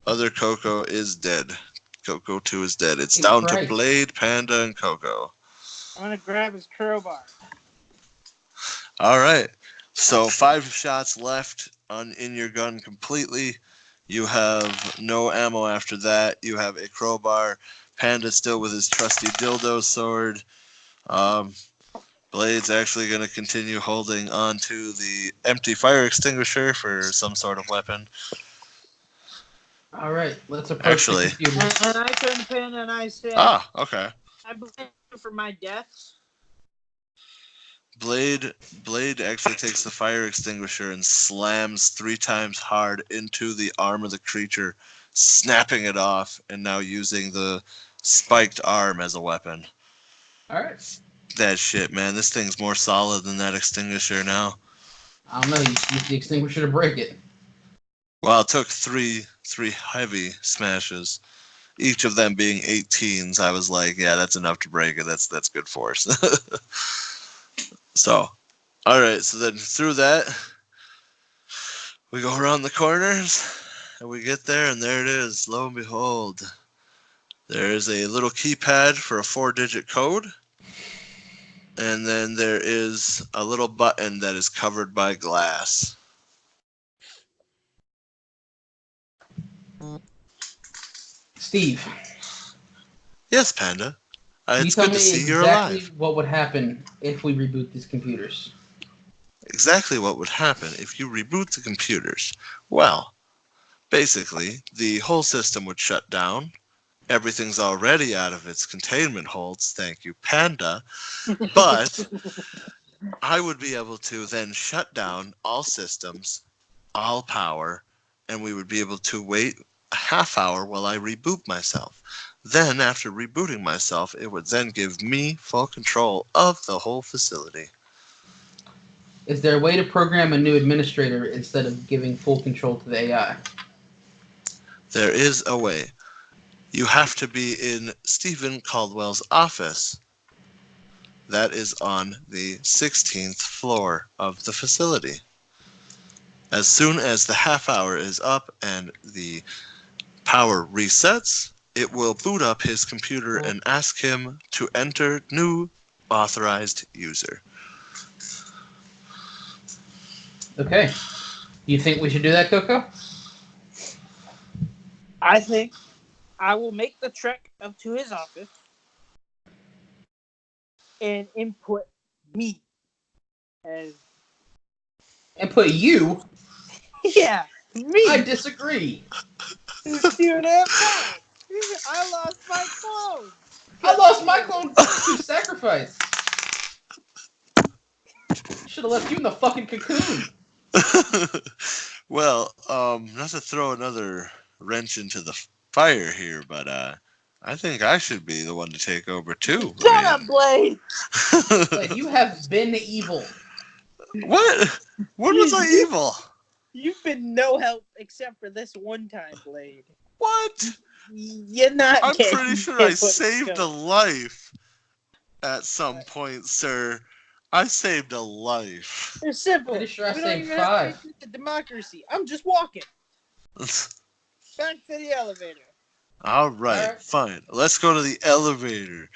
Other Coco is dead. Coco 2 is dead. It's down to Blade, Panda, and Coco. I'm going to grab his crowbar. All right. So 5 shots left in your gun completely. You have no ammo after that. You have a crowbar. Panda still with his trusty dildo sword. Blade's actually going to continue holding on to the empty fire extinguisher for some sort of weapon. All right, let's approach the computer. And I turn to Panda and I say, okay. I blame you for my death. Blade actually takes the fire extinguisher and slams 3 times hard into the arm of the creature, snapping it off, and now using the spiked arm as a weapon. All right. That shit, man. This thing's more solid than that extinguisher now. I don't know. You use the extinguisher to break it. Well, it took three heavy smashes, each of them being 18s. I was like, yeah, that's enough to break it. That's good force. So, all right. So then through that, we go around the corners, and we get there, and there it is. Lo and behold, there is a little keypad for a 4-digit code. And then there is a little button that is covered by glass. Steve. Yes, Panda. It's good to see you're alive. Exactly what would happen if we reboot these computers. Exactly what would happen if you reboot the computers. Well, basically, the whole system would shut down. Everything's already out of its containment holds. Thank you, Panda. But I would be able to then shut down all systems, all power, and we would be able to wait a half hour while I reboot myself. Then, after rebooting myself, it would then give me full control of the whole facility. Is there a way to program a new administrator instead of giving full control to the AI? There is a way. You have to be in Stephen Caldwell's office. That is on the 16th floor of the facility. As soon as the half hour is up and the power resets, it will boot up his computer and ask him to enter new authorized user. Okay. You think we should do that, Coco? I think I will make the trek up to his office and input me as... Input you? Yeah, me! I disagree. Dude, I lost my clone! I lost my clone to sacrifice! Should have left you in the fucking cocoon! Well, not to throw another wrench into the fire here, but I think I should be the one to take over too. Shut up, Blade! Blade, you have been evil. What? When was I evil? You've been no help except for this one time, Blade. What? You're not. I'm pretty sure I saved a life at some point, sir. I saved a life. It's simple. Pretty sure I we saved don't even 5. have to democracy. I'm just walking. Back to the elevator. All right, fine. Let's go to the elevator.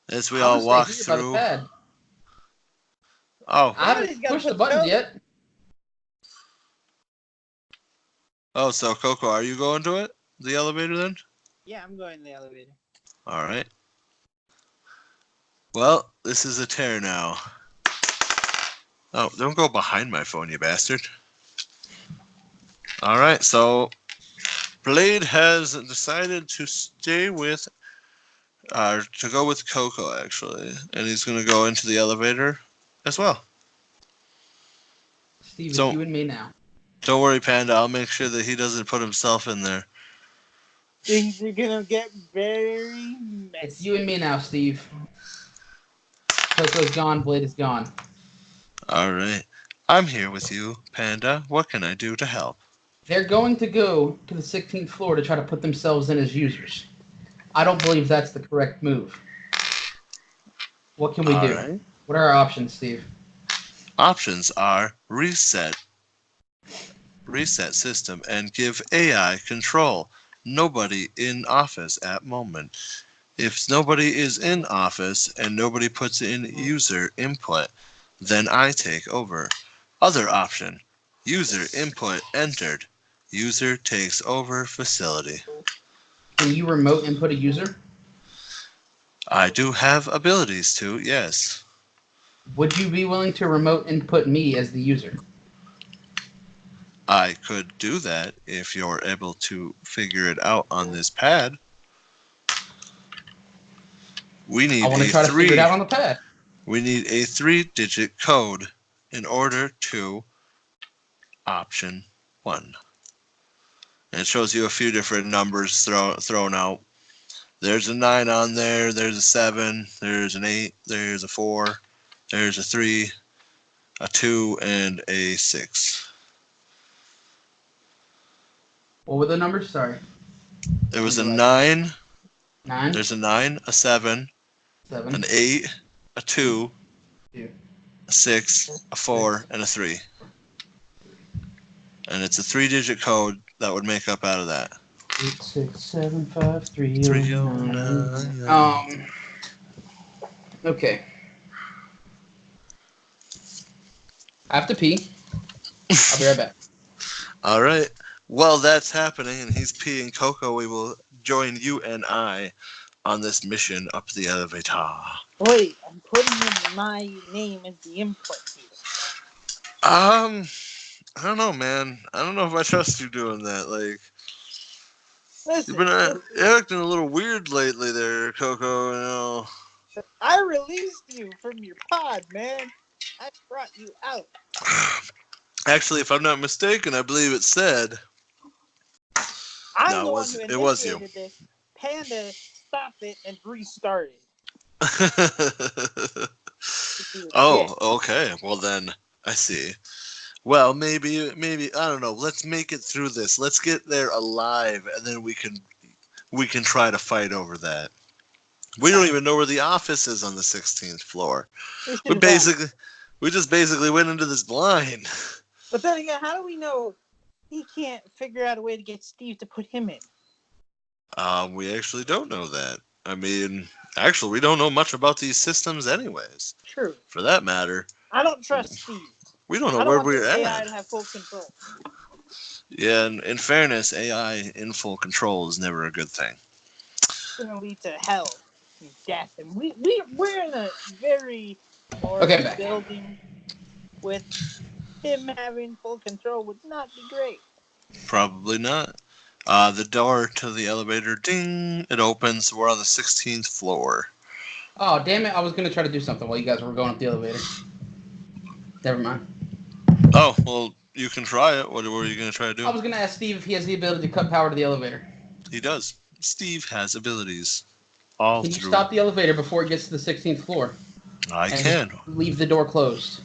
as we I'm gonna all stay walk here by the through. pad. Oh, I Somebody's haven't got to pushed the put the buttons code. yet. oh, so Coco, are you going to it? The elevator then? Yeah, I'm going in the elevator. All right. Well, this is a tear now. Oh, don't go behind my phone, you bastard. All right, so Blade has decided to stay with, to go with Coco actually, and he's gonna go into the elevator as well. Steve, it's So you and me now. don't worry, Panda. I'll make sure that he doesn't put himself in there. Things are gonna get very It's messy. you and me now, Steve. Coco's gone. Blade is gone. All right, I'm here with you, Panda. What can I do to help? They're going to go to the 16th floor to try to put themselves in as users. I don't believe that's the correct move. What can we All do? right. What are our options, Steve? Options are reset system, and give AI control. Nobody in office at moment. If nobody is in office and nobody puts in user input, then I take over. Other option, user input entered. User takes over facility. Can you remote input a user? I do have abilities to, yes. Would you be willing to remote input me as the user? I could do that if you're able to figure it out on this pad. We I need want to a try to figure it out three. on the pad. We need a 3-digit code in order to option 1. And it shows you a few different numbers thrown out. There's a 9 on there, there's a 7, there's an 8, there's a 4, there's a 3, a 2, and a 6. What were the numbers? Sorry. There Let was me a go back. 9, 9, there's a 9, a 7, 7, an 8, a 2, 2, a 6, a 4, 6. and a 3. And it's a 3-digit code that would make up out of that. 8, 6, 7, 5, 3, 9. 309. Okay. I have to pee. I'll be right back. All right. While that's happening and he's peeing Coco, we will join you and I on this mission up the elevator. Wait, I'm putting in my name as the input here. I don't know, man. I don't know if I trust you doing that. Like, you've Listen, been acting a little weird lately there, Coco. You know. I released you from your pod, man. I brought you out. Actually, if I'm not mistaken, I believe it said. I'm No, the one who it was you. initiated this. Panda stopped it and restarted. Oh, okay. Well then, I see. Well, maybe I don't know. Let's make it through this. Let's get there alive, and then we can try to fight over that. We don't even know where the office is on the 16th floor. We We should have asked. basically we just basically went into this blind. But then again, how do we know he can't figure out a way to get Steve to put him in? We actually don't know that. I mean, actually, we don't know much about these systems, anyways. True. For that matter, I don't trust Steve. we don't know I don't where want we're this AI at. to have full control. Yeah, and in fairness, AI in full control is never a good thing. It's gonna lead to hell and death, and we're in a very large Okay, I'm back. building. With him having full control would not be great. Probably not. The door to the elevator, ding, it opens. We're on the 16th floor. Oh, damn it. I was going to try to do something while you guys were going up the elevator. Never mind. Oh, well, you can try it. What were you going to try to do? I was going to ask Steve if he has the ability to cut power to the elevator. He does. Steve has abilities. All Can you through. stop the elevator before it gets to the 16th floor? I And can. leave the door closed.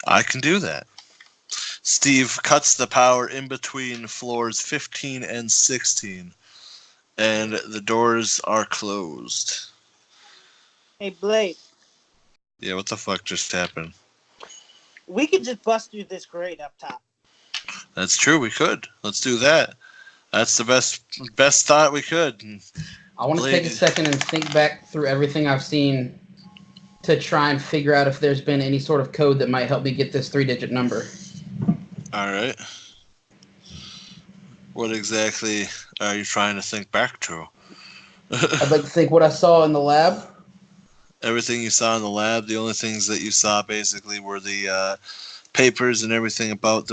I can do that. Steve cuts the power in between floors 15 and 16, and the doors are closed. Hey, Blade, Yeah, what the fuck just happened? we could just bust through this grate up top. That's true, we could. Let's do that. That's the best thought we could. I want to take a Blade. second and think back through everything I've seen to try and figure out if there's been any sort of code that might help me get this 3-digit number. All right. What exactly are you trying to think back to? I'd like to think what I saw in the lab. Everything you saw in the lab, the only things that you saw basically were the papers and everything about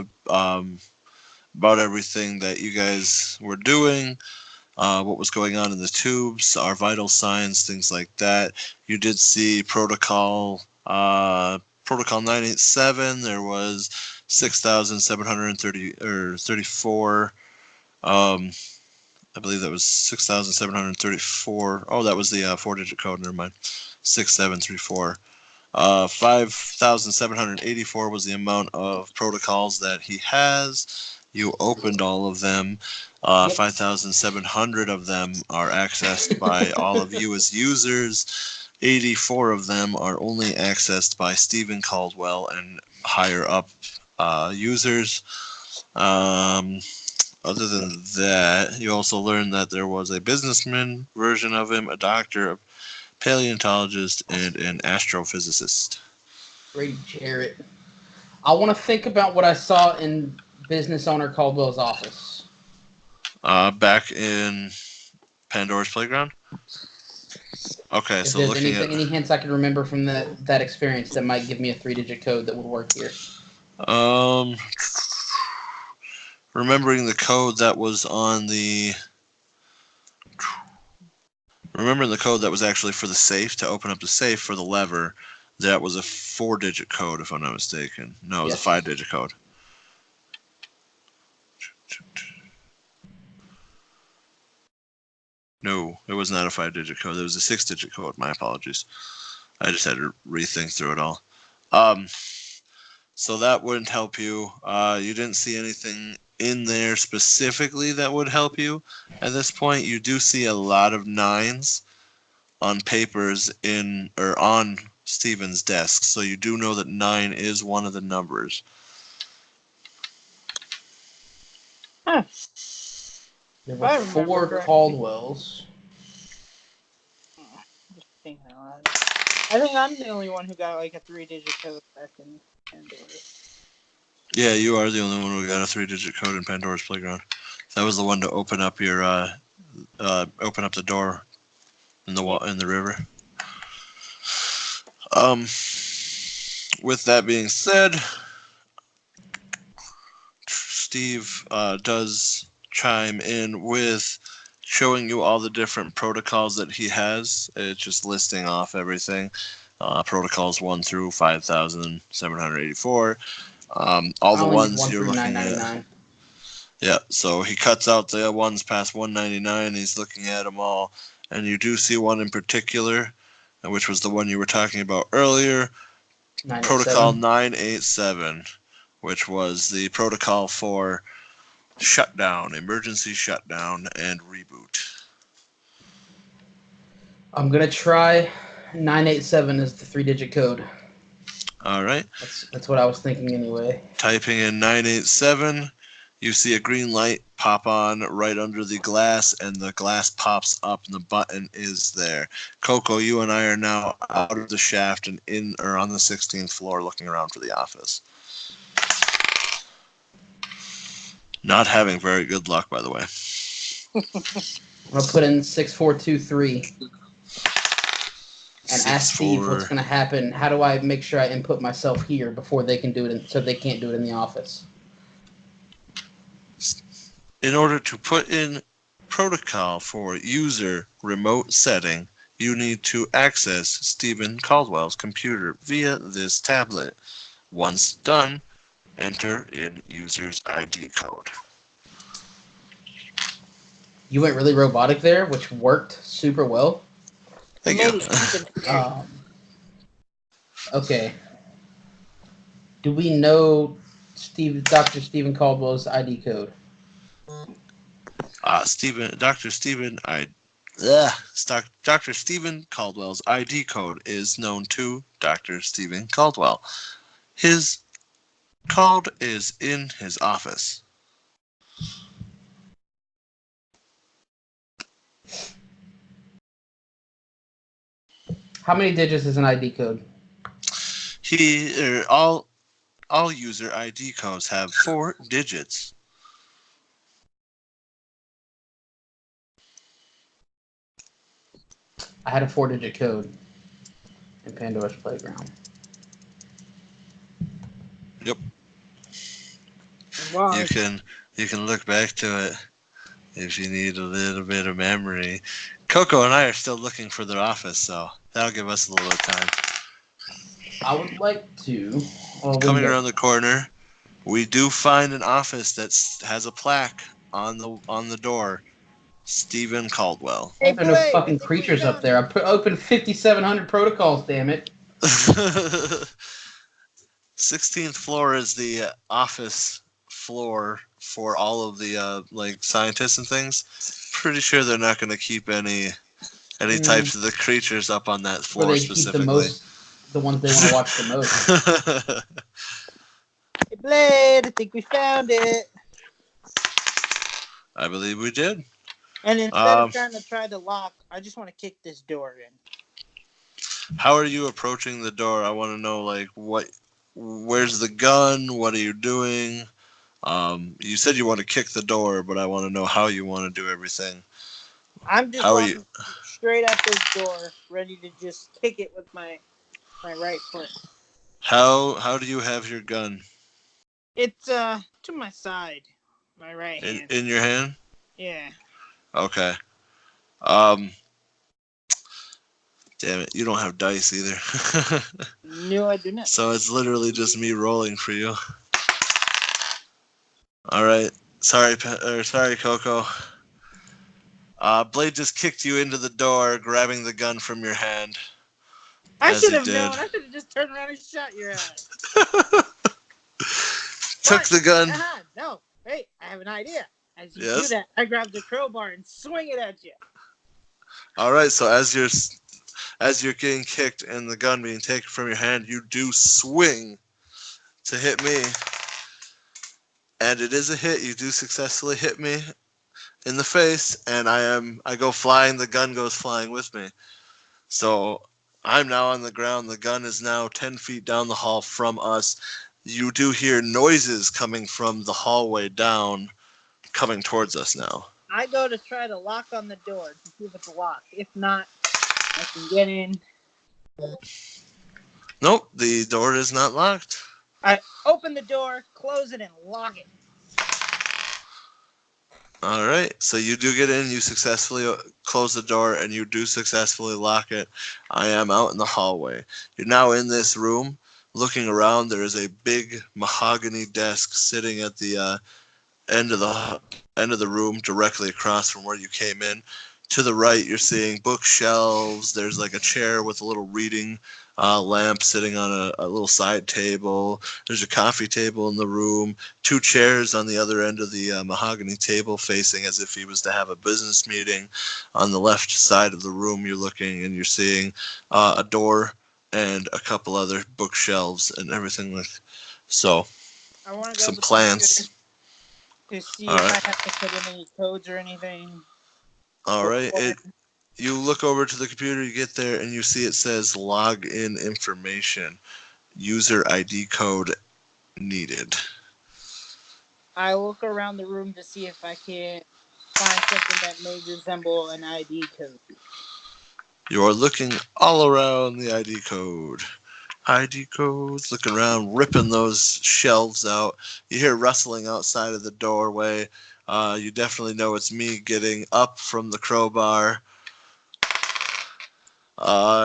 everything that you guys were doing, what was going on in the tubes, our vital signs, things like that. You did see protocol 987. There was 6,730 or 34. I believe that was 6,734. Oh, that was the 4-digit code. Never mind. 6734. 5,784 was the amount of protocols that he has. You opened all of them. Yep. 5,700 of them are accessed by all of you as users. 84 of them are only accessed by Stephen Caldwell and higher up users. Other than that, you also learned that there was a businessman version of him, a doctor, a paleontologist, and an astrophysicist. Brady Jarrett. I want to think about what I saw in business owner Caldwell's office. Back in Pandora's Playground? Okay, If so there's looking any hints I can remember from that experience that might give me a 3-digit code that would work here. Remembering the code that was on the... Remembering the code that was actually for the safe, to open up the safe for the lever, that was a 4-digit code, if I'm not mistaken. No, it was Yes. a 5-digit code. No, it was not a 5-digit code. It was a 6-digit code. My apologies. I just had to rethink through it all. So that wouldn't help you. You didn't see anything in there specifically that would help you. At this point, you do see a lot of 9s on papers on Steven's desk. So you do know that 9 is one of the numbers. Huh. There If I were remember 4 correctly. Caldwells. Just thinking out loud. I think I'm the only one who got like a 3-digit code back in Pandora. Yeah, you are the only one who got a 3-digit code in Pandora's Playground. That was the one to open up your open up the door in the river. With that being said, Steve does chime in with showing you all the different protocols that he has. It's just listing off everything. Protocols 1 through 5,784. All I the only need ones 1 you're through looking at. 999. Yeah, so he cuts out the ones past 199. He's looking at them all. And you do see one in particular, which was the one you were talking about earlier. 987. Protocol 987, which was the protocol for shutdown, emergency shutdown, and reboot. I'm going to try 987 as the 3-digit code. All right. That's what I was thinking anyway. Typing in 987, you see a green light pop on right under the glass, and the glass pops up, and the button is there. Coco, you and I are now out of the shaft and on the 16th floor looking around for the office. Not having very good luck, by the way. I'm going to put in 6423 and ask Steve what's going to happen. How do I make sure I input myself here before they can do it, so they can't do it in the office? In order to put in protocol for user remote setting, you need to access Stephen Caldwell's computer via this tablet. Once done, enter in user's ID code. You went really robotic there, which worked super well. Thank Remote you. is keeping scary. Okay. Do we know Dr. Stephen Caldwell's ID code? Dr. Stephen Caldwell's ID code is known to Dr. Stephen Caldwell. His code is in his office. How many digits is an ID code? All user ID codes have 4 digits. I had a 4-digit code in Pandora's Playground. Yep. Wow. You can look back to it if you need a little bit of memory. Coco and I are still looking for their office, so that'll give us a little time. I would like to. Oh, Coming window. around the corner, we do find an office that has a plaque on the door. Stephen Caldwell. Hey, There are no Blade, I fucking think we creatures up found there. it. I put open 5,700 protocols. Damn it! 16th floor is the office floor for all of the like scientists and things. Pretty sure they're not going to keep any Mm, types of the creatures up on that where floor they keep specifically. the ones they want to watch the most. Hey, Blade, I think we found it. I believe we did. And instead of Um, try to lock, I just want to kick this door in. how are you approaching the door? I want to know like where's the gun? What are you doing? You said you want to kick the door, but I want to know how you want to do everything. I'm just How are you? walking straight at this door, ready to just kick it with my right foot. How do you have your gun It's to my side, my right hand. in your hand? Yeah. Okay. Um, damn it, you don't have dice either. No, I do not. So it's literally just me rolling for you. All right. Sorry, Coco. Blade just kicked you into the door, grabbing the gun from your hand I as should he have did. known. I should have just turned around and shot your ass. Took the gun. No. Hey, I have an idea. As you do Yes. that, I grab the crowbar and swing it at you. All right. So as you're getting kicked and the gun being taken from your hand, you do swing to hit me, and it is a hit. You do successfully hit me in the face, and I go flying. The gun goes flying with me. So I'm now on the ground. The gun is now 10 feet down the hall from us. You do hear noises coming from the hallway down, coming towards us now. I go to try to lock on the door to see if it's locked. If not, I can get in. Nope, the door is not locked. I open the door, close it, and lock it. All right, so you do get in, you successfully close the door, and you do successfully lock it. I am out in the hallway. You're now in this room. Looking around, there is a big mahogany desk sitting at the end of the room, directly across from where you came in. To the right, you're seeing bookshelves. There's like a chair with a little reading lamp sitting on a little side table. There's a coffee table in the room. 2 chairs on the other end of the mahogany table, facing as if he was to have a business meeting. On the left side of the room, you're looking and you're seeing a door and a couple other bookshelves and everything like so. I want to go Some to the computer plants. to see All if right. I have to put in any codes or anything. All right. Before. You look over to the computer, you get there, and you see it says login information, user ID code needed. I look around the room to see if I can find something that may resemble an ID code. You are looking all around the ID code. ID codes, looking around, ripping those shelves out. You hear rustling outside of the doorway. You definitely know it's me getting up from the crowbar.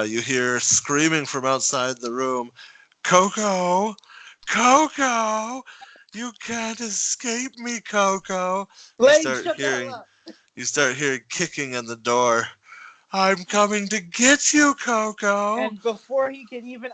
You hear screaming from outside the room, Coco! Coco! You can't escape me, Coco! You Blade, start shut the hell hearing up! you start hearing kicking on the door. I'm coming to get you, Coco! And before he can even,